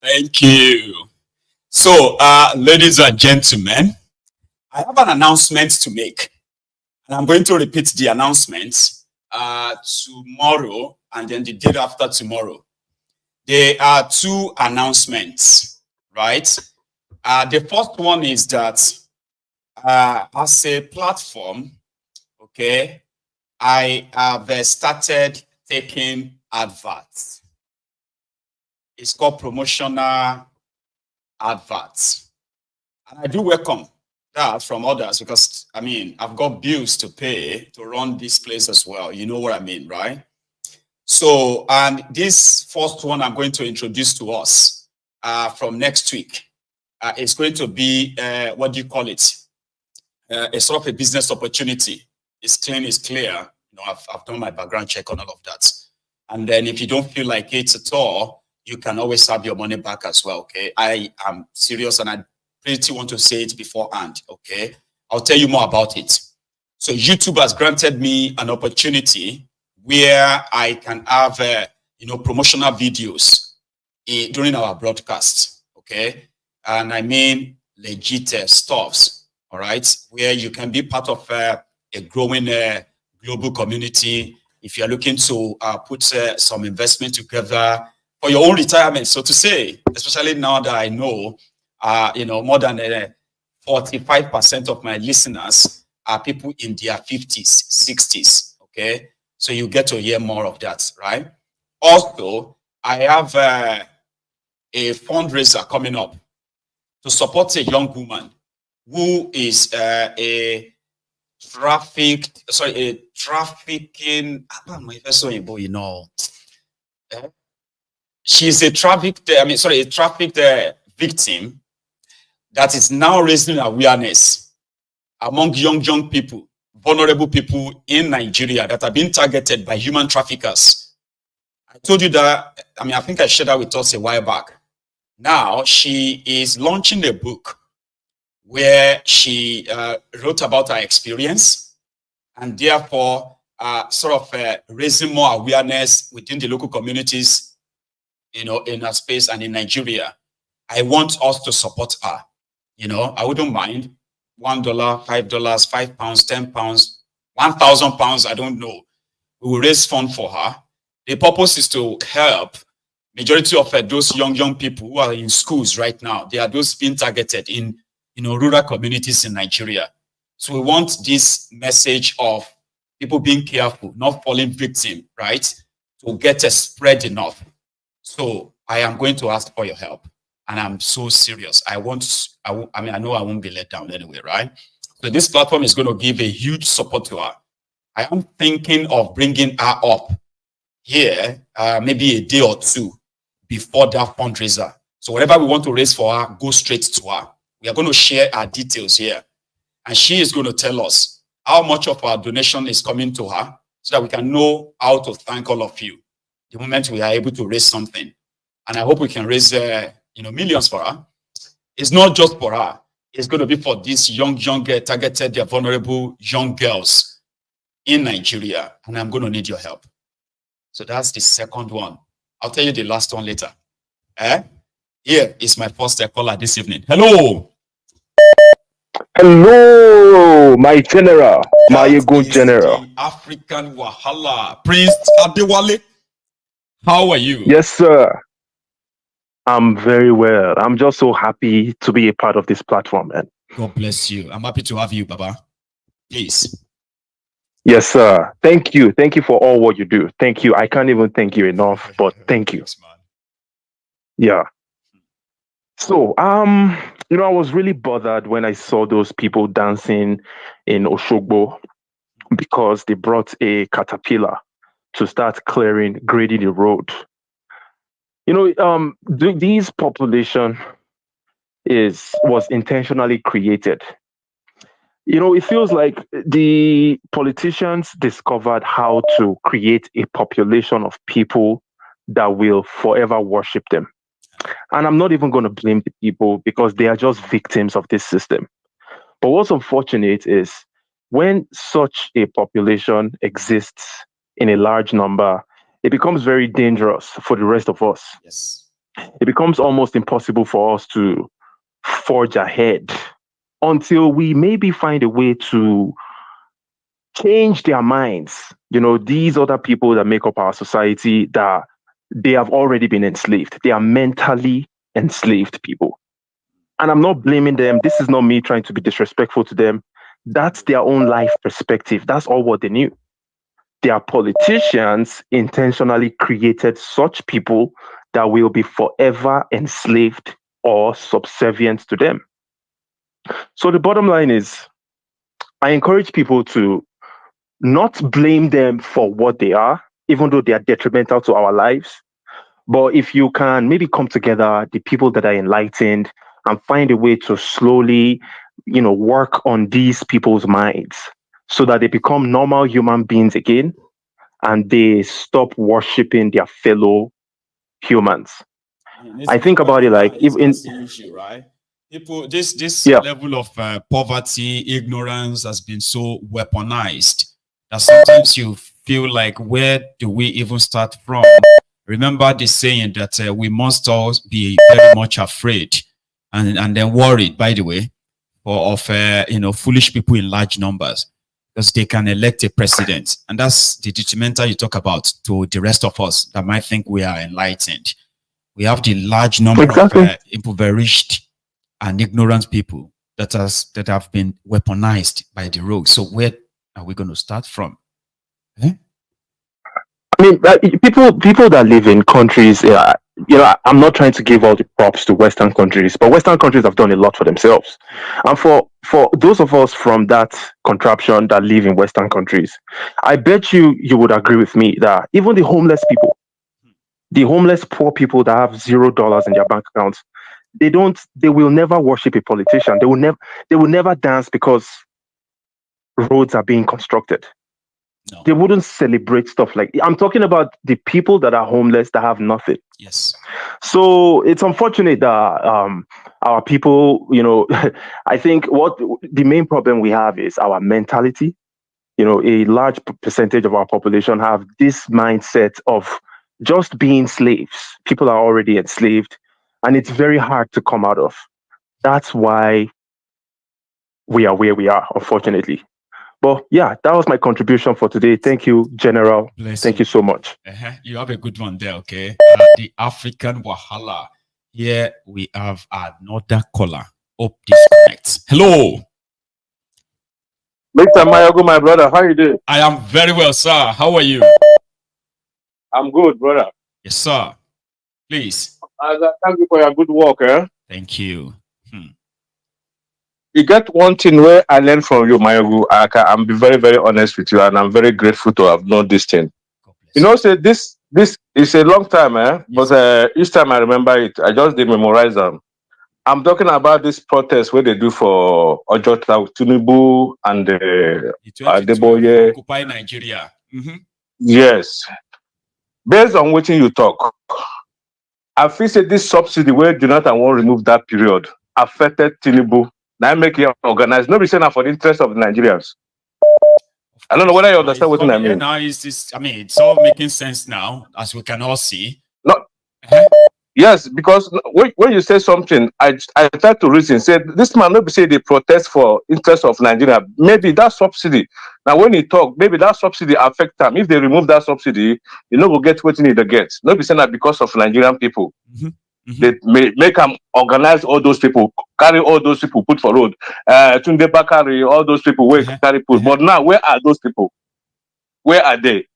Speaker 1: Thank you. So, ladies and gentlemen, I have an announcement to make. And I'm going to repeat the announcement tomorrow and then the day after tomorrow. There are two announcements, right? The first one is that as a platform, okay, I have started taking adverts. It's called promotional adverts. And I do welcome that from others because, I mean, I've got bills to pay to run this place as well. You know what I mean, right? So, and this first one I'm going to introduce to us from next week is going to be, what do you call it? A sort of a business opportunity. It's clean, it's clear. You know, I've done my background check on all of that. And then if you don't feel like it at all, you can always have your money back as well, okay? I am serious and I pretty want to say it beforehand, okay? I'll tell you more about it. So YouTube has granted me an opportunity where I can have, promotional videos during our broadcast, okay? And I mean legit stuffs, all right? Where you can be part of a growing global community. If you're looking to put some investment together for your own retirement, so to say, especially now that I know, more than 45% of my listeners are people in their 50s, 60s, okay? So you get to hear more of that, right? Also, I have a fundraiser coming up to support a young woman who is a trafficking, she's a trafficked victim that is now raising awareness among young people, vulnerable people in Nigeria that are being targeted by human traffickers. I told you that, I think I shared that with us a while back. Now she is launching a book where she wrote about her experience and therefore raising more awareness within the local communities, in her space and in Nigeria. I want us to support her. I wouldn't mind $1, $5, £5, £10, £1,000, I don't know. We will raise funds for her. The purpose is to help majority of those young people who are in schools right now. They are those being targeted in rural communities in Nigeria. So we want this message of people being careful, not falling victim, right? To get a spread enough. So I am going to ask for your help. And I'm so serious. I know I won't be let down anyway, right? So this platform is going to give a huge support to her. I am thinking of bringing her up here, maybe a day or two before that fundraiser. So whatever we want to raise for her, go straight to her. We are going to share our details here. And she is going to tell us how much of our donation is coming to her so that we can know how to thank all of you the moment we are able to raise something. And I hope we can raise millions for her. It's not just for her. It's going to be for these young targeted, vulnerable young girls in Nigeria. And I'm going to need your help. So that's the second one. I'll tell you the last one later. Here is my first caller this evening. Hello.
Speaker 8: Hello, my general, Maiyegun general.
Speaker 1: African Wahala. Prince Adewale. How are you?
Speaker 8: Yes, sir. I'm very well. I'm just so happy to be a part of this platform, man.
Speaker 1: God bless you. I'm happy to have you, Baba. Please.
Speaker 8: Yes, sir. Thank you. Thank you for all what you do. Thank you. I can't even thank you enough, but thank you. Yeah. So, I was really bothered when I saw those people dancing in Oshogbo because they brought a caterpillar to start grading the road. This population was intentionally created. It feels like the politicians discovered how to create a population of people that will forever worship them. And I'm not even going to blame the people because they are just victims of this system. But what's unfortunate is when such a population exists in a large number, it becomes very dangerous for the rest of us.
Speaker 1: Yes.
Speaker 8: It becomes almost impossible for us to forge ahead until we maybe find a way to change their minds. These other people that make up our society, that they have already been enslaved. They are mentally enslaved people. And I'm not blaming them. This is not me trying to be disrespectful to them. That's their own life perspective. That's all what they knew. Their politicians intentionally created such people that will be forever enslaved or subservient to them. So the bottom line is, I encourage people to not blame them for what they are, even though they are detrimental to our lives. But if you can maybe come together, the people that are enlightened, and find a way to slowly, work on these people's minds so that they become normal human beings again, and they stop worshiping their fellow humans. I think about it like if in
Speaker 1: issue, right? People, this level of poverty, ignorance has been so weaponized that sometimes you feel like, where do we even start from? Remember the saying that we must all be very much afraid and then worried, by the way, of foolish people in large numbers, because they can elect a president, and that's the detrimental you talk about to the rest of us that might think we are enlightened. We have the large number of impoverished and ignorant people that have been weaponized by the rogue. So where are we going to start from?
Speaker 8: I mean, people that live in countries, I'm not trying to give all the props to Western countries, but Western countries have done a lot for themselves. And for those of us from that contraption that live in Western countries, I bet you would agree with me that even the homeless people, the homeless poor people that have $0 in their bank accounts, they will never worship a politician. They will never dance because roads are being constructed. No. They wouldn't celebrate stuff like, I'm talking about the people that are homeless that have nothing.
Speaker 1: Yes.
Speaker 8: So it's unfortunate that our people, I think what the main problem we have is our mentality. A large percentage of our population have this mindset of just being slaves. People are already enslaved, and it's very hard to come out of. That's why we are where we are, unfortunately. But yeah, that was my contribution for today. Thank you, General. Thank you so much.
Speaker 1: You have a good one there, okay? The African Wahala. Here we have another caller. Hope this connects. Hello.
Speaker 9: Mr. Maiyegun, my brother, how are you doing?
Speaker 1: I am very well, sir. How are you?
Speaker 9: I'm good, brother.
Speaker 1: Yes, sir. Please.
Speaker 9: Thank you for your good work.
Speaker 1: Thank you.
Speaker 9: You get one thing where I learned from you, Maiyegun. I'm be very, very honest with you, and I'm very grateful to have known this thing. Say this is a long time, but each time I remember it, I just did memorize them. I'm talking about this protest where they do for Ojota, Tinubu, and Adeboye.
Speaker 1: Occupy Nigeria.
Speaker 9: Yes. Based on what you talk, I feel say this subsidy where Jonathan won't remove that period affected Tinubu. Now make it organized. Nobody saying that for the interest of the Nigerians. I don't know whether you understand what I mean.
Speaker 1: Now it's all making sense now, as we can all see.
Speaker 9: No. Yes, because when you say something, I try to reason. Say this man not be say they protest for interest of Nigeria. Maybe that subsidy. Now when he talk, maybe that subsidy affect them. If they remove that subsidy, we'll get what you need to get. Not be saying that because of Nigerian people. They make them organize all those people, carry all those people, put for road. Tunde Bakari, all those people where carry put. But now, where are those people? Where are they?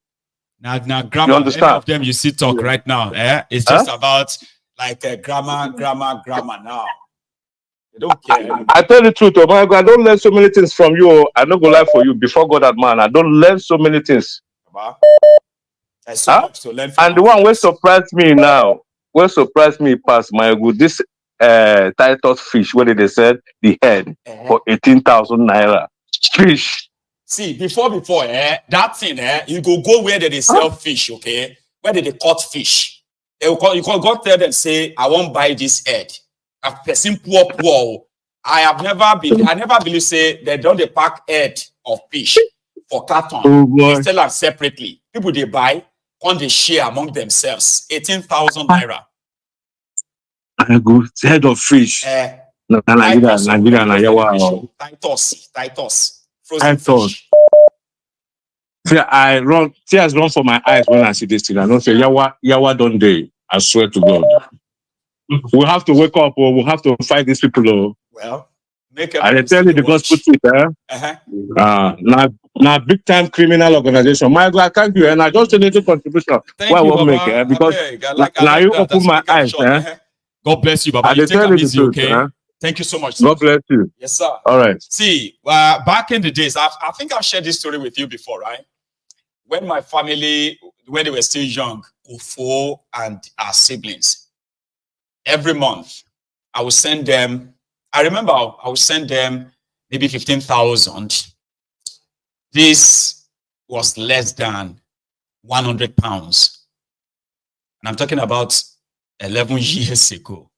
Speaker 1: Now, grammar. You understand? Any of them you see talk right now. It's just about like grammar now. They don't care.
Speaker 9: I tell the truth, I don't learn so many things from you. I don't go lie for you before God and man. I don't learn so many things.
Speaker 1: There's so much to learn from.
Speaker 9: And the one where surprised me now. What surprised me past Maiyegun, this Titus fish, what did they said? The head for 18,000 naira. Fish.
Speaker 1: See, before that thing, you go where they sell fish, okay? Where they cut fish. You can go tell them, say, I won't buy this head. A person poor. I never believe say they don't pack head of fish for carton. They sell them separately. People they buy. On the share among themselves, 18,000 naira.
Speaker 9: I go head of fish.
Speaker 1: Titus. Frozen fish.
Speaker 9: See, tears run for my eyes when I see this thing. I don't say Yawa don't day. I swear to God. We have to wake up, or we have to fight these people.
Speaker 1: Well,
Speaker 9: I tell you the gospel truth. Now big time criminal organization. Maiyegun, I thank you, and I just a little contribution.
Speaker 1: Thank you, Baba.
Speaker 9: Because now you open my eyes.
Speaker 1: God bless you, Baba. You take it easy, okay? Thank you so much.
Speaker 9: God bless you.
Speaker 1: Yes, sir.
Speaker 9: All right.
Speaker 1: See, back in the days, I think I've shared this story with you before, right? When my family, when they were still young, Kofo and our siblings, every month I would send them. I remember I would send them maybe 15,000. This was less than 100 pounds. And I'm talking about 11 years ago.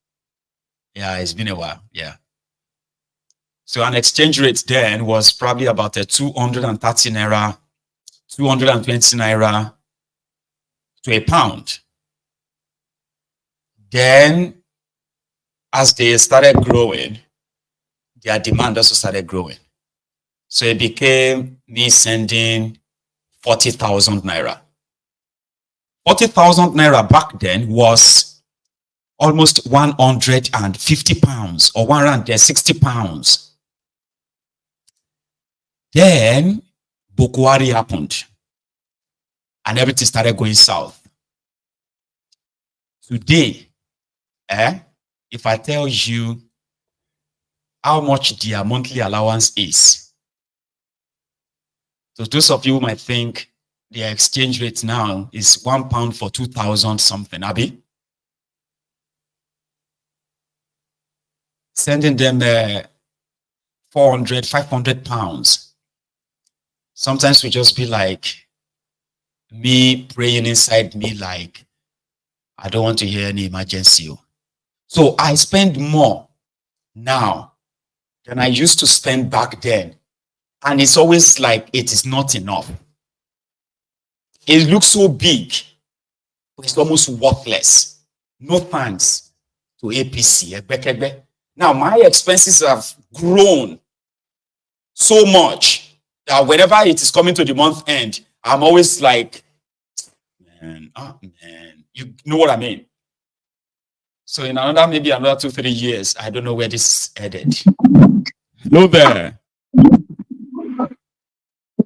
Speaker 1: Yeah, it's been a while. Yeah. So an exchange rate then was probably about a 230 naira, 220 naira to a pound. Then, as they started growing, their demand also started growing. So it became me sending 40,000 naira. 40,000 naira back then was almost 150 pounds or 160 pounds. Then Boko Haram happened and everything started going south. Today, if I tell you how much their monthly allowance is, so those of you who might think their exchange rate now is £1 for 2,000 something, Abi, sending them 400, 500 pounds. Sometimes we just be like, me praying inside me like, I don't want to hear any emergency. So I spend more now than I used to spend back then. And it's always like it is not enough. It looks so big, but it's almost worthless. No thanks to APC. Now, my expenses have grown so much that whenever it is coming to the month end, I'm always like, man, you know what I mean? So in maybe another 2-3 years, I don't know where this is headed. Hello there.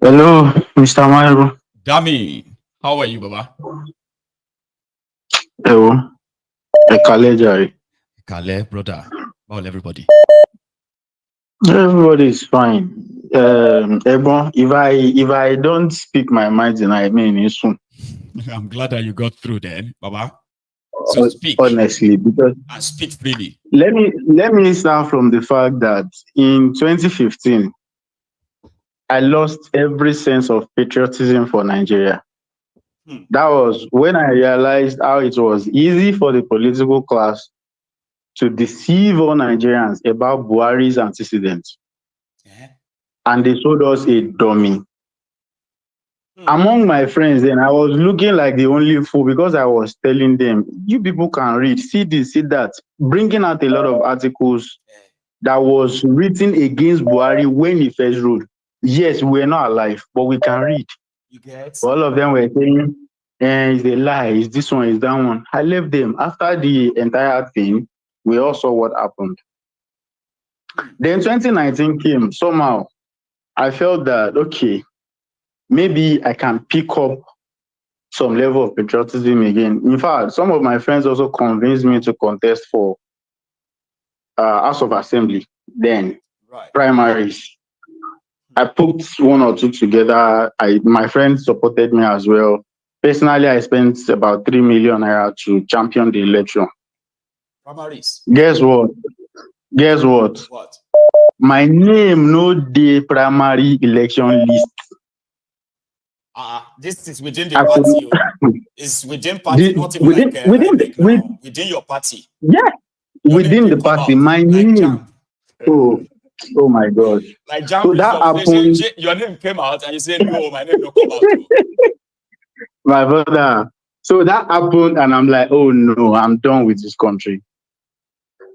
Speaker 3: Hello, Mr. Maiyegun.
Speaker 1: Dami, how are you, Baba?
Speaker 3: Hello. Ekale Jare.
Speaker 1: Ekale, brother. How are everybody?
Speaker 3: Everybody is fine. Ebon, if I don't speak my mind tonight, I mean soon.
Speaker 1: I'm glad that you got through then, Baba. So speak.
Speaker 3: Honestly, because
Speaker 1: and speak freely.
Speaker 3: Let me start from the fact that in 2015, I lost every sense of patriotism for Nigeria. That was when I realized how it was easy for the political class to deceive all Nigerians about Buhari's antecedents. And they showed us a dummy. Among my friends then, I was looking like the only fool because I was telling them, you people can read, see this, see that, bringing out a lot of articles that was written against Buhari when he first ruled. Yes, we were not alive, but we can read. All of them were saying, it's a lie, it's this one, it's that one. I left them. After the entire thing, we all saw what happened. Then 2019 came. Somehow, I felt that, okay, maybe I can pick up some level of patriotism again. In fact, some of my friends also convinced me to contest for House of Assembly, then primaries. I put one or two together. My friends supported me as well. Personally, I spent about 3 million naira to champion the election.
Speaker 1: Primaries.
Speaker 3: Guess what?
Speaker 1: What?
Speaker 3: My name no the primary election list.
Speaker 1: This is within the party. It's within party, not even within your party.
Speaker 3: Yeah, within the party. My name. Oh my God.
Speaker 1: Like Jam,
Speaker 3: so that happened.
Speaker 1: Your name came out and you said, no, my name don't come out.
Speaker 3: My brother. So that happened and I'm like, oh no, I'm done with this country.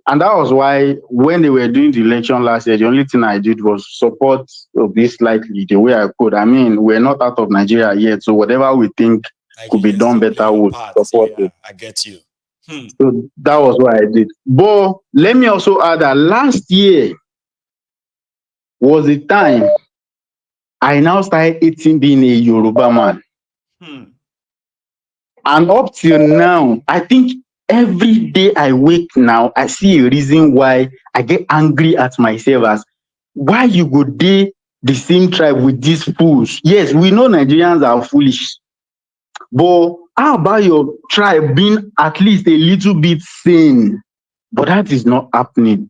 Speaker 3: And that was why when they were doing the election last year, the only thing I did was support this slightly the way I could. I mean, we're not out of Nigeria yet, so whatever we think could be done better, would support it.
Speaker 1: I get you.
Speaker 3: So that was what I did. But let me also add that last year was the time I now started eating being a Yoruba man. And up till now, I think every day I wake now, I see a reason why I get angry at myself as why you go dey the same tribe with these fools. Yes, we know Nigerians are foolish. But how about your tribe being at least a little bit sane? But that is not happening.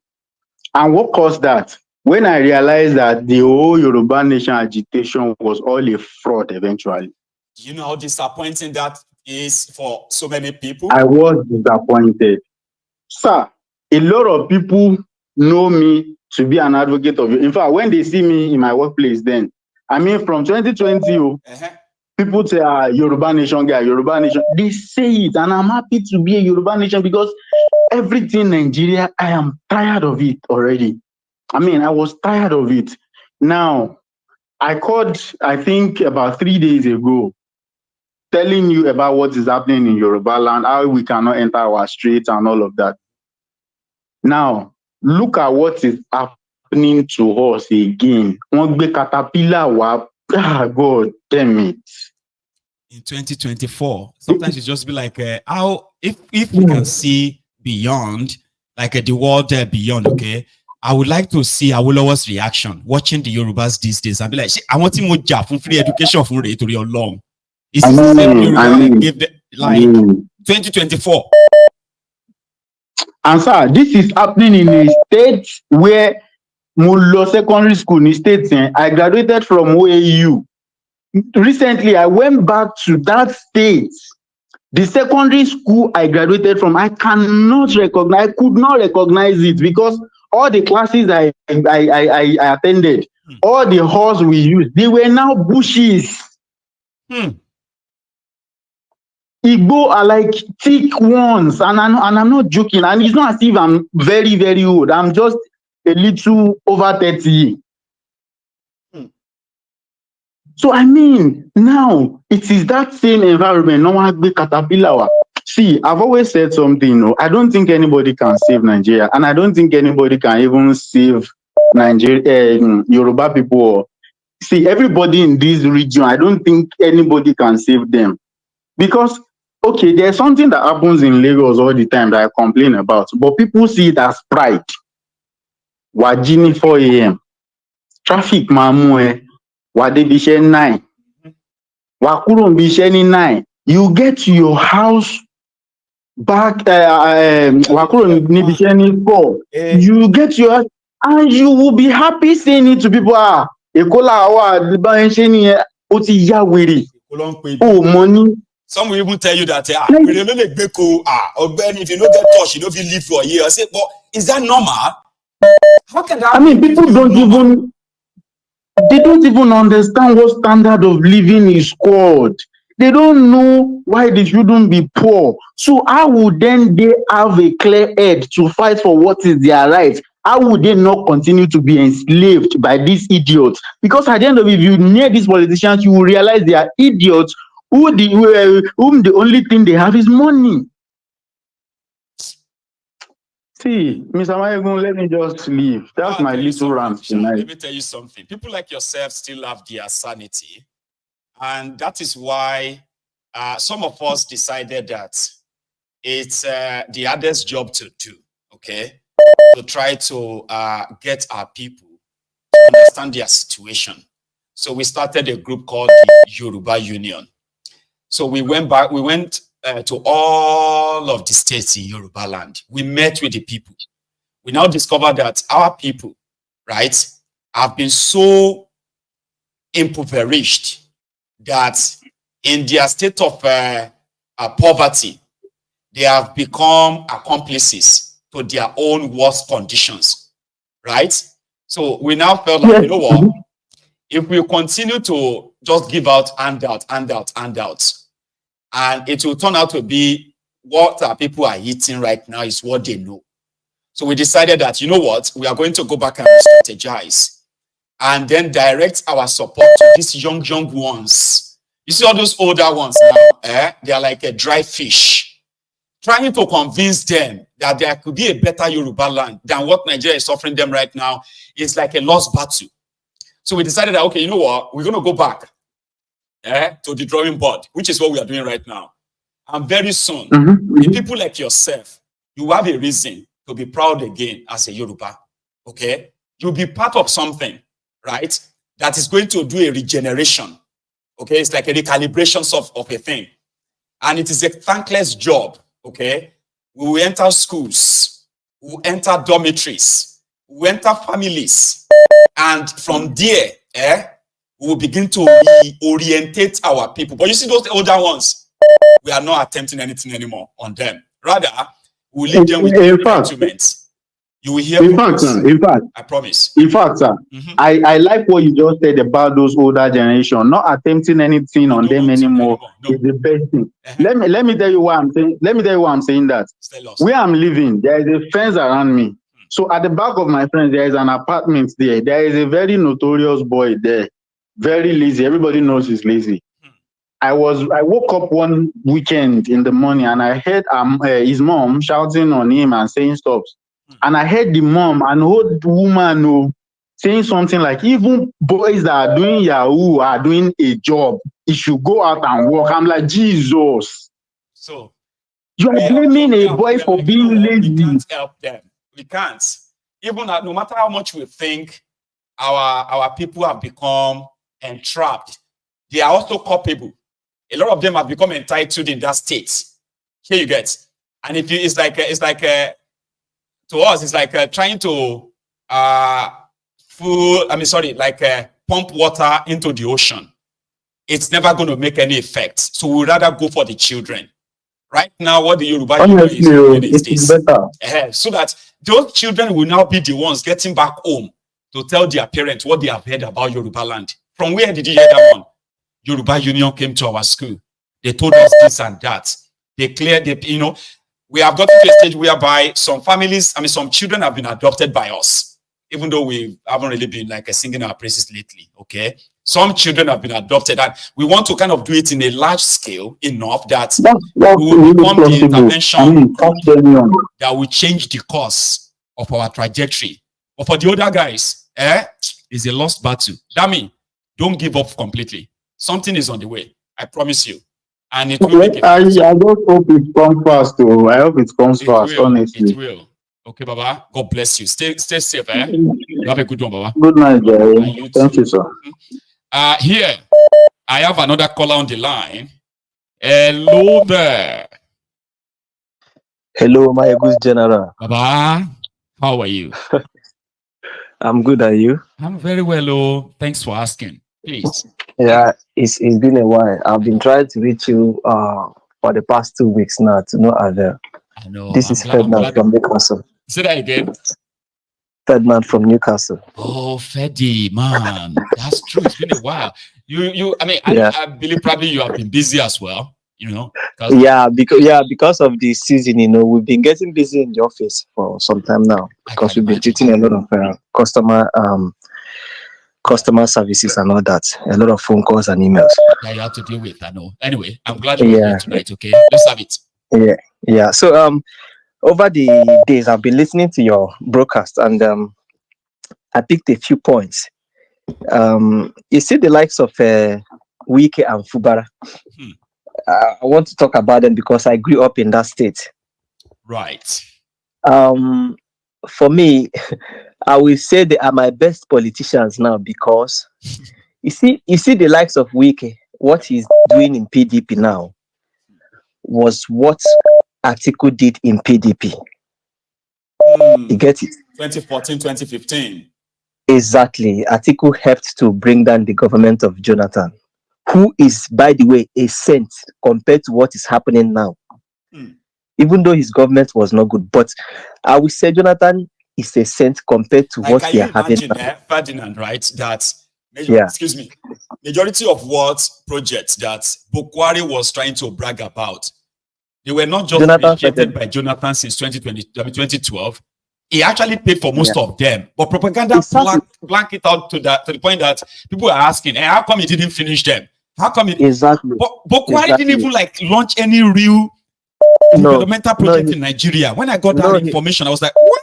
Speaker 3: And what caused that? When I realized that the whole Yoruba nation agitation was all a fraud eventually.
Speaker 1: Do you know how disappointing that is for so many people?
Speaker 3: I was disappointed. Sir, a lot of people know me to be an advocate of you. In fact, when they see me in my workplace then, I mean from 2020, people say, Yoruba Nation guy, Yoruba Nation. They say it, and I'm happy to be a Yoruba Nation because everything Nigeria, I am tired of it already. I mean, I was tired of it. Now, I called, I think about 3 days ago, telling you about what is happening in Yoruba land, how we cannot enter our streets and all of that. Now, look at what is happening to us again. One big caterpillar, God damn it.
Speaker 1: In 2024, sometimes it just be like, how if we can see beyond, like the world beyond, okay? I would like to see Awolowo's reaction watching the Yorubas these days and be like, I want him to for free education for it to your long. Is this the same Yoruba give the, like 2024?
Speaker 3: And sir, this is happening in a state where Mulo Secondary School in states. I graduated from OAU. Recently, I went back to that state. The secondary school I graduated from, I could not recognize it because all the classes I attended, all the halls we used, they were now bushes. Igbo are like thick ones, and I'm not joking. And it's not as if I'm very, very old. I'm just a little over 30. So I mean, now it is that same environment. No one be caterpillar. See, I've always said something. No, I don't think anybody can save Nigeria, and I don't think anybody can even save Nigeria, Yoruba people. See, everybody in this region, I don't think anybody can save them because. Okay, there's something that happens in Lagos all the time that I complain about, but people see it as pride. Wajini 4 a.m. Traffic mamu Wade bishe 9. Wakurun bishe ni 9. You get to your house back Wakurun ni bishe ni 4. You get to your house and you will be happy saying it to people. Ekola awa liba ni oti yawiri. Oh, money.
Speaker 1: Some will even tell you that if you don't get touched, you don't live for a year. I say, but is that normal? How can that?
Speaker 3: I mean, people don't even understand what standard of living is called. They don't know why they shouldn't be poor. So how would then they have a clear head to fight for what is their right? How would they not continue to be enslaved by these idiots? Because at the end of it, if you near these politicians, you will realize they are idiots whom the only thing they have is money. See, Mr. Maiyegun, let me just leave. That's my little rant tonight.
Speaker 1: Let me tell you something. People like yourself still have their sanity. And that is why some of us decided that it's the hardest job to do, okay? To try to get our people to understand their situation. So we started a group called the Yoruba Union. So we went to all of the states in Yoruba land. We met with the people. We now discovered that our people, right, have been so impoverished that in their state of poverty, they have become accomplices to their own worst conditions, right? So we now felt like, you know what? If we continue to just give out handouts, and it will turn out to be what our people are eating right now is what they know. So we decided that, you know what, we are going to go back and strategize and then direct our support to these young ones. You see all those older ones now, they are like a dry fish. Trying to convince them that there could be a better Yoruba land than what Nigeria is offering them right now is like a lost battle. So we decided that, okay, you know what, we're going to go back to the drawing board, which is what we are doing right now. And very soon, with people like yourself, you have a reason to be proud again as a Yoruba, okay? You'll be part of something, right, that is going to do a regeneration, okay? It's like a recalibration of a thing. And it is a thankless job, okay? We will enter schools, we will enter dormitories, we will enter families. And from there, we will begin to reorientate our people. But you see those older ones, we are not attempting anything anymore on them. Rather, we will leave them with arguments. You will hear
Speaker 3: in fact,
Speaker 1: I promise.
Speaker 3: In fact, sir, I like what you just said about those older generation, not attempting anything on them anymore. Is the best thing. Let me tell you why I'm saying. Let me tell you why I'm saying that. Where I'm living, there is a fence around me. So at the back of my friends, there is an apartment there. There is a very notorious boy there, very lazy. Everybody knows he's lazy. I woke up one weekend in the morning and I heard his mom shouting on him and saying stuff. And I heard the mom, an old woman, saying something like, even boys that are doing Yahoo are doing a job. He should go out and work. I'm like, Jesus.
Speaker 1: So
Speaker 3: you are blaming a boy for being lazy.
Speaker 1: We can't help them. We can't. Even no matter how much we think our people have become entrapped, they are also culpable. A lot of them have become entitled in that state. Here you get. And if you, it's like to us, it's like trying to pump water into the ocean. It's never going to make any effect. So we'd rather go for the children. Right now, what the Yoruba is doing is this. So that those children will now be the ones getting back home to tell their parents what they have heard about Yoruba land. From where did you hear that one? Yoruba Union came to our school. They told us this and that. They cleared it, we have gotten to a stage whereby some families, some children have been adopted by us, even though we haven't really been singing our praises lately, okay? Some children have been adopted, and we want to kind of do it in a large scale enough that we will become the intervention that will change the course of our trajectory. But for the other guys, it's a lost battle. That means don't give up completely. Something is on the way, I promise you. And it will make it.
Speaker 3: I just hope it comes fast, too. I hope it comes fast, honestly.
Speaker 1: It will. Okay, Baba. God bless you. Stay safe, You have a good one, Baba.
Speaker 3: Good night, Jerry. Thank you, sir.
Speaker 1: Here, I have another caller on the line. Hello there.
Speaker 10: Hello, Maiyegun's General.
Speaker 1: Baba, how are you?
Speaker 10: I'm good, are you?
Speaker 1: I'm very well, Thanks for asking. Please.
Speaker 10: Yeah, it's been a while. I've been trying to reach you for the past 2 weeks now to no avail.
Speaker 1: I know.
Speaker 10: This is Ferdinand from Newcastle.
Speaker 1: Say that again.
Speaker 10: Ferdinand from Newcastle.
Speaker 1: Oh, Freddy, man, that's true. It's been a while. I believe probably you have been busy as well.
Speaker 10: Because of the season, we've been getting busy in the office for some time now because we've been treating a lot of customer services and all that, a lot of phone calls and emails.
Speaker 1: Yeah, you have to deal with. I know. Anyway, I'm glad you're here tonight. Okay, let's have it.
Speaker 10: Yeah. So over the days, I've been listening to your broadcast, and I picked a few points. You see the likes of Wike and Fubara. I want to talk about them because I grew up in that state.
Speaker 1: Right.
Speaker 10: For me, I will say they are my best politicians now because you see the likes of Wike, what he's doing in PDP now was what Atiku did in PDP. You get it?
Speaker 1: 2014, 2015.
Speaker 10: Exactly. Atiku helped to bring down the government of Jonathan, who is, by the way, a saint compared to what is happening now. Even though his government was not good, but I would say Jonathan is a saint compared to what we are having now.
Speaker 1: Ferdinand, right? That majority of what projects that Bukwari was trying to brag about, they were not just rejected by Jonathan since 2012. He actually paid for most of them, but propaganda blank it out to the point that people are asking, how come he didn't finish them? How come it
Speaker 10: exactly?
Speaker 1: But Bukwari didn't even launch any real developmental project in Nigeria. When I got that information, I was like, what?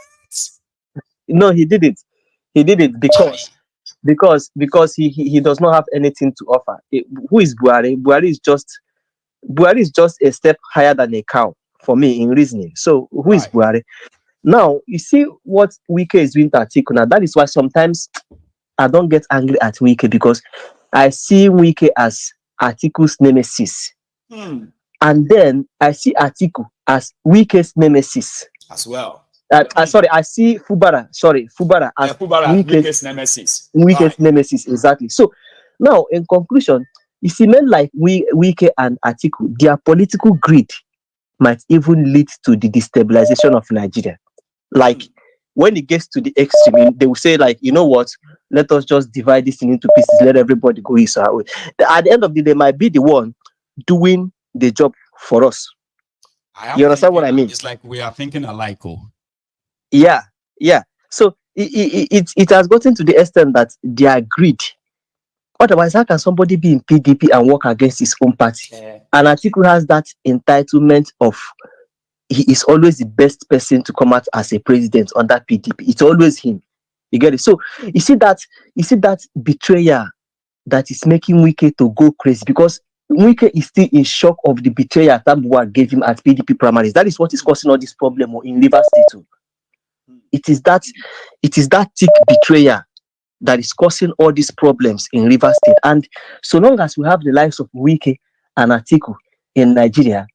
Speaker 10: No, he did it. He did it because he does not have anything to offer. Who is Buhari? Buhari is just a step higher than a cow for me in reasoning. So who is Buhari? Now you see what Wike is doing to Atiku. Now that is why sometimes I don't get angry at Wike because I see Wike as Atiku's nemesis. And then I see Atiku as Wike's nemesis
Speaker 1: as well.
Speaker 10: I see Fubara as Wike's
Speaker 1: nemesis.
Speaker 10: Wike's nemesis, exactly. So Now, in conclusion, you see, men like Wike and Atiku, their political greed might even lead to the destabilization of Nigeria. Like, when it gets to the extreme, they will say, like, you know what, let us just divide this thing into pieces, let everybody go his way. At the end of the day, they might be the one doing the job for us. You understand what I mean?
Speaker 1: It's like we are thinking alike.
Speaker 10: Yeah. So it has gotten to the extent that they are greed. Otherwise, how can somebody be in PDP and work against his own party? And Atiku has that entitlement of he is always the best person to come out as a president under PDP. It's always him. You get it? So you see that betrayal that is making Wike to go crazy, because Wike is still in shock of the betrayal Tambuwa gave him at PDP primaries. That is what is causing all this problem in Rivers State too. It is that thick betrayal that is causing all these problems in Rivers State. And so long as we have the likes of Wike and Atiku in Nigeria,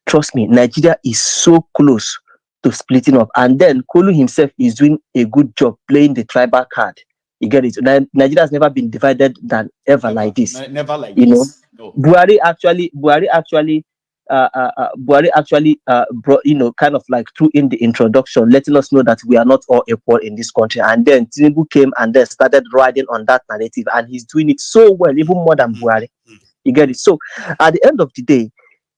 Speaker 10: trust me, Nigeria is so close to splitting up. And then Koolu himself is doing a good job playing the tribal card. You get it? Nigeria has never been divided than ever like this.
Speaker 1: Never like
Speaker 10: you
Speaker 1: this.
Speaker 10: know, no. Buhari actually brought, kind of like threw in the introduction, letting us know that we are not all equal in this country. And then Tinubu came and then started riding on that narrative, and he's doing it so well, even more than Buhari. You get it? So at the end of the day,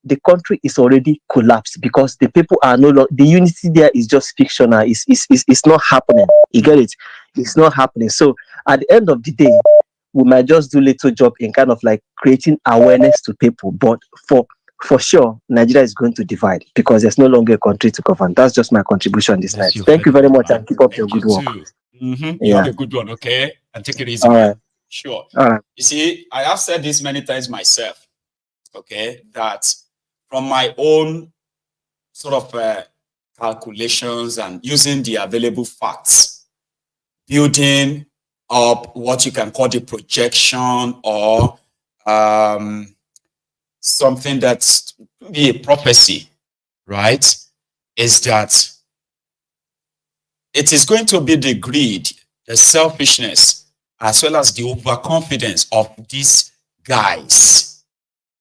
Speaker 10: the country is already collapsed because the people are no longer, the unity there is just fictional. It's not happening. You get it? It's not happening. So at the end of the day, we might just do little job in kind of like creating awareness to people. But for sure, Nigeria is going to divide because there's no longer a country to govern. That's just my contribution this night. Thank you very much, and keep up your good work.
Speaker 1: You have a good one, okay? And take it easy.
Speaker 10: All right.
Speaker 1: Sure.
Speaker 10: All right.
Speaker 1: You see, I have said this many times myself, okay, that from my own sort of calculations and using the available facts, building up what you can call the projection or something that's be a prophecy, right? Is that it is going to be the greed, the selfishness, as well as the overconfidence of these guys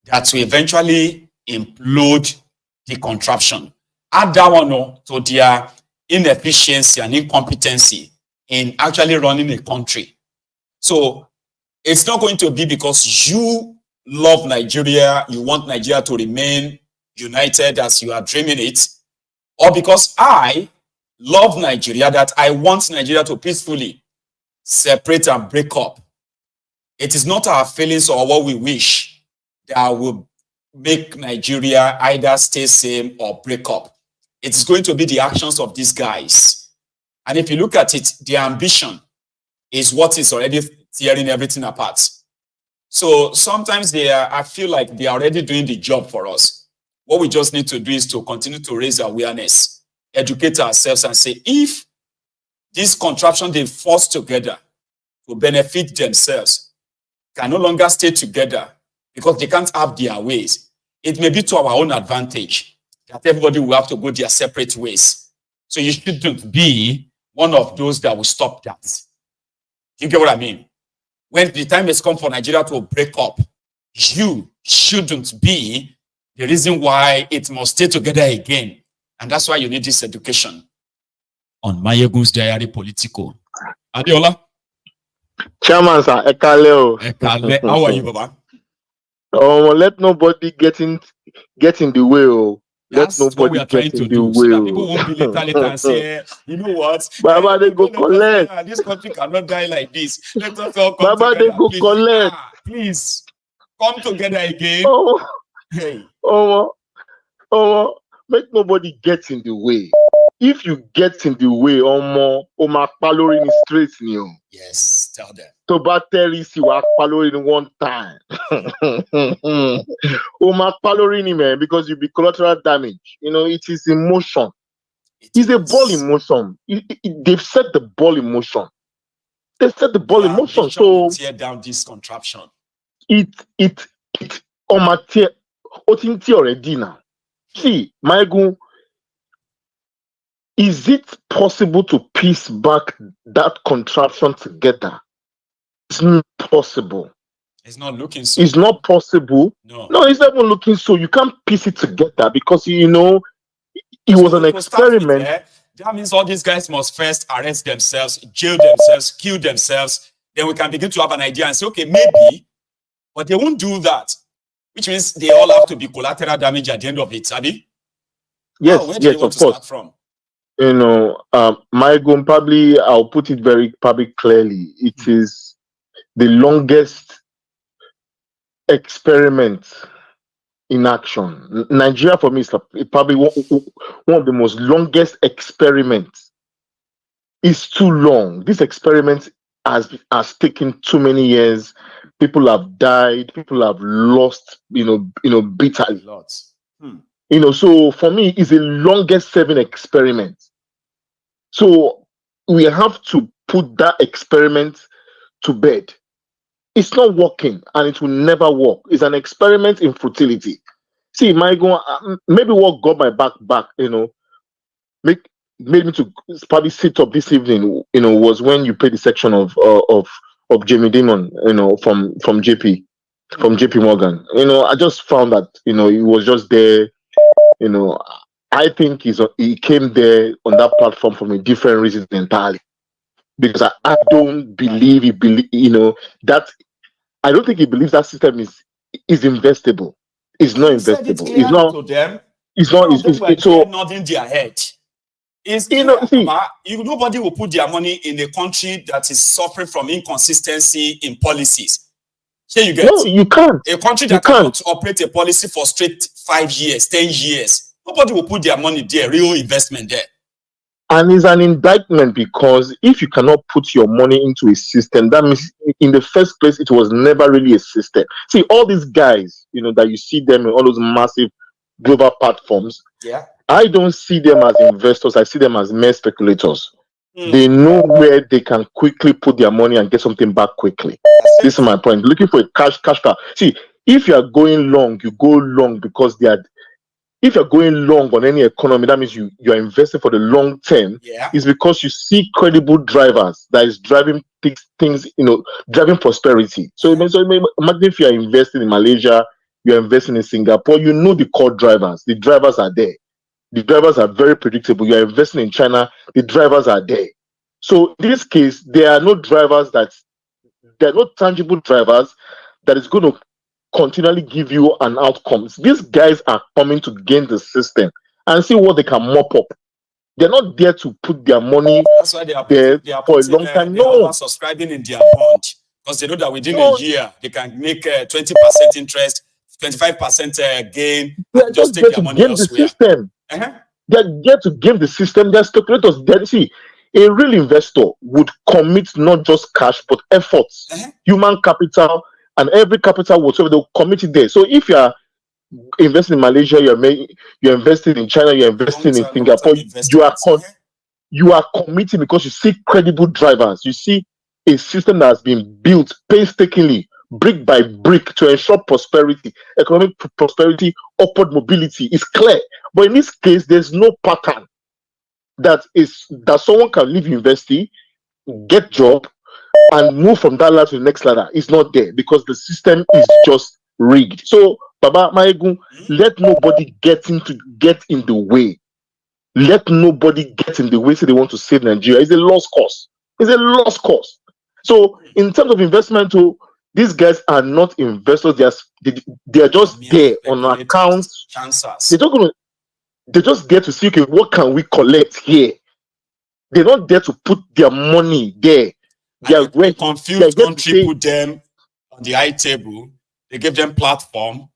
Speaker 1: that will eventually implode the contraption. Add that one to their inefficiency and incompetency in actually running a country. So it's not going to be because you love Nigeria, you want Nigeria to remain united as you are dreaming it, or because I love Nigeria that I want Nigeria to peacefully separate and break up. It is not our feelings or what we wish that will make Nigeria either stay same or break up. It's going to be the actions of these guys. And if you look at it, their ambition is what is already tearing everything apart. So sometimes I feel like they are already doing the job for us. What we just need to do is to continue to raise awareness, educate ourselves, and say, if this contraption they force together to benefit themselves can no longer stay together because they can't have their ways, it may be to our own advantage that everybody will have to go their separate ways. So you shouldn't be one of those that will stop that. You get what I mean? When the time has come for Nigeria to break up, you shouldn't be the reason why it must stay together again. And that's why you need this education. On MaiyegunSDiary Politico. Adiola.
Speaker 11: Chairman, sir, Ekaleo.
Speaker 1: Ekale. How are you, Baba?
Speaker 11: Let nobody get in the way. Oh.
Speaker 1: That's
Speaker 11: let nobody
Speaker 1: what we are trying to do. So that people won't be later and say, you know what?
Speaker 11: Baba, they go collect.
Speaker 1: This country cannot die like this. Let us all come
Speaker 11: Baba,
Speaker 1: together.
Speaker 11: they go collect.
Speaker 1: Please, come together again.
Speaker 11: Oh,
Speaker 1: hey.
Speaker 11: Make nobody get in the way. If you get in the way, Oma Palori in straight new.
Speaker 1: Yes, tell them.
Speaker 11: To battery si wa Palori in one time. Oma Palori in man, because you be collateral damage. You know, it is emotion. It's a ball in motion. They've set the ball in motion. They set the ball in motion. So
Speaker 1: tear down this contraption.
Speaker 11: It Oma tear already now. See, Maiyegun, is it possible to piece back that contraption together? It's not possible.
Speaker 1: It's not looking so.
Speaker 11: It's not possible.
Speaker 1: No,
Speaker 11: it's not even looking so. You can't piece it together because it was an experiment.
Speaker 1: That means all these guys must first arrest themselves, jail themselves, kill themselves. Then we can begin to have an idea and say, okay, maybe, but they won't do that, which means they all have to be collateral damage at the end of it, Abi?
Speaker 11: Yes,
Speaker 1: where do you want to start from?
Speaker 11: Maiyegun, probably, I'll put it very probably clearly. It is the longest experiment in action. Nigeria, for me, is probably one of the most longest experiments. It's too long. This experiment has taken too many years. People have died. People have lost, bitterly.
Speaker 1: Lots.
Speaker 11: So for me, it's the longest serving experiment. So we have to put that experiment to bed. It's not working, and it will never work. It's an experiment in futility. See, Maiyegun, maybe what got my back, made me to probably sit up this evening, was when you played the section of Jamie Dimon, from JP Morgan. I just found that, he was just there. I think he came there on that platform from a different reason entirely. Because I don't believe that. I don't think he believes that system is investable. It's not investable. It's not
Speaker 1: to them.
Speaker 11: It's not. It's so
Speaker 1: nodding their head. It's nobody will put their money in a country that is suffering from inconsistency in policies. Here you get.
Speaker 11: No, you can't.
Speaker 1: A country that cannot operate a policy for straight 5 years, 10 years. Nobody will put their money there. Real investment there.
Speaker 11: And it's an indictment because if you cannot put your money into a system, that means in the first place, it was never really a system. See, all these guys, that you see them in all those massive global platforms, I don't see them as investors. I see them as mere speculators. They know where they can quickly put their money and get something back quickly. This is my point. Looking for a cash cow. See, if you are going long, you go long because if you're going long on any economy, that means you're investing for the long term. It's because you see credible drivers that is driving things, driving prosperity. So imagine if you're investing in Malaysia, you're investing in Singapore, the core drivers. The drivers are there. The drivers are very predictable. You're investing in China, the drivers are there. So in this case, there are no drivers there are no tangible drivers that is going to continually give you an outcome. These guys are coming to gain the system and see what they can mop up. They're not there to put their money
Speaker 1: That's why they are
Speaker 11: for a long time.
Speaker 1: They are subscribing in their bond because they know that within a year they can make 20% interest, 25% gain.
Speaker 11: They're just
Speaker 1: take
Speaker 11: there
Speaker 1: their
Speaker 11: to
Speaker 1: money
Speaker 11: game
Speaker 1: elsewhere.
Speaker 11: the system. They're there to game the system. They're speculators. See, a real investor would commit not just cash but efforts, human capital, and every capital whatsoever they'll commit it there. So if you're investing in Malaysia, you're investing in China, you're investing in Singapore, you are committing because you see credible drivers. You see a system that has been built painstakingly, brick by brick, to ensure prosperity, economic prosperity, upward mobility. Is clear. But in this case, there's no pattern that someone can leave university, get job, and move from that ladder to the next ladder. It's not there because the system is just rigged. So, Baba Maiyegun, let nobody get in the way. Let nobody get in the way. So they want to save Nigeria. It's a lost cause. It's a lost cause. So, in terms of investment, these guys are not investors. They are just there on accounts. They're just there to see, okay, what can we collect here? They're not there to put their money there.
Speaker 1: The confused country put them on the high table. They gave them platform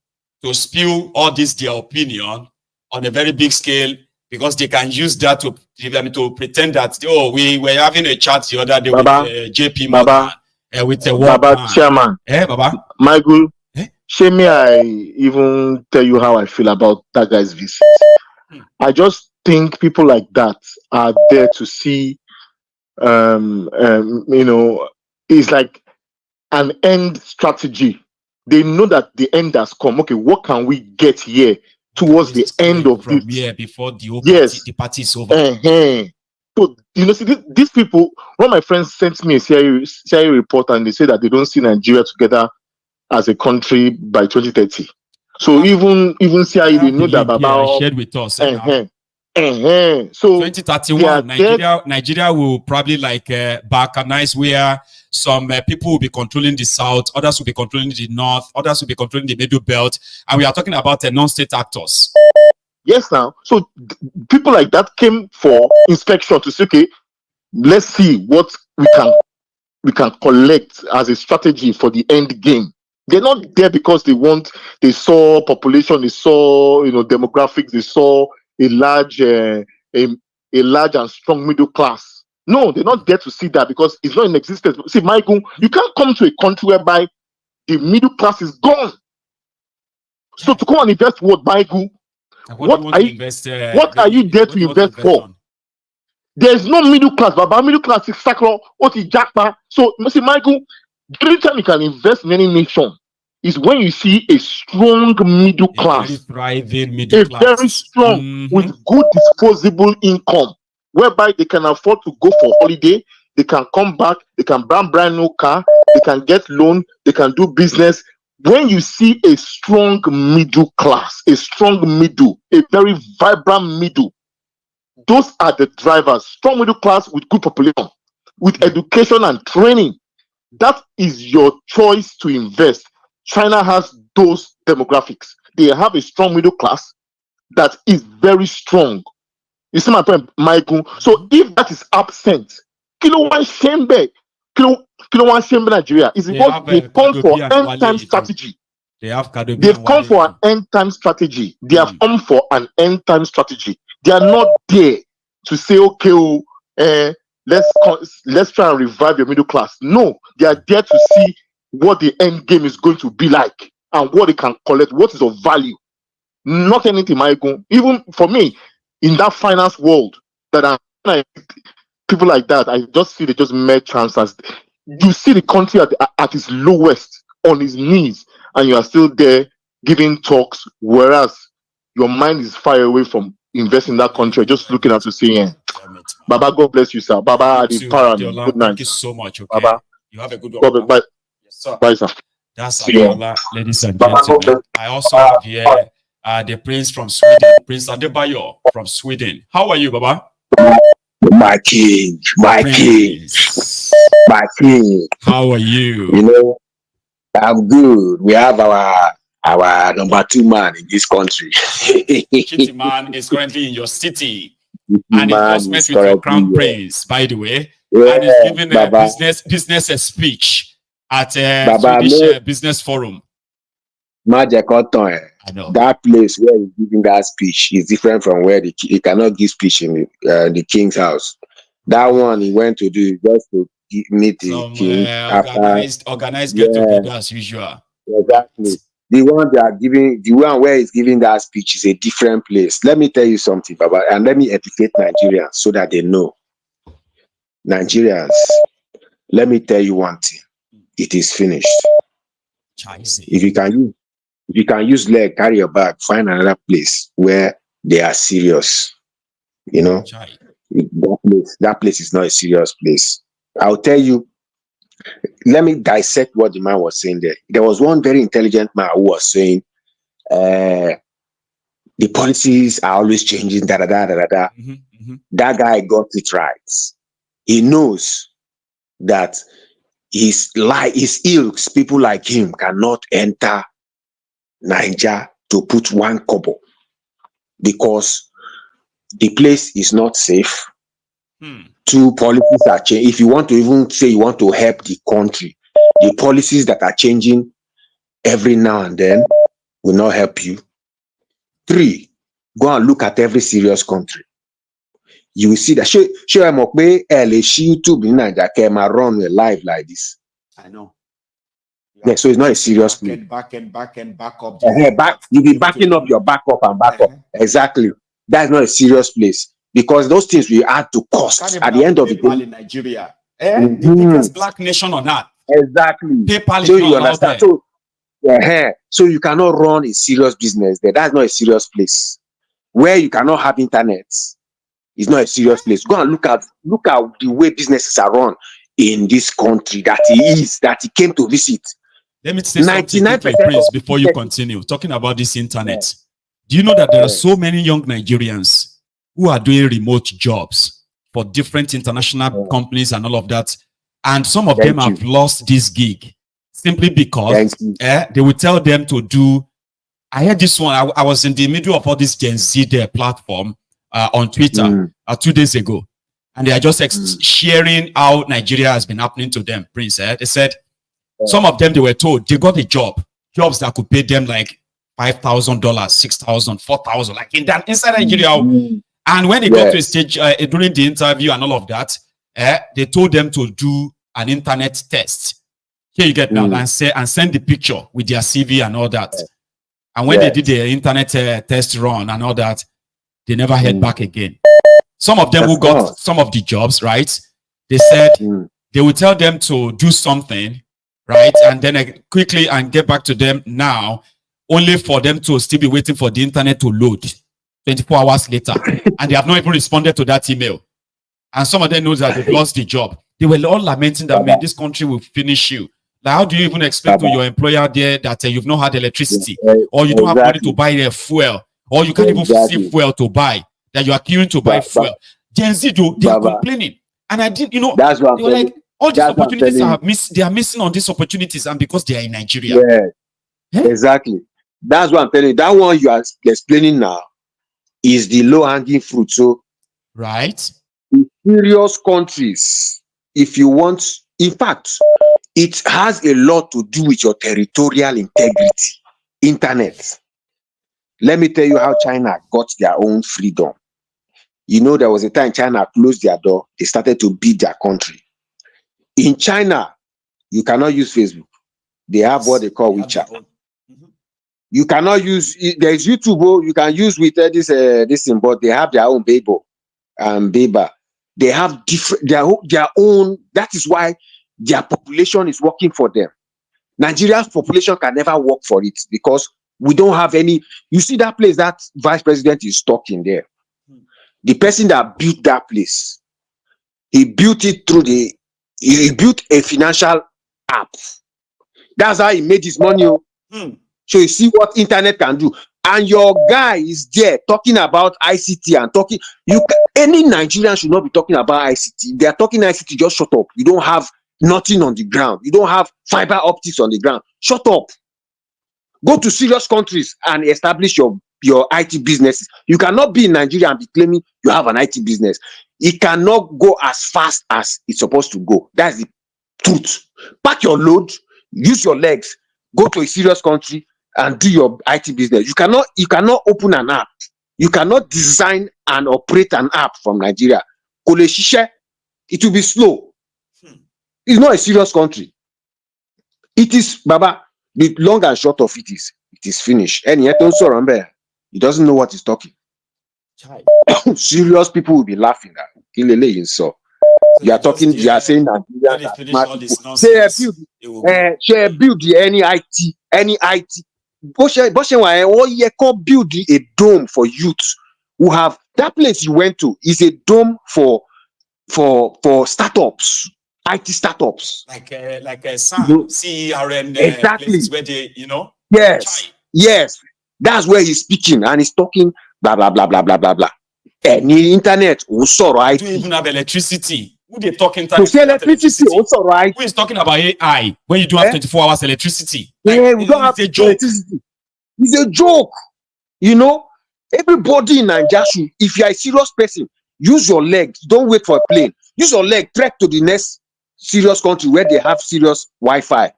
Speaker 1: to spew all this their opinion on a very big scale because they can use that to pretend that we were having a chat the other day with JP Morgan with the
Speaker 11: Baba chairman.
Speaker 1: Baba
Speaker 11: Maiyegun, shame me I even tell you how I feel about that guy's visit. I just think people like that are there to see it's like an end strategy. They know that the end has come. Okay, what can we get here towards the end of this?
Speaker 1: Yeah, before the party is over.
Speaker 11: So see these people. One of my friends sent me a CIA report, and they say that they don't see Nigeria together as a country by 2030. So even CIE, they know that about
Speaker 1: shared with us.
Speaker 11: So
Speaker 1: 2031, Nigeria will probably like balkanize, where some people will be controlling the south, others will be controlling the north, others will be controlling the middle belt, and we are talking about non-state actors.
Speaker 11: Yes, now. So people like that came for inspection to say, okay, let's see what we can collect as a strategy for the end game. They're not there because they saw population, they saw demographics, they saw a large and strong middle class. No, they're not there to see that because it's not in existence. See, Maiyegun, you can't come to a country whereby the middle class is gone. So to come and invest what, Maiyegun? What are you there to invest for? There's no middle class, but middle class is sacro, what is jackpot. So, see, Maiyegun, the only time you can invest in any nation is when you see a strong middle class, very strong, with good disposable income, whereby they can afford to go for holiday, they can come back, they can buy a brand new car, they can get loan, they can do business. When you see a strong middle class, a strong middle, a very vibrant middle, those are the drivers. Strong middle class with good population, with education and training. That is your choice to invest. China has those demographics. They have a strong middle class that is very strong. You see my point, Maiyegun? So if that is absent, Nigeria is because they've come for end-time strategy. They've come for an end-time strategy. They have come for an end-time strategy. They are not there to say, okay, let's try and revive your middle class. No, they are there to see what the end game is going to be like and what they can collect, what is of value. Not anything, Maiyegun. Even for me, in that finance world, people like that, I just see they just make chances. You see the country at its lowest, on its knees, and you are still there giving talks, whereas your mind is far away from investing in that country, just looking at to see, Baba, God bless you, sir. Baba, the parent. Good night.
Speaker 1: Thank you so much. Okay,
Speaker 11: Baba,
Speaker 1: you have a good one.
Speaker 11: bye.
Speaker 1: Yes, sir.
Speaker 11: Bye, sir.
Speaker 1: That's Ayola, ladies and gentlemen. I also have here the prince from Sweden, Prince Adebayo from Sweden. How are you, Baba?
Speaker 13: My king.
Speaker 1: How are you?
Speaker 13: You know, I'm good. We have our number 2 man in this country.
Speaker 1: Shettima is currently in your city, and he just met with your crown prince, by the way, and he's giving a business speech at Swedish Business Forum.
Speaker 13: That place where he's giving that speech is different from where he cannot give speech in the king's house. That one he went to do just to meet the king.
Speaker 1: Organized get together as usual.
Speaker 13: Exactly. The one they are giving, the one where he's giving that speech is a different place. Let me tell you something, Baba, and let me educate Nigerians so that they know. Nigerians, let me tell you one thing. It is finished. If you can use leg, carry your bag, find another place where they are serious. You know, that place is not a serious place. I'll tell you. Let me dissect what the man was saying there. There was one very intelligent man who was saying, the policies are always changing, That guy got it right. He knows that his ilks, people like him, cannot enter Niger to put one kobo because the place is not safe. 2, policies are changing. If you want to even say you want to help the country, the policies that are changing every now and then will not help you. 3, go and look at every serious country. You will see that. Show YouTube in Nigeria can run a live like this.
Speaker 1: I know.
Speaker 13: Yeah, so it's not a serious place.
Speaker 1: Back up.
Speaker 13: You'll be backing up your backup and backup. Exactly. That's not a serious place. Because those things we add to cost at the end of the day.
Speaker 1: In Nigeria, the biggest black nation on earth.
Speaker 13: Exactly.
Speaker 1: PayPal
Speaker 13: So
Speaker 1: is
Speaker 13: you
Speaker 1: not
Speaker 13: understand. So you cannot run a serious business there. That's not a serious place. Where you cannot have internet is not a serious place. Go and look at the way businesses are run in this country that he came to visit.
Speaker 1: Let me say something quickly, Prince, before you continue. Talking about this internet. Do you know that there are so many young Nigerians who are doing remote jobs for different international companies and all of that? And some of them have lost this gig simply because they will tell them to do. I heard this one. I was in the middle of all this Gen Z platform on Twitter 2 days ago. And they are just sharing how Nigeria has been happening to them, Prince. They said some of them, they were told they got a jobs that could pay them like $5,000, $6,000, $4,000, like inside Nigeria. And when they got to a stage during the interview and all of that, they told them to do an internet test. Here you get now and send the picture with their CV and all that. And when they did the internet test run and all that, they never heard back again. Some of them who got some of the jobs, right? They said they would tell them to do something, right? And then quickly and get back to them now, only for them to still be waiting for the internet to load 24 hours later. And they have not even responded to that email. And some of them knows that they've lost the job. They were all lamenting that, man, this country will finish you. Like, how do you even explain to your employer there that you've not had electricity, or you don't have money to buy fuel, or you can't even see fuel to buy, that you are queuing to buy fuel? Gen Z, they are complaining. And I didn't, that's what they were like, all these opportunities they are missing on these opportunities, and because they are in Nigeria.
Speaker 13: Exactly. That's what I'm telling you. That one you are explaining now is the low-hanging fruit. So,
Speaker 1: right,
Speaker 13: in serious countries, if you want, in fact, it has a lot to do with your territorial integrity. Internet. Let me tell you how China got their own freedom. You know, there was a time China closed their door. They started to beat their country. In China, you cannot use Facebook. They have what they call WeChat. You cannot use, there's YouTube, you can use with this thing, but they have their own Weibo and Beba. They have different, their own, that is why their population is working for them. Nigeria's population can never work for it because we don't have any. You see that place that vice president is stuck in there. The person that built that place, he built it through he built a financial app. That's how he made his money. So you see what internet can do. And your guy is there talking about ICT and talking. Any Nigerian should not be talking about ICT. They are talking ICT, just shut up. You don't have nothing on the ground. You don't have fiber optics on the ground. Shut up. Go to serious countries and establish your IT businesses. You cannot be in Nigeria and be claiming you have an IT business. It cannot go as fast as it's supposed to go. That's the truth. Pack your load, use your legs, go to a serious country and do your IT business. You cannot open an app. You cannot design and operate an app from Nigeria. It will be slow. It's not a serious country. It is, Baba, the long and short of it is finished. And yet also remember, he doesn't know what he's talking. Serious people will be laughing at him. So you are talking, you are saying that share build any IT. Build a dome for youth who have that place you went to is a dome for startups. IT startups
Speaker 1: like CRN
Speaker 13: exactly
Speaker 1: places where they
Speaker 13: yes that's where he's speaking and he's talking blah blah blah blah blah blah blah. Any internet also right.
Speaker 1: Do you even have electricity? Who they talk internet?
Speaker 13: To electricity also right.
Speaker 1: Who is talking about AI when you don't have 24 hours electricity?
Speaker 13: Like, we don't have electricity. It's a joke. You know, everybody in Nigeria should, if you are a serious person, use your legs. Don't wait for a plane. Use your leg. Trek to the next serious country where they have serious Wi-Fi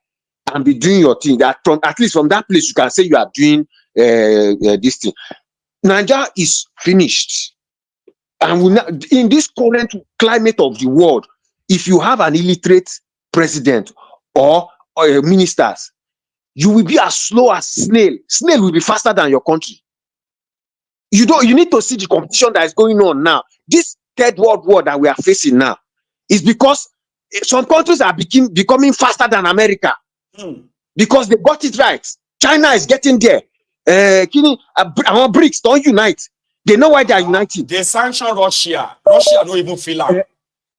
Speaker 13: and be doing your thing. That from at least from that place you can say you are doing this thing. Nigeria is finished, and we not, in this current climate of the world, if you have an illiterate president or ministers, you will be as slow as snail. Snail will be faster than your country. You need to see the competition that is going on now. This third world war that we are facing now is because some countries are becoming faster than America because they got it right. China is getting there. Our BRICS don't unite. They know why they are uniting.
Speaker 1: They sanction Russia. Russia don't even feel like.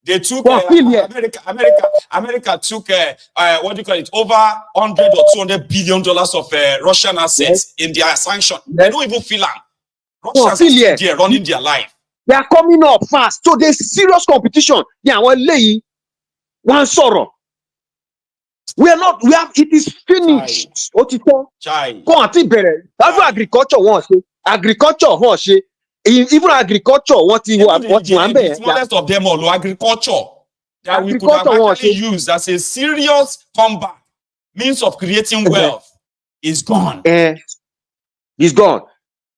Speaker 1: They took America took what do you call it, over 100 or 200 billion dollars of Russian assets in their sanction. They don't even feel like Russians are still there running their life.
Speaker 12: They are coming up fast, so there's serious competition. Yeah, well, one sorrow. We have it is finished. Agriculture wants even agriculture what
Speaker 1: the smallest of them all agriculture that we could have actually used as a serious comeback means of creating wealth is gone.
Speaker 12: It's gone.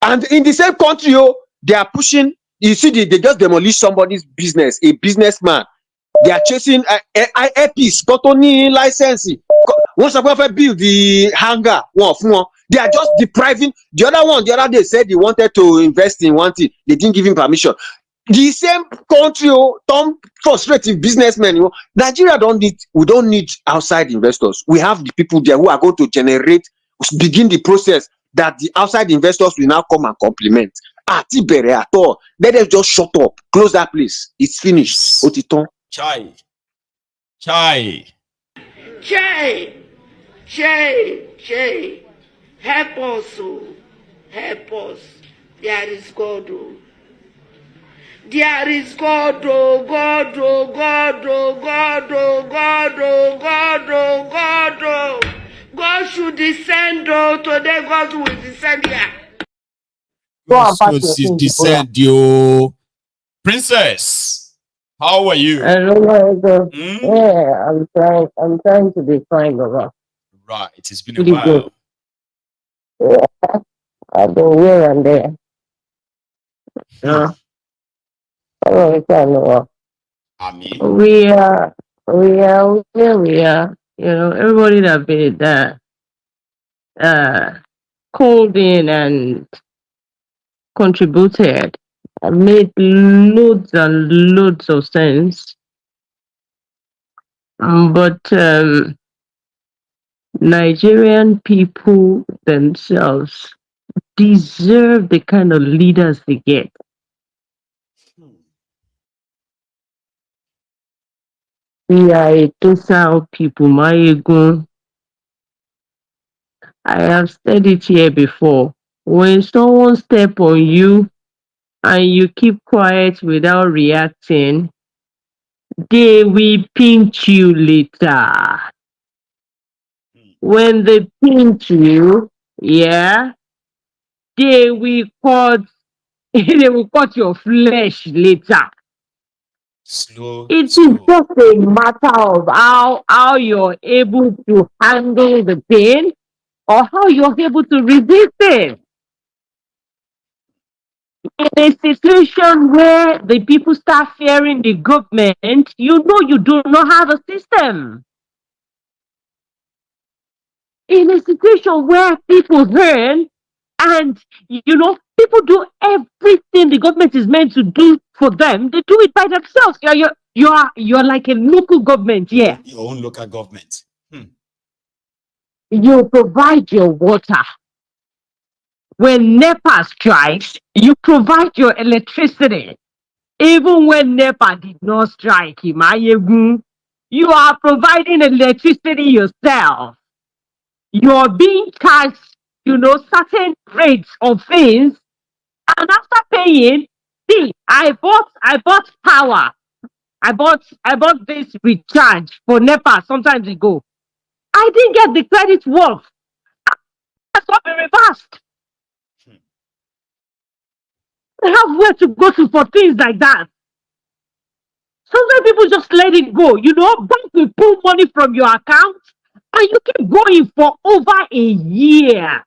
Speaker 12: And in the same country, they are pushing. You see, they just demolish somebody's business, a businessman. They are chasing IPs, Cotonou licensing. Once I build the hangar, they are just depriving the other one. The other day said he wanted to invest in one thing. They didn't give him permission. The same country, some frustrated businessmen. Nigeria we don't need outside investors. We have the people there who are going to begin the process that the outside investors will now come and complement. At all. Let them just shut up. Close that place. It's finished. Otiton.
Speaker 1: Chai.
Speaker 14: Help us, help us. There is God. There is God. God. God should descend. Today God will descend here.
Speaker 1: God should descend, you. Princess, how are you?
Speaker 15: Hello, yeah, I'm trying to be fine, Baba.
Speaker 1: Right, it's been a while.
Speaker 15: Yeah, I've been here and there. We are where we are. Everybody that been called in and contributed made loads and loads of sense. But Nigerian people themselves deserve the kind of leaders they get. We are a docile people, Maiyegun. I have said it here before. When someone step on you and you keep quiet without reacting, they will pinch you later. When they pinch you, they will cut your flesh later. It is just a matter of how you're able to handle the pain or how you're able to resist it. In a situation where the people start fearing the government, you do not have a system. In a situation where people learn and people do everything the government is meant to do for them, they do it by themselves. You're like a local government,
Speaker 1: Your own local government.
Speaker 15: You provide your water. When NEPA strikes, you provide your electricity. Even when NEPA did not strike, Maiyegun, you are providing electricity yourself. You're being charged, certain rates of things, and after paying, see, I bought power. I bought this recharge for NEPA sometimes ago. I didn't get the credit worth. That's got to be reversed. I have where to go to for things like that. Sometimes people just let it go. Bank will pull money from your account and you keep going for over a year.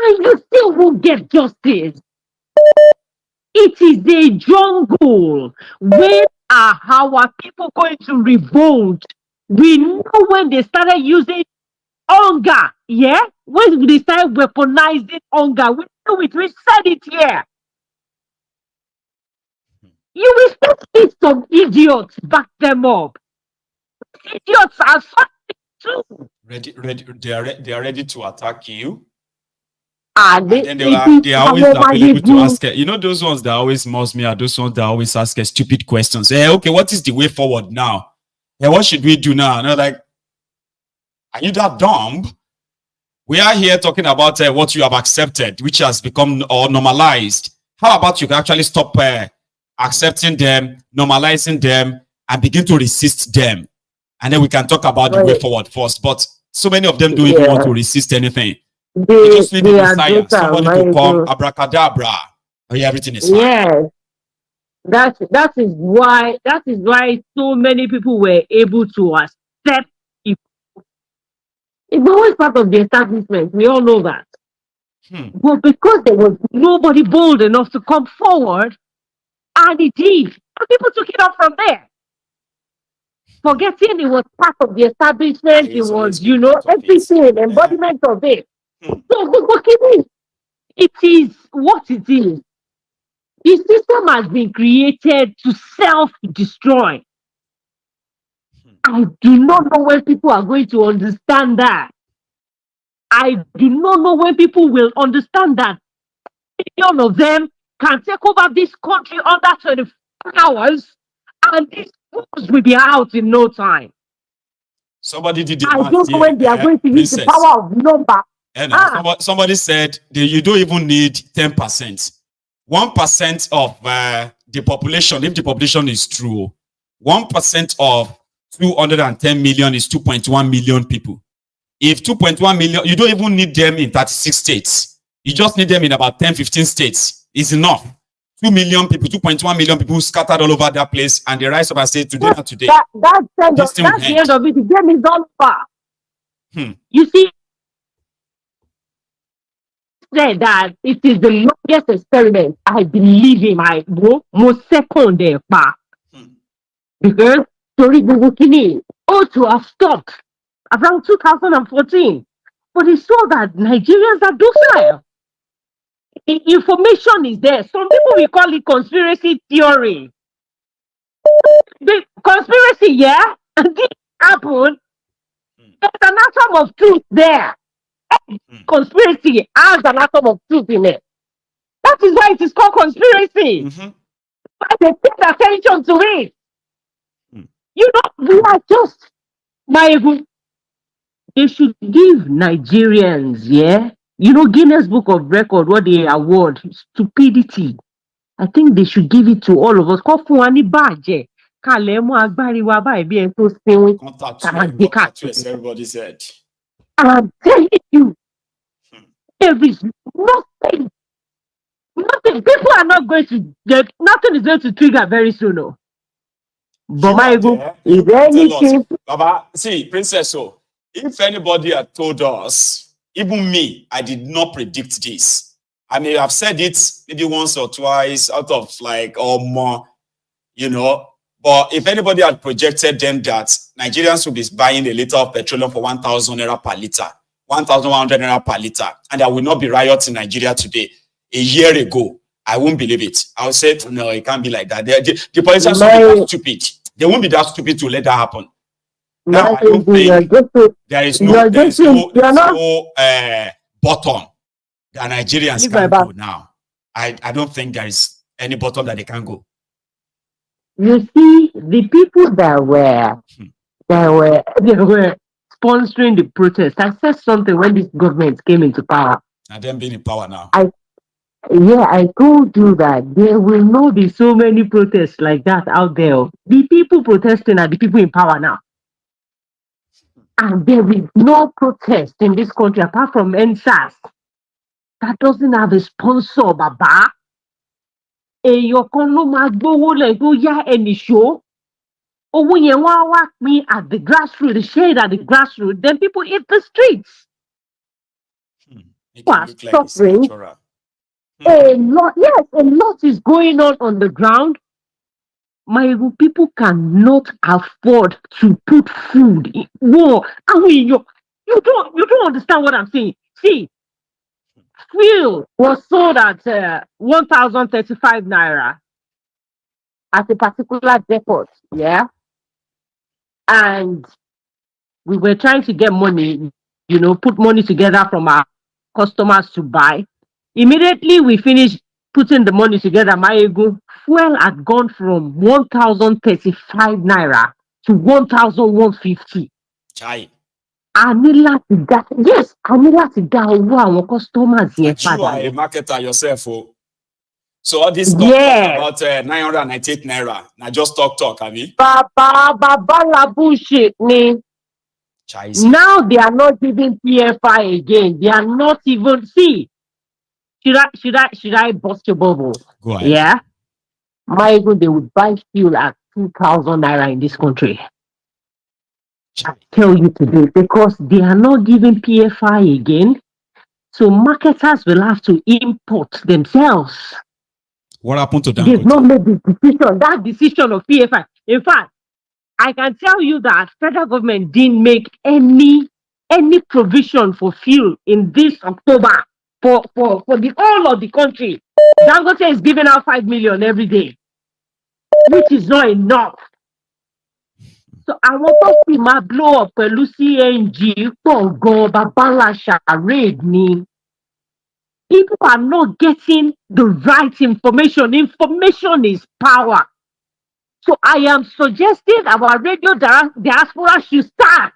Speaker 15: And you still won't get justice. It is a jungle. When are our people going to revolt? We know when they started using hunger, when they started weaponizing hunger, we know it, we said it here. You will still see some idiots back them up. Idiots are something too.
Speaker 1: Ready, they are ready to attack you. And then they are always available to ask. You know, those ones that always must me are those ones that always ask stupid questions. Okay, what is the way forward now? What should we do now? And I'm like, are you that dumb? We are here talking about what you have accepted, which has become normalized. How about you can actually stop accepting them, normalizing them, and begin to resist them? And then we can talk about the way forward first. But so many of them don't even want to resist anything. They just need the Messiah, somebody to come, abracadabra, everything is fine.
Speaker 15: Yes, that is why so many people were able to accept it. It's always part of the establishment. We all know that. But because there was nobody bold enough to come forward, and it did, and people took it up from there. Forgetting it was part of the establishment, it was, everything, embodiment of it. So, it is what it is. The system has been created to self-destroy. I do not know when people are going to understand that. I do not know when people will understand that. None of them can take over this country under 24 hours, and these fools will be out in no time.
Speaker 1: Somebody did it.
Speaker 15: I don't know when they are going to use the power of number.
Speaker 1: Somebody said you don't even need 10%. 1% of the population, if the population is true, 1% of 210 million is 2.1 million people. If 2.1 million, you don't even need them in 36 states. You just need them in about 10, 15 states. It's enough. 2 million people, 2.1 million people scattered all over that place, and they rise up and say, today not today.
Speaker 15: That's the end of it. The game is over. You see, said that it is the longest experiment I believe in my most second there, because story to have stopped around 2014, but he saw that Nigerians are docile. Information is there. Some people will call it conspiracy theory. The conspiracy, yeah, and this happened. There's an atom of truth there. Conspiracy has an atom of truth in it. That is why it is called conspiracy. Why they pay attention to it. We are just Maiyegun. They should give Nigerians, Guinness Book of Record, what they award stupidity. I think they should give it to all of us.
Speaker 1: Everybody said.
Speaker 15: I'm telling you, there is nothing. People are not going to get, nothing is going to trigger very soon. No. But Maiyegun, is there anything?
Speaker 1: Baba, see, Princess, if anybody had told us, even me, I did not predict this. I may have said it maybe once or twice out of or more, But if anybody had projected then that Nigerians will be buying a liter of petroleum for 1,000 naira per liter, 1,100 naira per liter, and there will not be riots in Nigeria today, a year ago, I won't believe it. I would say, no, it can't be like that. The politicians will be that stupid. They won't be that stupid to let that happen. Now, I don't think there is no bottom that Nigerians can go now. I don't think there is any bottom that they can go.
Speaker 15: You see, the people that were sponsoring the protest, I said something when this government came into power.
Speaker 1: And them being in power now.
Speaker 15: I told you that there will not be so many protests like that out there. The people protesting are the people in power now. And there is no protest in this country apart from NSAS that doesn't have a sponsor, Baba. Èèyàn kan ló máa gbówó lẹ̀ tó yá ẹnì ṣó. Owó yẹn wá pín at the grassroots, the shade at the grassroots, then people hit the streets. People are suffering. A lot is going on the ground. Maiyegun, people cannot afford to put food in war. I mean, you don't understand what I'm saying. See, fuel was sold at 1,035 naira at a particular depot, and we were trying to get money, put money together from our customers to buy. Immediately we finished putting the money together, Maiyegun, fuel had gone from 1,035 naira to 1,150.
Speaker 1: Chai.
Speaker 15: I need láti dá, yes, I need láti dá owó àwọn customers yẹn
Speaker 1: You
Speaker 15: padà.
Speaker 1: are a marketer yourself, oh. So all this talk about 998 naira, now just talk, Abi.
Speaker 15: Baba la bullshit ni. Now they are not giving PFI again. They are not even should I bust your bubble?
Speaker 1: Go ahead.
Speaker 15: Yeah. Maiyegun, they would buy fuel at 2,000 naira in this country. I tell you today, because they are not giving PFI again. So marketers will have to import themselves.
Speaker 1: What happened to them?
Speaker 15: They've not made the decision, that decision of PFI. In fact, I can tell you that federal government didn't make any provision for fuel in this October for the whole of the country. Dangote is giving out 5 million every day, which is not enough. So I want to see my blow up pẹ̀lú CNG for Babala Charade ni. People are not getting the right information. Information is power. So I am suggesting our radio diaspora should start.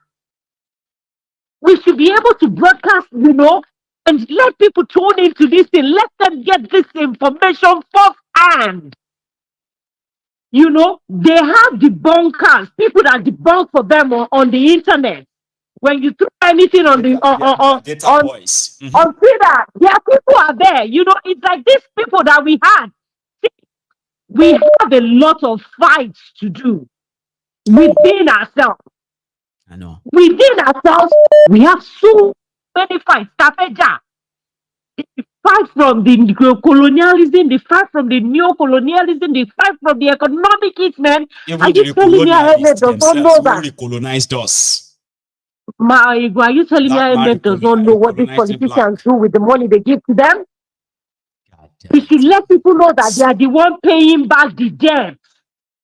Speaker 15: We should be able to broadcast, and let people tune into this thing. Let them get this information firsthand. They have debunkers, people that debunk for them on the internet. When you do anything on Twitter, there people are there. It's like these people that we had. We have a lot of fights to do within ourselves.
Speaker 1: I know.
Speaker 15: Within ourselves, we have so many fights. The fight from the colonialism, the fight from the neo-colonialism, the fight from the economic hitmen. Are you telling me IMF does not know that?
Speaker 1: Colonized us.
Speaker 15: Are you telling me IMF does not know what these politicians do with the money they give to them? We should let people know that they are the one paying back the debt.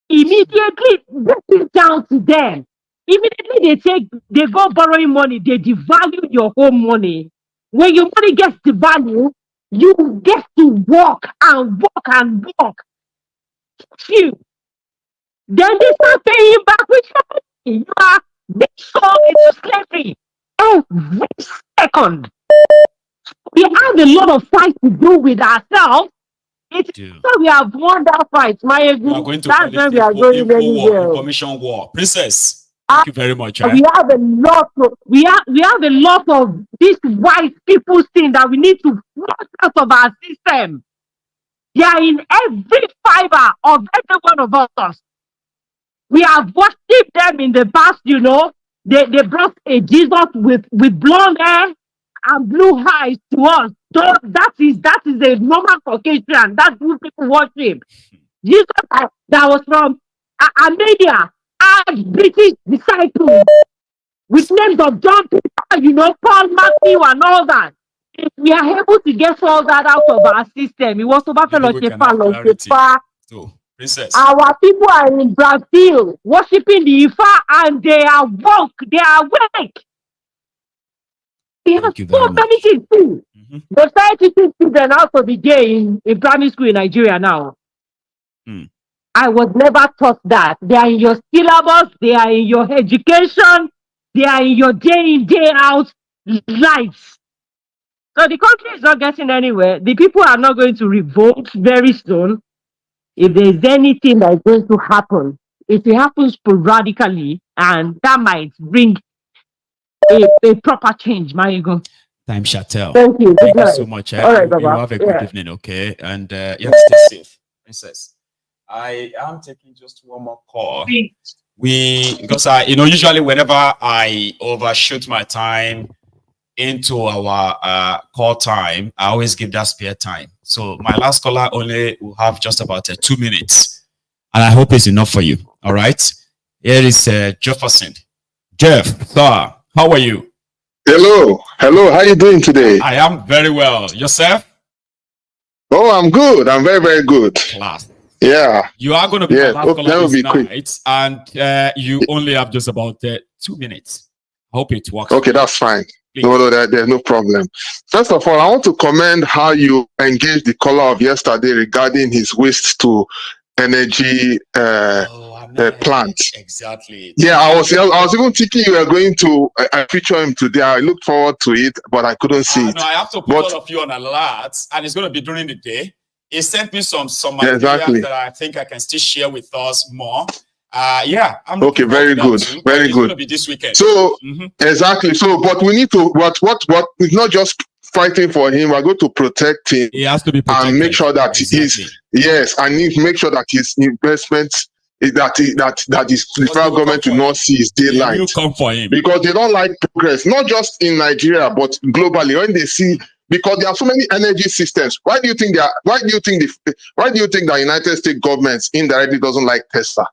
Speaker 15: Immediately, get it down to them. Immediately, they go borrowing money, they devalue your home money. When your money gets devalued, you get to walk and walk and walk. Then they start paying back with your money. You are being sold into slavery every second. We have a lot of fights to do with ourselves. So we have won that fight, Maiyegun. That's when we are going anywhere.
Speaker 1: Information war. Princess, thank you very much.
Speaker 15: We have a lot of these white people thing that we need to flush out of our system. They are in every fiber of every one of us. We have worshipped them in the past, They brought a Jesus with blonde hair and blue eyes to us. So that is a normal Caucasian. That's who people worship. Jesus that was from Armenia, British disciples with names of John Peter, Paul, Matthew, and all that. If we are able to get all that out of our system, it was about
Speaker 1: Princess.
Speaker 15: Our people are in Brazil worshiping the Ifa, and they are woke, they are awake. We have so many things too. The trying to teach children how to be gay in primary school in Nigeria now. I was never taught that. They are in your syllabus, they are in your education, they are in your day in, day out lives. So the country is not getting anywhere. The people are not going to revolt very soon. If there is anything that is going to happen, it will happen sporadically, and that might bring a proper change, Maiyegun.
Speaker 1: Time shall tell.
Speaker 15: Thank you.
Speaker 1: Thank you so much.
Speaker 15: All right,
Speaker 1: you have a good evening, okay? And stay safe, Princess. I am taking just one more call. Because usually whenever I overshoot my time into our call time, I always give that spare time. So my last caller only will have just about 2 minutes, and I hope it's enough for you. All right. Here is Jefferson. Jeff, sir, how are you?
Speaker 16: Hello. How are you doing today?
Speaker 1: I am very well. Yourself?
Speaker 16: Oh, I'm good. I'm very, very good.
Speaker 1: Class.
Speaker 16: Yeah.
Speaker 1: You are going to be my last caller
Speaker 16: that will be
Speaker 1: night,
Speaker 16: quick.
Speaker 1: and you only have just about 2 minutes. I hope it works.
Speaker 16: Okay, that's fine.
Speaker 1: Please.
Speaker 16: No, there's no problem. First of all, I want to commend how you engaged the caller of yesterday regarding his waste to energy plant.
Speaker 1: Exactly.
Speaker 16: Yeah, I was even thinking you were going to feature him today. I looked forward to it, but I couldn't see it.
Speaker 1: No, I have to put all of you on alert, and it's going to be during the day. He sent me some ideas that I think I can still share with us more. Yeah, I'm
Speaker 16: okay. Very good, very good.
Speaker 1: It's going to be this weekend.
Speaker 16: So exactly. So, but we need to what it's not just fighting for him. We're going to protect him.
Speaker 1: He has to be protected.
Speaker 16: And make sure that I need to make sure that his investments that the federal government will not see his daylight.
Speaker 1: You come for him
Speaker 16: because they don't like progress, not just in Nigeria but globally. When they see, because there are so many energy systems. Why do you think the United States government indirectly doesn't like Tesla,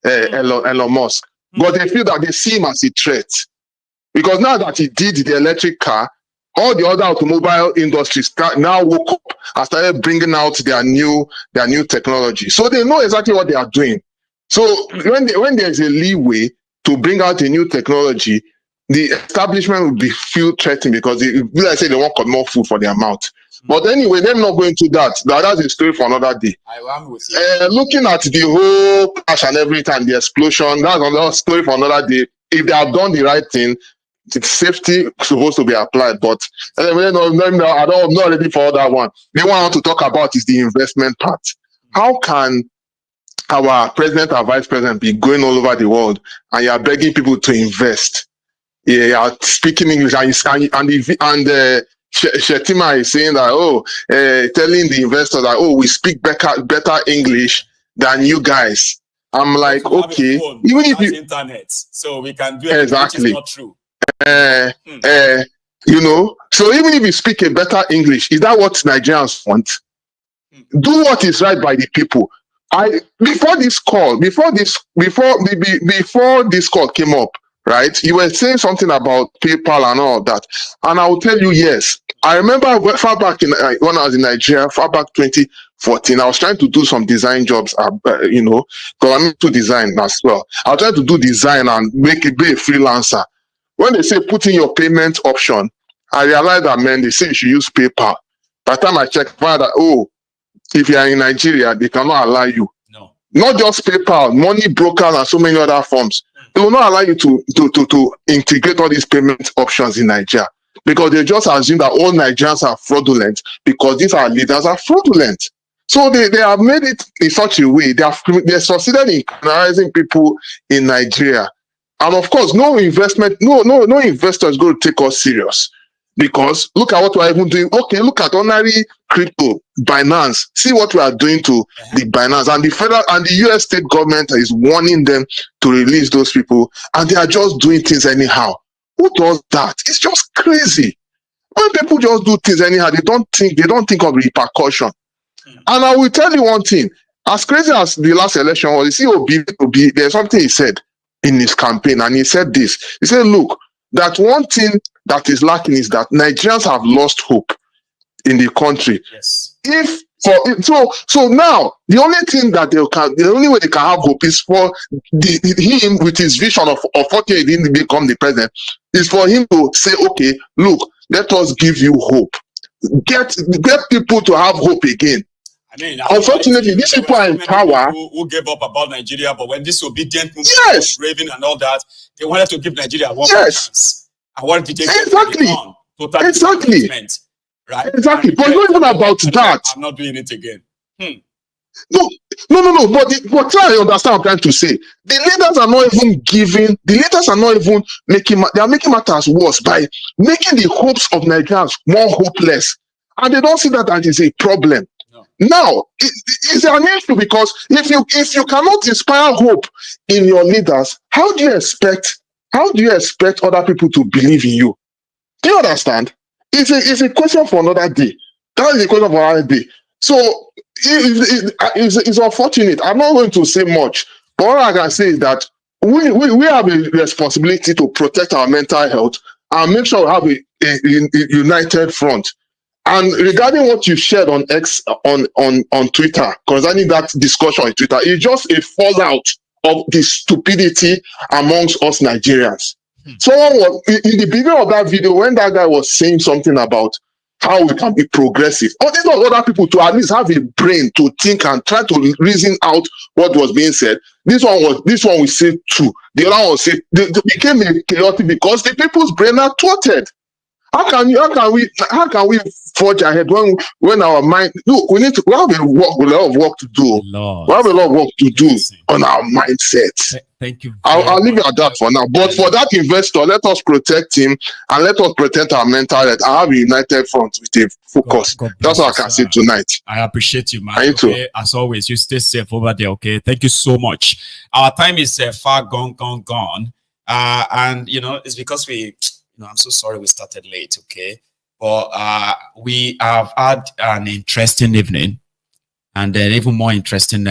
Speaker 16: Elon Musk? But they feel that they see him as a threat because now that he did the electric car, all the other automobile industries now woke up and started bringing out their new technology. So they know exactly what they are doing. So when there's a leeway to bring out a new technology, the establishment will be feel threatened because like I say, they want more food for their mouth. But anyway, they're not going to that. That's a story for another day. Looking at the whole crash and everything, the explosion, that's another story for another day. If they have done the right thing, the safety supposed to be applied. But anyway, I'm not ready for that one. The one I want to talk about is the investment part. How can our president and vice president be going all over the world and you are begging people to invest? You are speaking English and Shettima is saying that telling the investor that we speak better English than you guys. I'm like, okay, even if you
Speaker 1: internet, so we can do it.
Speaker 16: Exactly.
Speaker 1: Which is not true.
Speaker 16: So even if you speak a better English, is that what Nigerians want? Do what is right by the people. Before this call came up, right? You were saying something about PayPal and all that, and I will tell you, yes. I remember far back when I was in Nigeria, far back 2014, I was trying to do some design jobs, because I'm into design as well. I was trying to do design and be a freelancer. When they say put in your payment option, I realized that, man, they say you should use PayPal. By the time I checked, I found that, if you are in Nigeria, they cannot allow you.
Speaker 1: No.
Speaker 16: Not just PayPal, money brokers and so many other forms. They will not allow you to integrate all these payment options in Nigeria because they just assume that all Nigerians are fraudulent because these our leaders are fraudulent. So they have made it in such a way. They succeeded in criminalizing people in Nigeria. And of course, no investor is going to take us serious because look at what we're even doing. Okay, look at ordinary crypto, Binance. See what we are doing to the Binance, and the federal and the US state government is warning them to release those people, and they are just doing things anyhow. Who does that? It's just crazy. When people just do things anyhow, they don't think of repercussion. And I will tell you one thing: as crazy as the last election was, you see, there's something he said in his campaign, and he said this. He said, look, that one thing that is lacking is that Nigerians have lost hope in the country.
Speaker 1: Yes.
Speaker 16: So now the only way they can have hope is for him with his vision of what he didn't become the president, is for him to say, okay, look, let us give you hope. Get people to have hope again.
Speaker 1: I mean,
Speaker 16: unfortunately, these people are in power.
Speaker 1: Who gave up about Nigeria, but when disobedient movement was raving and all that, they wanted to give Nigeria one chance. And what did they get? Total
Speaker 16: exactly.
Speaker 1: Right?
Speaker 16: Exactly. But not even about that.
Speaker 1: I'm not doing it again.
Speaker 16: No. But try to understand what I'm trying to say. The leaders are not even giving. The leaders are not even making. They are making matters worse by making the hopes of Nigerians more hopeless, and they don't see that as a problem. Now, it's an issue because if you cannot inspire hope in your leaders, how do you expect other people to believe in you? Do you understand? It's a question for another day. That is a question for another day. So it's unfortunate. I'm not going to say much, but all I can say is that we have a responsibility to protect our mental health and make sure we have a united front. And regarding what you shared on X on Twitter concerning that discussion on Twitter, it's just a fallout of the stupidity amongst us Nigerians. Someone was in the beginning of that video when that guy was saying something about how we can be progressive. Oh, these are other people to at least have a brain to think and try to reason out what was being said. This one we say two. The other one say they became chaotic because the people's brain are thwarted. How can we forge ahead when our mind? Look, we have a lot of work to do.
Speaker 1: Lord.
Speaker 16: We have a lot of work to do on our mindset.
Speaker 1: Thank you.
Speaker 16: I'll leave it at that for now. But for that investor, let us protect him and let us protect our mental health. I have a united front with a focus. That's all I can say tonight.
Speaker 1: I appreciate you, man.
Speaker 16: I too.
Speaker 1: Okay? As always, you stay safe over there. Okay, thank you so much. Our time is far gone. And it's because we. I'm so sorry we started late, okay? But we have had an interesting evening and an even more interesting,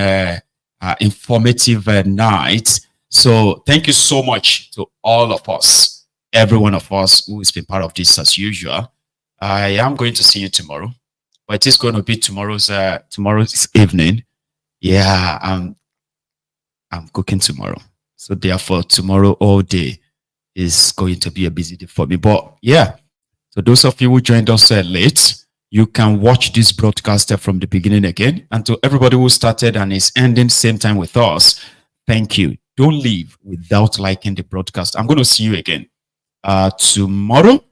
Speaker 1: informative night. So thank you so much to all of us, every one of us who has been part of this as usual. I am going to see you tomorrow, but it is going to be tomorrow's evening. Yeah, I'm cooking tomorrow. So therefore, tomorrow all day is going to be a busy day for me. But yeah, so those of you who joined us late, you can watch this broadcast from the beginning again. And to everybody who started and is ending same time with us, thank you. Don't leave without liking the broadcast. I'm going to see you again tomorrow.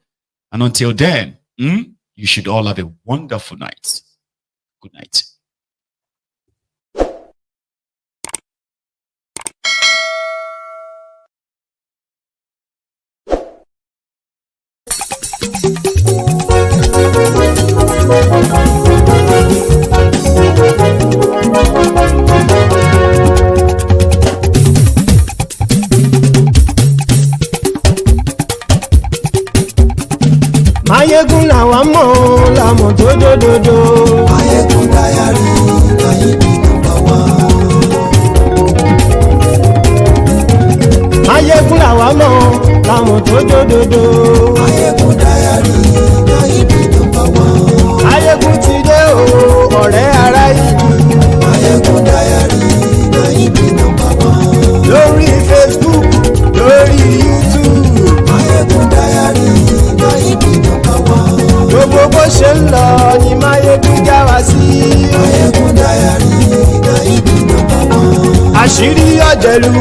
Speaker 1: And until then, you should all have a wonderful night. Good night.
Speaker 18: Maiyegun làwa mọ̀ làmọ̀ tó dòdòdò. Maiyegun Diary láyé bí nàmbà wá. Maiyegun làwa mọ̀ làmọ̀ tó dòdòdò. Maiyegun Diary láyé bí nàmbà wá. Maiyegun ti dé o ọ̀rẹ́ ara yìí. Maiyegun Diary láyé bí nàmbà wá. Lórí Facebook, lórí YouTube. Maiyegun Diary láyé bí nàmbà wá. Gbogbo bó ṣe ń lọ ni Maiyegun já wa sí. Maiyegun Diary láyé bí nàmbà wá. Àṣírí ọ̀jẹ̀lú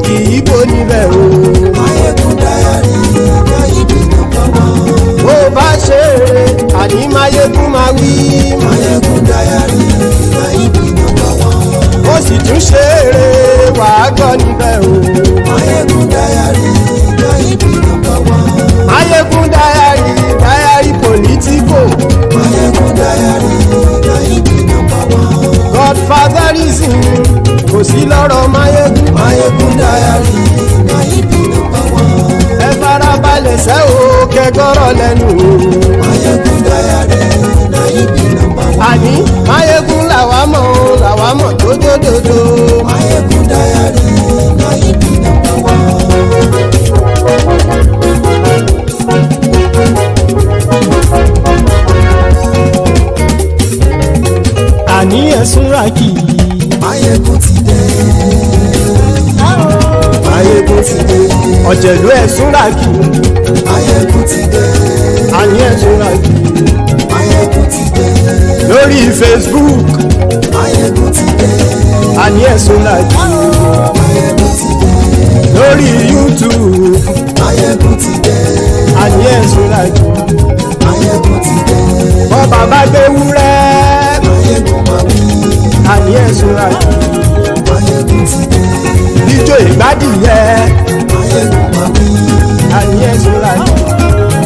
Speaker 18: kì í bò níbẹ̀ o. Maiyegun Diary láyé bí nàmbà wá. Bó bá ṣe eré àní Maiyegun máa wí. Maiyegun Diary láyé bí nàmbà wá. Ó sì tún ṣe eré wàá gbọ́ níbẹ̀ o. Maiyegun Diary láyé bí nàmbà wá. Maiyegun Diary, Diary Politico. Maiyegun Diary láyé bí nàmbà wá. Godfatherism kò sí lọ́rọ̀ Maiyegun. Maiyegun Diary láyé bí nàmbà wá. Ẹ farabalẹ̀ sẹ́ o kẹgọ́rọ̀ lẹ́nu o. Maiyegun Diary láyé bí nàmbà wá. Àní Maiyegun làwa mọ̀ tó dòdòdò. Maiyegun Diary láyé bí nàmbà wá. Àní ẹ̀sùn rákì. Maiyegun ti dé. Maiyegun ti dé. Ọ̀jẹ̀lú ẹ̀sùn rákì. Maiyegun ti dé. Àní ẹ̀sùn rákì. Maiyegun ti dé. Lórí Facebook. Maiyegun ti dé. Àní ẹ̀sùn rákì. Maiyegun ti dé. Lórí YouTube. Maiyegun ti dé. Àní ẹ̀sùn rákì. Maiyegun ti dé. Bọ́ bàbá gbé wúrẹ́. Maiyegun máa wí. Àní ẹ̀sùn rákì. Maiyegun ti dé. Ijó ìgbádìyẹ. Maiyegun máa wí. Àní ẹ̀sùn rákì.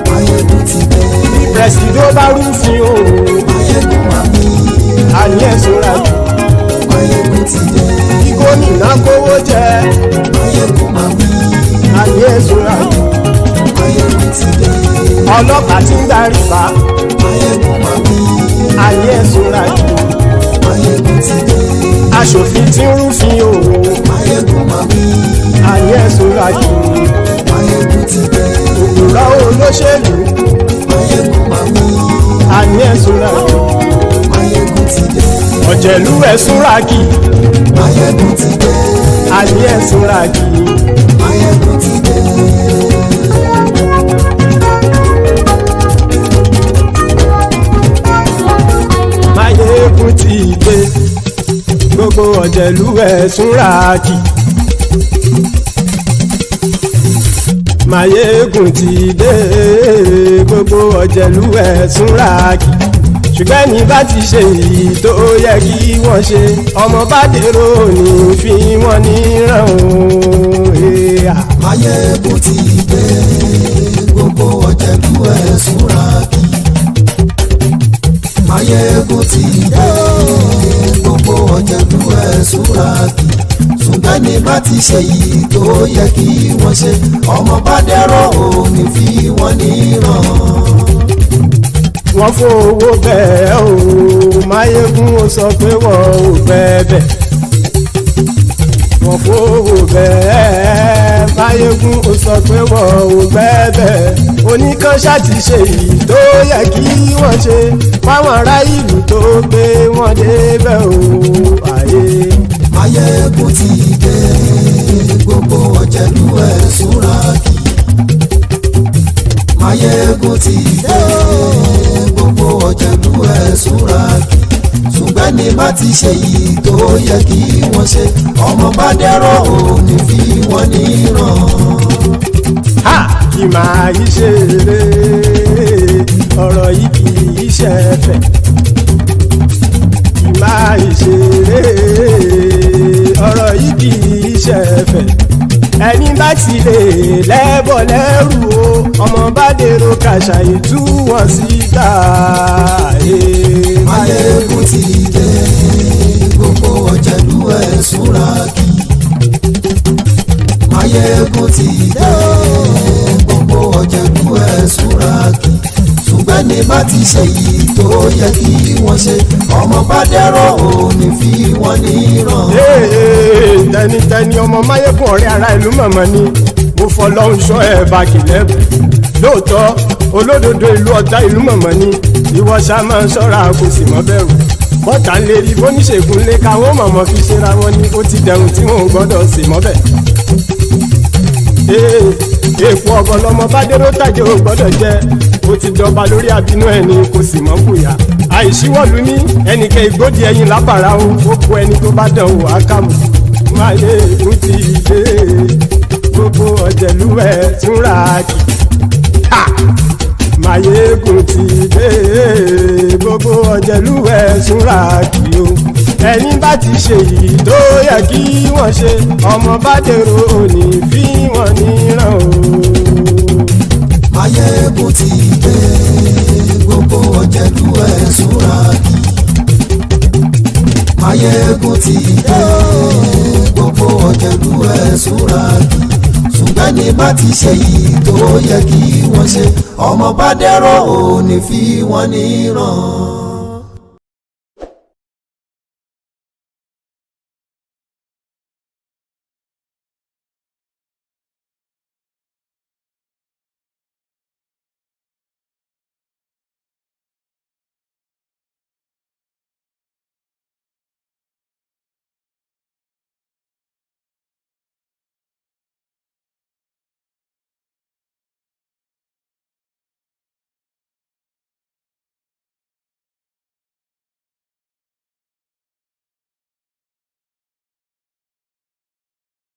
Speaker 18: Maiyegun ti dé. Pẹ̀sìdó bá rúfin o. Maiyegun máa wí. Àní ẹ̀sùn rákì. Maiyegun ti dé. Kí gómìnà kówó jẹ. Maiyegun máa wí. Àní ẹ̀sùn rákì. Maiyegun ti dé. Ọlọ́pàá ti ń darí bá. Maiyegun máa wí. Àní ẹ̀sùn rákì. Maiyegun ti dé. Aṣòfin tí ń rúfin o. Maiyegun máa wí. Àní ẹ̀sùn rákì. Maiyegun ti dé. Òkúra olóṣèlú. Maiyegun máa wí. Àní ẹ̀sùn rákì. Maiyegun ti dé. Ọ̀jẹ̀lú ẹ̀sùn rákì. Maiyegun ti dé. Àní ẹ̀sùn rákì. Maiyegun ti dé. gbogbo ọ̀jẹ̀lú ẹ̀ súnra kì. Maiyegun ti dé gbogbo ọ̀jẹ̀lú ẹ̀ súnra kì. Ṣùgbọ́n ní bá ti ṣe èyí tó yẹ kí wọ́n ṣe ọmọ bá dèrò ní fi wọ́n níran o.
Speaker 19: Maiyegun ti dé gbogbo ọ̀jẹ̀lú ẹ̀ súnra kì. Maiyegun ti dé gbogbo ọ̀jẹ̀lú ẹ̀ súnra kì. Ṣùgbọ́n ní bá ti ṣe èyí tó yẹ kí wọ́n ṣe ọmọ bá dèrò ní fi wọ́n níran.
Speaker 18: Wọ́n fowó bẹ́ẹ̀ o Maiyegun ó sọ pé wọ́n ò fẹ́ bẹ̀. Wọ́n fowó bẹ́ẹ̀ Maiyegun ó sọ pé wọ́n ò fẹ́ bẹ̀. Oníkanṣá ti ṣe èyí tó yẹ kí wọ́n ṣe fáwọn ará ìlú tó gbé wọn débẹ̀ o.
Speaker 19: Maiyegun ti dé gbogbo ọ̀jẹ̀lú ẹ̀ súnra kì. Maiyegun ti dé gbogbo ọ̀jẹ̀lú ẹ̀ súnra kì. Ṣùgbọ́n ní bá ti ṣe yìí tó yẹ kí wọ́n ṣe ọmọ bá dẹ́rọ̀ ò ní fi wọ́n níran.
Speaker 18: Kì máa yí ṣe eré ọ̀rọ̀ yìí kì í ṣe fẹ̀. Kì máa yí ṣe eré ọ̀rọ̀ yìí kì í ṣe fẹ̀. Ẹni bá ti lè lẹ́bọ̀ lẹ́rù o ọmọ bá dèrò kàṣàyè tú wọn síta.
Speaker 19: Maiyegun ti dé gbogbo ọ̀jẹ̀lú ẹ̀ súnra kì. Maiyegun ti dé gbogbo ọ̀jẹ̀lú ẹ̀ súnra kì. Ṣùgbọ́n ní bá ti ṣe yìí tó yẹ kí wọ́n ṣe ọmọ bá dẹ́rọ̀ ò ní fi wọ́n níran.
Speaker 18: Tẹnitẹni ọmọ Maiyegun ọ̀rẹ́ ara ìlú mọ̀mọ́ ni mo fọlọ́hún ṣọ́ ẹ̀ bá kìlẹ̀ bẹ̀. Lóòótọ́ olódodo ìlú ọ̀tá ìlú mọ̀mọ́ ni ìwọ ṣá máa ń ṣọ́ra kò sì mọ́ bẹ̀rù. Bọ́tà ń lè rí bóníṣègùn lé káwọn mọ̀mọ́ fi ṣera wọn ni ó ti dẹrùn tí wọn ò gbọ́dọ̀ sì mọ́ bẹ̀. Èèpo ọ̀gọ̀lọ́mọ bá dérò tàjẹ́ ò gbọ́dọ̀ jẹ́ ó ti dọba lórí àbínú ẹni kò sì mọ́ bùyà. Àìsíwọ́lu ní ẹnìkẹ́ ìgbódì ẹyin lábàrá o ó kó ẹni tó bá dán o àkàmù. Maiyegun ti dé gbogbo ọ̀jẹ̀lú ẹ̀ túnra kì. Maiyegun ti dé gbogbo ọ̀jẹ̀lú ẹ̀ túnra kì o. Ẹni bá ti ṣe yìí tó yẹ kí wọ́n ṣe ọmọ bá dèrò òní fi wọ́n níran o.
Speaker 19: Maiyegun ti dé gbogbo ọ̀jẹ̀lú ẹ̀ súnra kì. Maiyegun ti dé gbogbo ọ̀jẹ̀lú ẹ̀ súnra kì. Ṣùgbọ́n ní bá ti ṣe yìí tó yẹ kí wọ́n ṣe ọmọ bá dẹ́rọ̀ ò ní fi wọ́n níran.